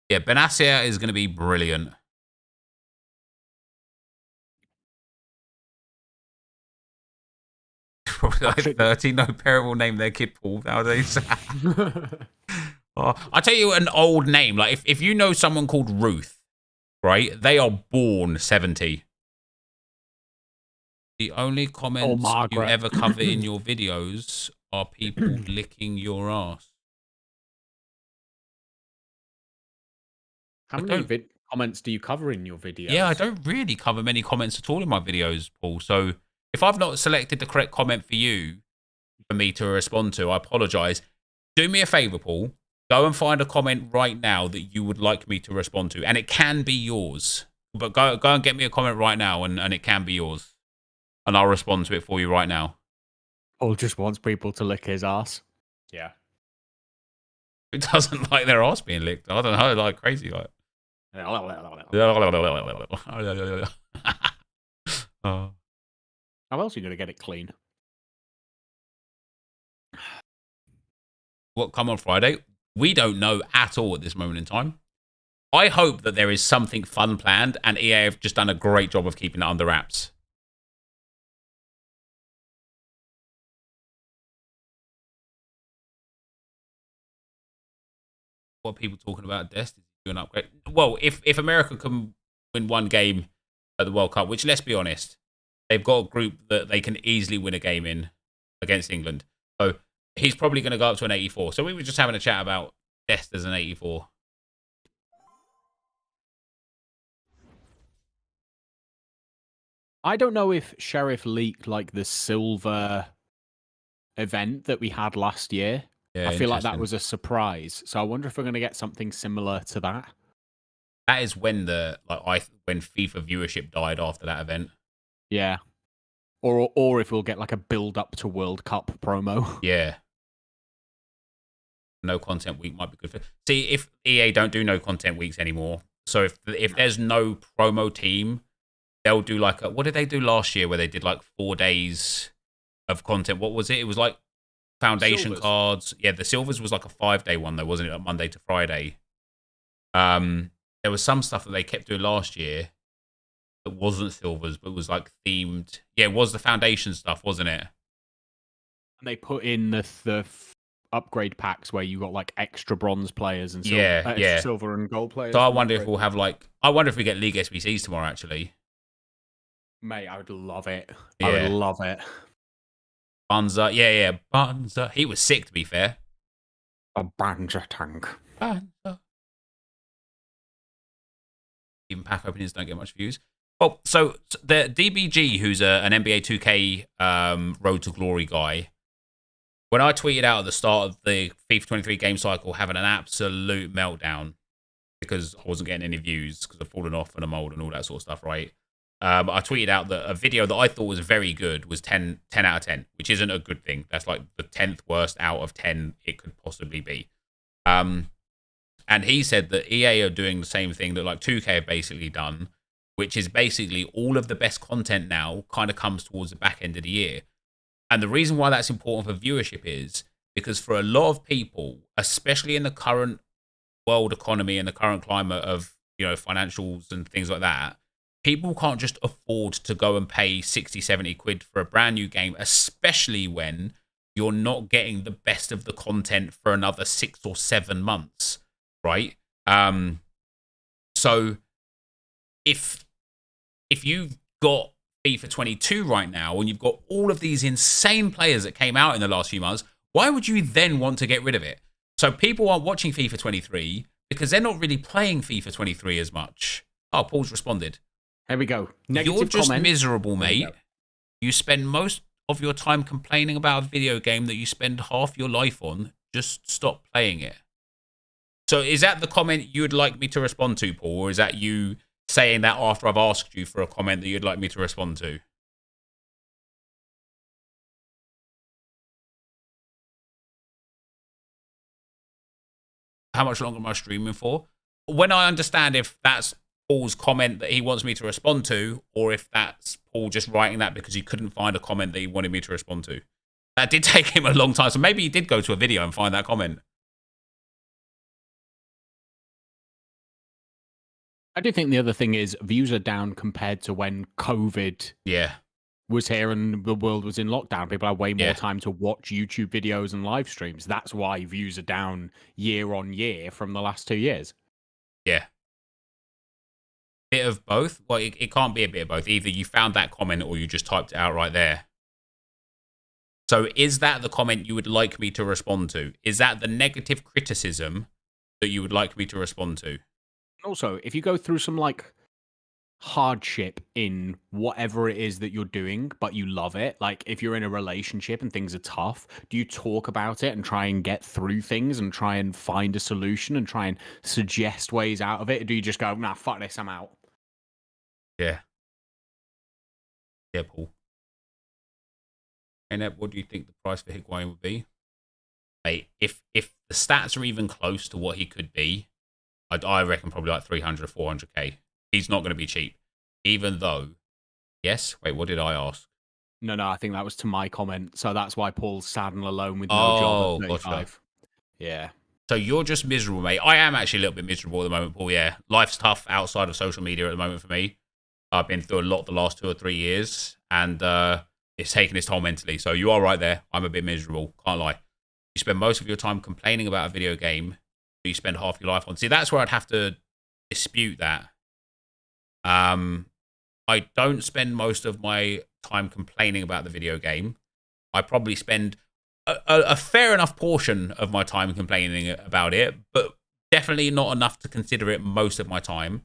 Yeah, Benassia is going to be brilliant. Probably like 30. No parent will name their kid Paul nowadays. Oh, I'll tell you an old name. Like, if you know someone called Ruth, right? They are born 70. The only comments you ever cover in your videos are people licking your ass. How many comments do you cover in your videos? Yeah, I don't really cover many comments at all in my videos, Paul. So if I've not selected the correct comment for you, for me to respond to, I apologize. Do me a favor, Paul. Go and find a comment right now that you would like me to respond to. And it can be yours. But go and get me a comment right now, and it can be yours. And I'll respond to it for you right now. Paul just wants people to lick his ass. Yeah. It doesn't like their ass being licked. I don't know, like crazy, like. How else are you going to get it clean? What come on Friday? We don't know at all at this moment in time. I hope that there is something fun planned, and EA have just done a great job of keeping it under wraps. what are people talking about? Dest is do an upgrade. Well, if America can win one game at the World Cup, which let's be honest, they've got a group that they can easily win a game in against England. So he's probably going to go up to an 84. So we were just having a chat about Dest as an 84. I don't know if Sheriff leaked like the silver event that we had last year. Yeah, I feel like that was a surprise. So I wonder if we're going to get something similar to that. That is when when FIFA viewership died after that event. Yeah. Or if we'll get like a build up to World Cup promo. Yeah. No content week might be good for. See, if EA don't do no content weeks anymore, so if there's no promo team, they'll do like what did they do last year where they did like 4 days of content? What was it? It was like foundation Silvers. cards. Yeah, the silvers was like a 5-day one though, wasn't it? Like Monday to Friday. There was some stuff that they kept doing last year that wasn't silvers, but was like themed. Yeah, it was the foundation stuff, wasn't it? And they put in the upgrade packs where you got like extra bronze players and silver, Yeah. silver and gold players. So I wonder if we'll have I wonder if we get League SBCs tomorrow actually. Mate, I would love it. Yeah. I would love it. Banza, yeah, Banza. He was sick to be fair. A Banza tank. Banza. Even pack openings don't get much views. Well, so the DBG, who's an NBA 2K Road to Glory guy, when I tweeted out at the start of the FIFA 23 game cycle having an absolute meltdown because I wasn't getting any views because I've fallen off in a mold and all that sort of stuff, right? I tweeted out that a video that I thought was very good was 10 out of 10, which isn't a good thing. That's like the 10th worst out of 10 it could possibly be. And he said that EA are doing the same thing that like 2K have basically done, which is basically all of the best content now kind of comes towards the back end of the year. And the reason why that's important for viewership is because for a lot of people, especially in the current world economy and the current climate of, financials and things like that, people can't just afford to go and pay 60, 70 quid for a brand new game, especially when you're not getting the best of the content for another 6 or 7 months, right? So if you've got FIFA 22 right now and you've got all of these insane players that came out in the last few months, why would you then want to get rid of it? So people aren't watching FIFA 23 because they're not really playing FIFA 23 as much. Oh, Paul's responded. Here we go. Negative You're just comment. miserable, mate. You spend most of your time complaining about a video game that you spend half your life on. Just stop playing it. So is that the comment you'd like me to respond to, Paul? Or is that you saying that after I've asked you for a comment that you'd like me to respond to? How much longer am I streaming for? When I understand if that's Paul's comment that he wants me to respond to, or if that's Paul just writing that because he couldn't find a comment that he wanted me to respond to. That did take him a long time, so maybe he did go to a video and find that comment. I do think the other thing is views are down compared to when COVID was here and the world was in lockdown. People had way more time to watch YouTube videos and live streams. That's why views are down year on year from the last 2 years. Yeah. Bit of both? Well, it can't be a bit of both. Either you found that comment or you just typed it out right there. So is that the comment you would like me to respond to? Is that the negative criticism that you would like me to respond to? Also, if you go through some like hardship in whatever it is that you're doing, but you love it, like if you're in a relationship and things are tough, do you talk about it and try and get through things and try and find a solution and try and suggest ways out of it? Or do you just go, nah, fuck this, I'm out? Yeah. Yeah, Paul. And what do you think the price for Higuain would be? Mate, if the stats are even close to what he could be, I reckon probably like 300 or 400k. He's not going to be cheap. Even though, yes? Wait, what did I ask? No, I think that was to my comment. So that's why Paul's sad and alone with no job at 35. Gotcha. Yeah. So you're just miserable, mate. I am actually a little bit miserable at the moment, Paul, yeah. Life's tough outside of social media at the moment for me. I've been through a lot the last 2 or 3 years, and it's taken its toll mentally. So you are right there. I'm a bit miserable. Can't lie. You spend most of your time complaining about a video game you spend half your life on. See, that's where I'd have to dispute that. I don't spend most of my time complaining about the video game. I probably spend a fair enough portion of my time complaining about it, but definitely not enough to consider it most of my time.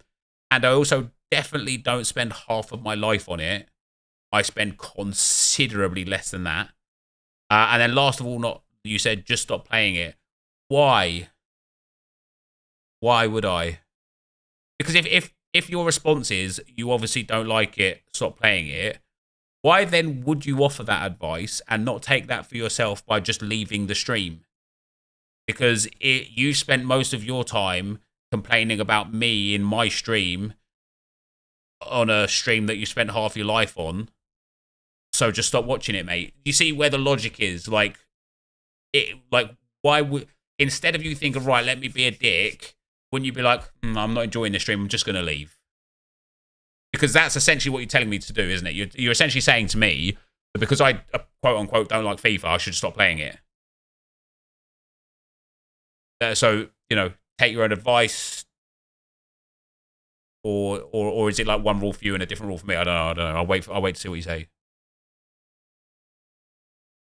And I also definitely don't spend half of my life on it. I spend considerably less than that. And then last of all, you said just stop playing it. Why? Why would I? Because if your response is you obviously don't like it, stop playing it, why then would you offer that advice and not take that for yourself by just leaving the stream? Because you spent most of your time complaining about me in my stream on a stream that you spent half your life on. So just stop watching it, mate. You see where the logic is? Like, why would, instead of you thinking, right, let me be a dick, wouldn't you be like, I'm not enjoying this stream, I'm just going to leave? Because that's essentially what you're telling me to do, isn't it? You're essentially saying to me that because I, quote unquote, don't like FIFA, I should stop playing it. So, you know, take your own advice. Or is it like one rule for you and a different rule for me? I don't know. I'll wait to see what you say.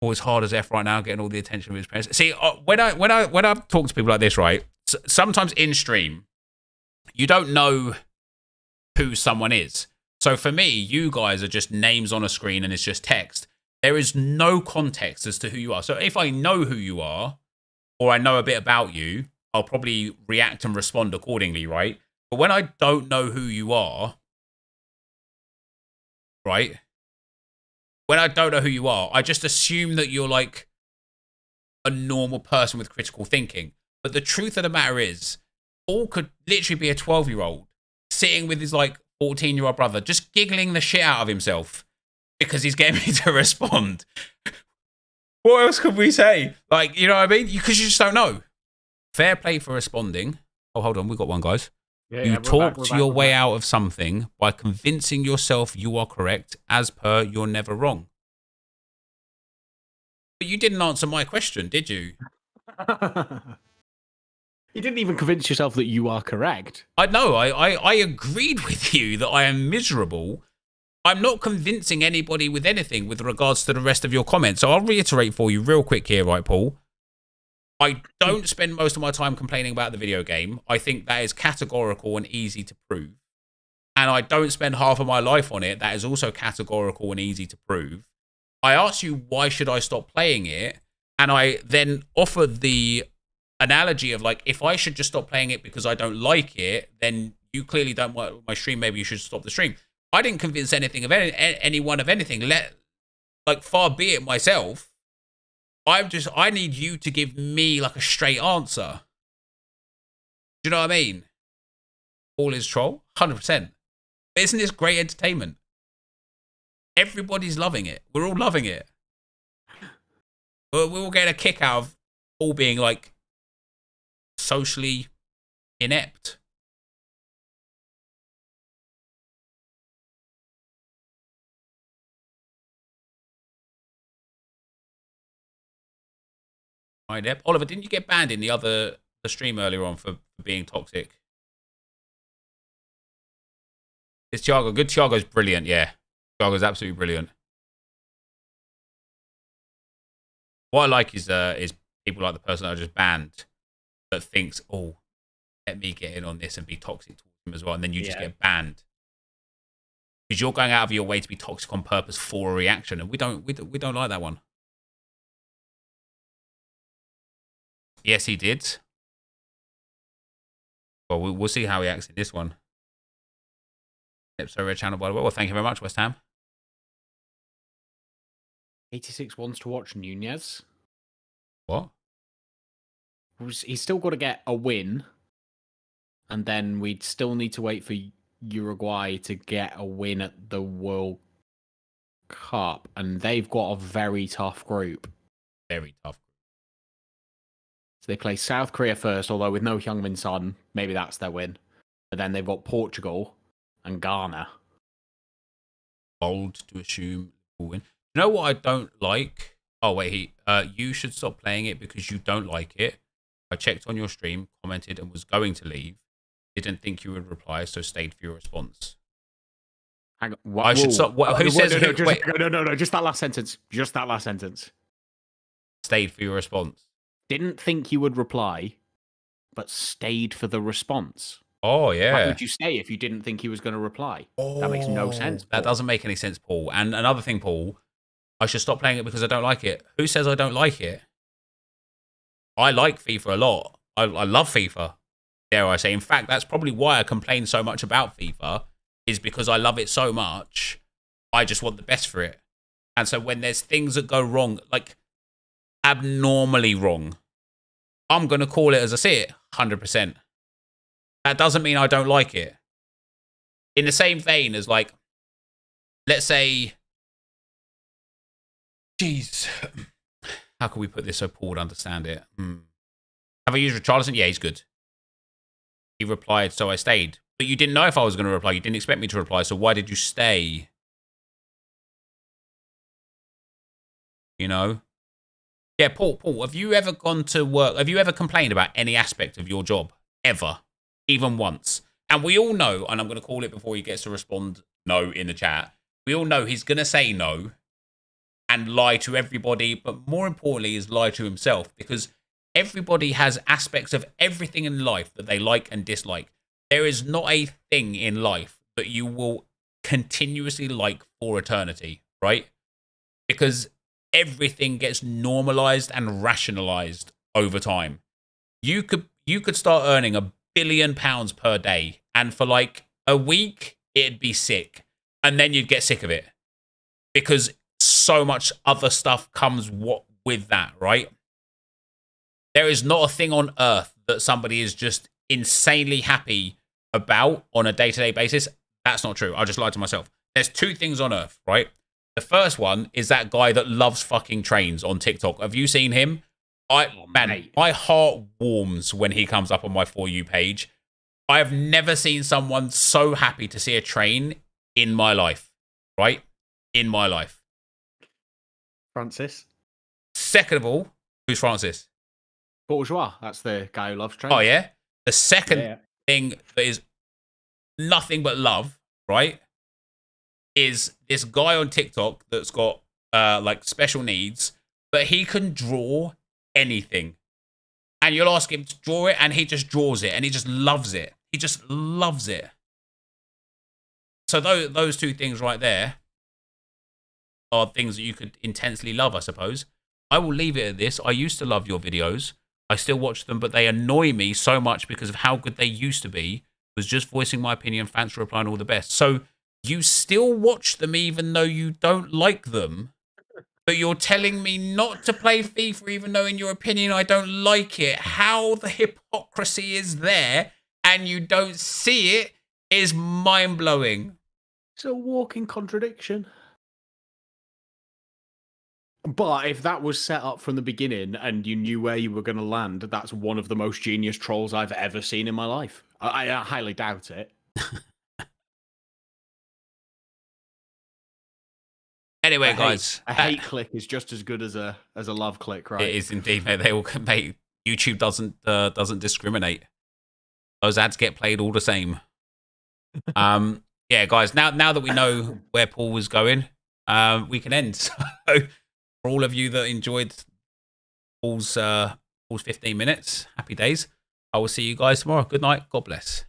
As hard as F right now, getting all the attention of his parents. See, when I talk to people like this, right? Sometimes in stream, you don't know who someone is. So for me, you guys are just names on a screen and it's just text. There is no context as to who you are. So if I know who you are, or I know a bit about you, I'll probably react and respond accordingly, right? But when I don't know who you are, right? When I don't know who you are, I just assume that you're like a normal person with critical thinking. But the truth of the matter is, Paul could literally be a 12-year-old sitting with his like 14-year-old brother, just giggling the shit out of himself because he's getting me to respond. What else could we say? Like, you know what I mean? Because you just don't know. Fair play for responding. Oh, hold on. We got one, guys. You talked your way out of something by convincing yourself you are correct. As per, you're never wrong. But you didn't answer my question, did you? You didn't even convince yourself that you are correct. I know. I agreed with you that I am miserable. I'm not convincing anybody with anything with regards to the rest of your comments. So I'll reiterate for you real quick here, right, Paul? I don't spend most of my time complaining about the video game. I think that is categorical and easy to prove. And I don't spend half of my life on it. That is also categorical and easy to prove. I asked you, why should I stop playing it? And I then offered the analogy of like, if I should just stop playing it because I don't like it, then you clearly don't want my stream. Maybe you should stop the stream. I didn't convince anyone of anything. Far be it myself. I need you to give me like a straight answer. Do you know what I mean? All is troll, 100%. But isn't this great entertainment? Everybody's loving it. We're all loving it. We're all getting a kick out of all being like socially inept. Oliver, didn't you get banned in the stream earlier on for being toxic? It's Thiago. Good. Thiago's brilliant. Yeah, Thiago's absolutely brilliant. What I like is people like the person that I just banned that thinks, oh, let me get in on this and be toxic towards him as well, and then you just get banned because you're going out of your way to be toxic on purpose for a reaction, and we don't like that one. Yes, he did. Well, we'll see how he acts in this one. Yep, so red channel, by the way. Well, thank you very much, West Ham. 86 wants to watch Nunez. What? He's still got to get a win. And then we'd still need to wait for Uruguay to get a win at the World Cup. And they've got a very tough group. Very tough. So they play South Korea first, although with no Heung-min Son, maybe that's their win. But then they've got Portugal and Ghana. Bold to assume we'll win. You know what I don't like? Oh, wait, you should stop playing it because you don't like it. I checked on your stream, commented, and was going to leave. Didn't think you would reply, so stayed for your response. Hang on. What, I should stop. Who says? No, just that last sentence. Just that last sentence. Stayed for your response. Didn't think you would reply, but stayed for the response. Oh, yeah. Why would you stay if you didn't think he was going to reply? That makes no sense, Paul. That doesn't make any sense, Paul. And another thing, Paul, I should stop playing it because I don't like it. Who says I don't like it? I like FIFA a lot. I love FIFA, dare I say. In fact, that's probably why I complain so much about FIFA, is because I love it so much. I just want the best for it. And so when there's things that go wrong, like abnormally wrong, I'm going to call it as I see it, 100%. That doesn't mean I don't like it. In the same vein as, like, let's say, jeez, how can we put this so Paul would understand it? Have I used Richarlison? Yeah, he's good. He replied, so I stayed. But you didn't know if I was going to reply. You didn't expect me to reply, so why did you stay? You know? Yeah, Paul, have you ever gone to work? Have you ever complained about any aspect of your job? Ever? Even once? And we all know, and I'm going to call it before he gets to respond no in the chat, we all know he's going to say no and lie to everybody, but more importantly is lie to himself, because everybody has aspects of everything in life that they like and dislike. There is not a thing in life that you will continuously like for eternity, right? Because everything gets normalized and rationalized over time. You could start earning £1 billion per day, and for like a week it'd be sick, and then you'd get sick of it because so much other stuff comes with that, right? There is not a thing on earth that somebody is just insanely happy about on a day-to-day basis. That's not true. I just lied to myself. There's two things on earth, right? The first one is that guy that loves fucking trains on TikTok. Have you seen him? My heart warms when he comes up on my For You page. I have never seen someone so happy to see a train in my life, right? In my life. Francis. Second of all, who's Francis? Bourgeois. That's the guy who loves trains. Oh, yeah? The second thing that is nothing but love, right, is this guy on TikTok that's got like special needs, but he can draw anything. And you'll ask him to draw it, and he just draws it, and he just loves it. He just loves it. So those two things right there are things that you could intensely love, I suppose. I will leave it at this. I used to love your videos. I still watch them, but they annoy me so much because of how good they used to be. Was just voicing my opinion, thanks for replying, all the best. So you still watch them even though you don't like them, but you're telling me not to play FIFA even though in your opinion I don't like it. How the hypocrisy is there and you don't see it is mind-blowing. It's a walking contradiction. But if that was set up from the beginning and you knew where you were going to land, that's one of the most genius trolls I've ever seen in my life. I highly doubt it. Anyway, guys, a hate click is just as good as a love click, right? It is indeed, mate. Mate, YouTube doesn't discriminate. Those ads get played all the same. Yeah, guys. Now that we know where Paul was going, we can end. So, for all of you that enjoyed Paul's 15 minutes, happy days. I will see you guys tomorrow. Good night. God bless.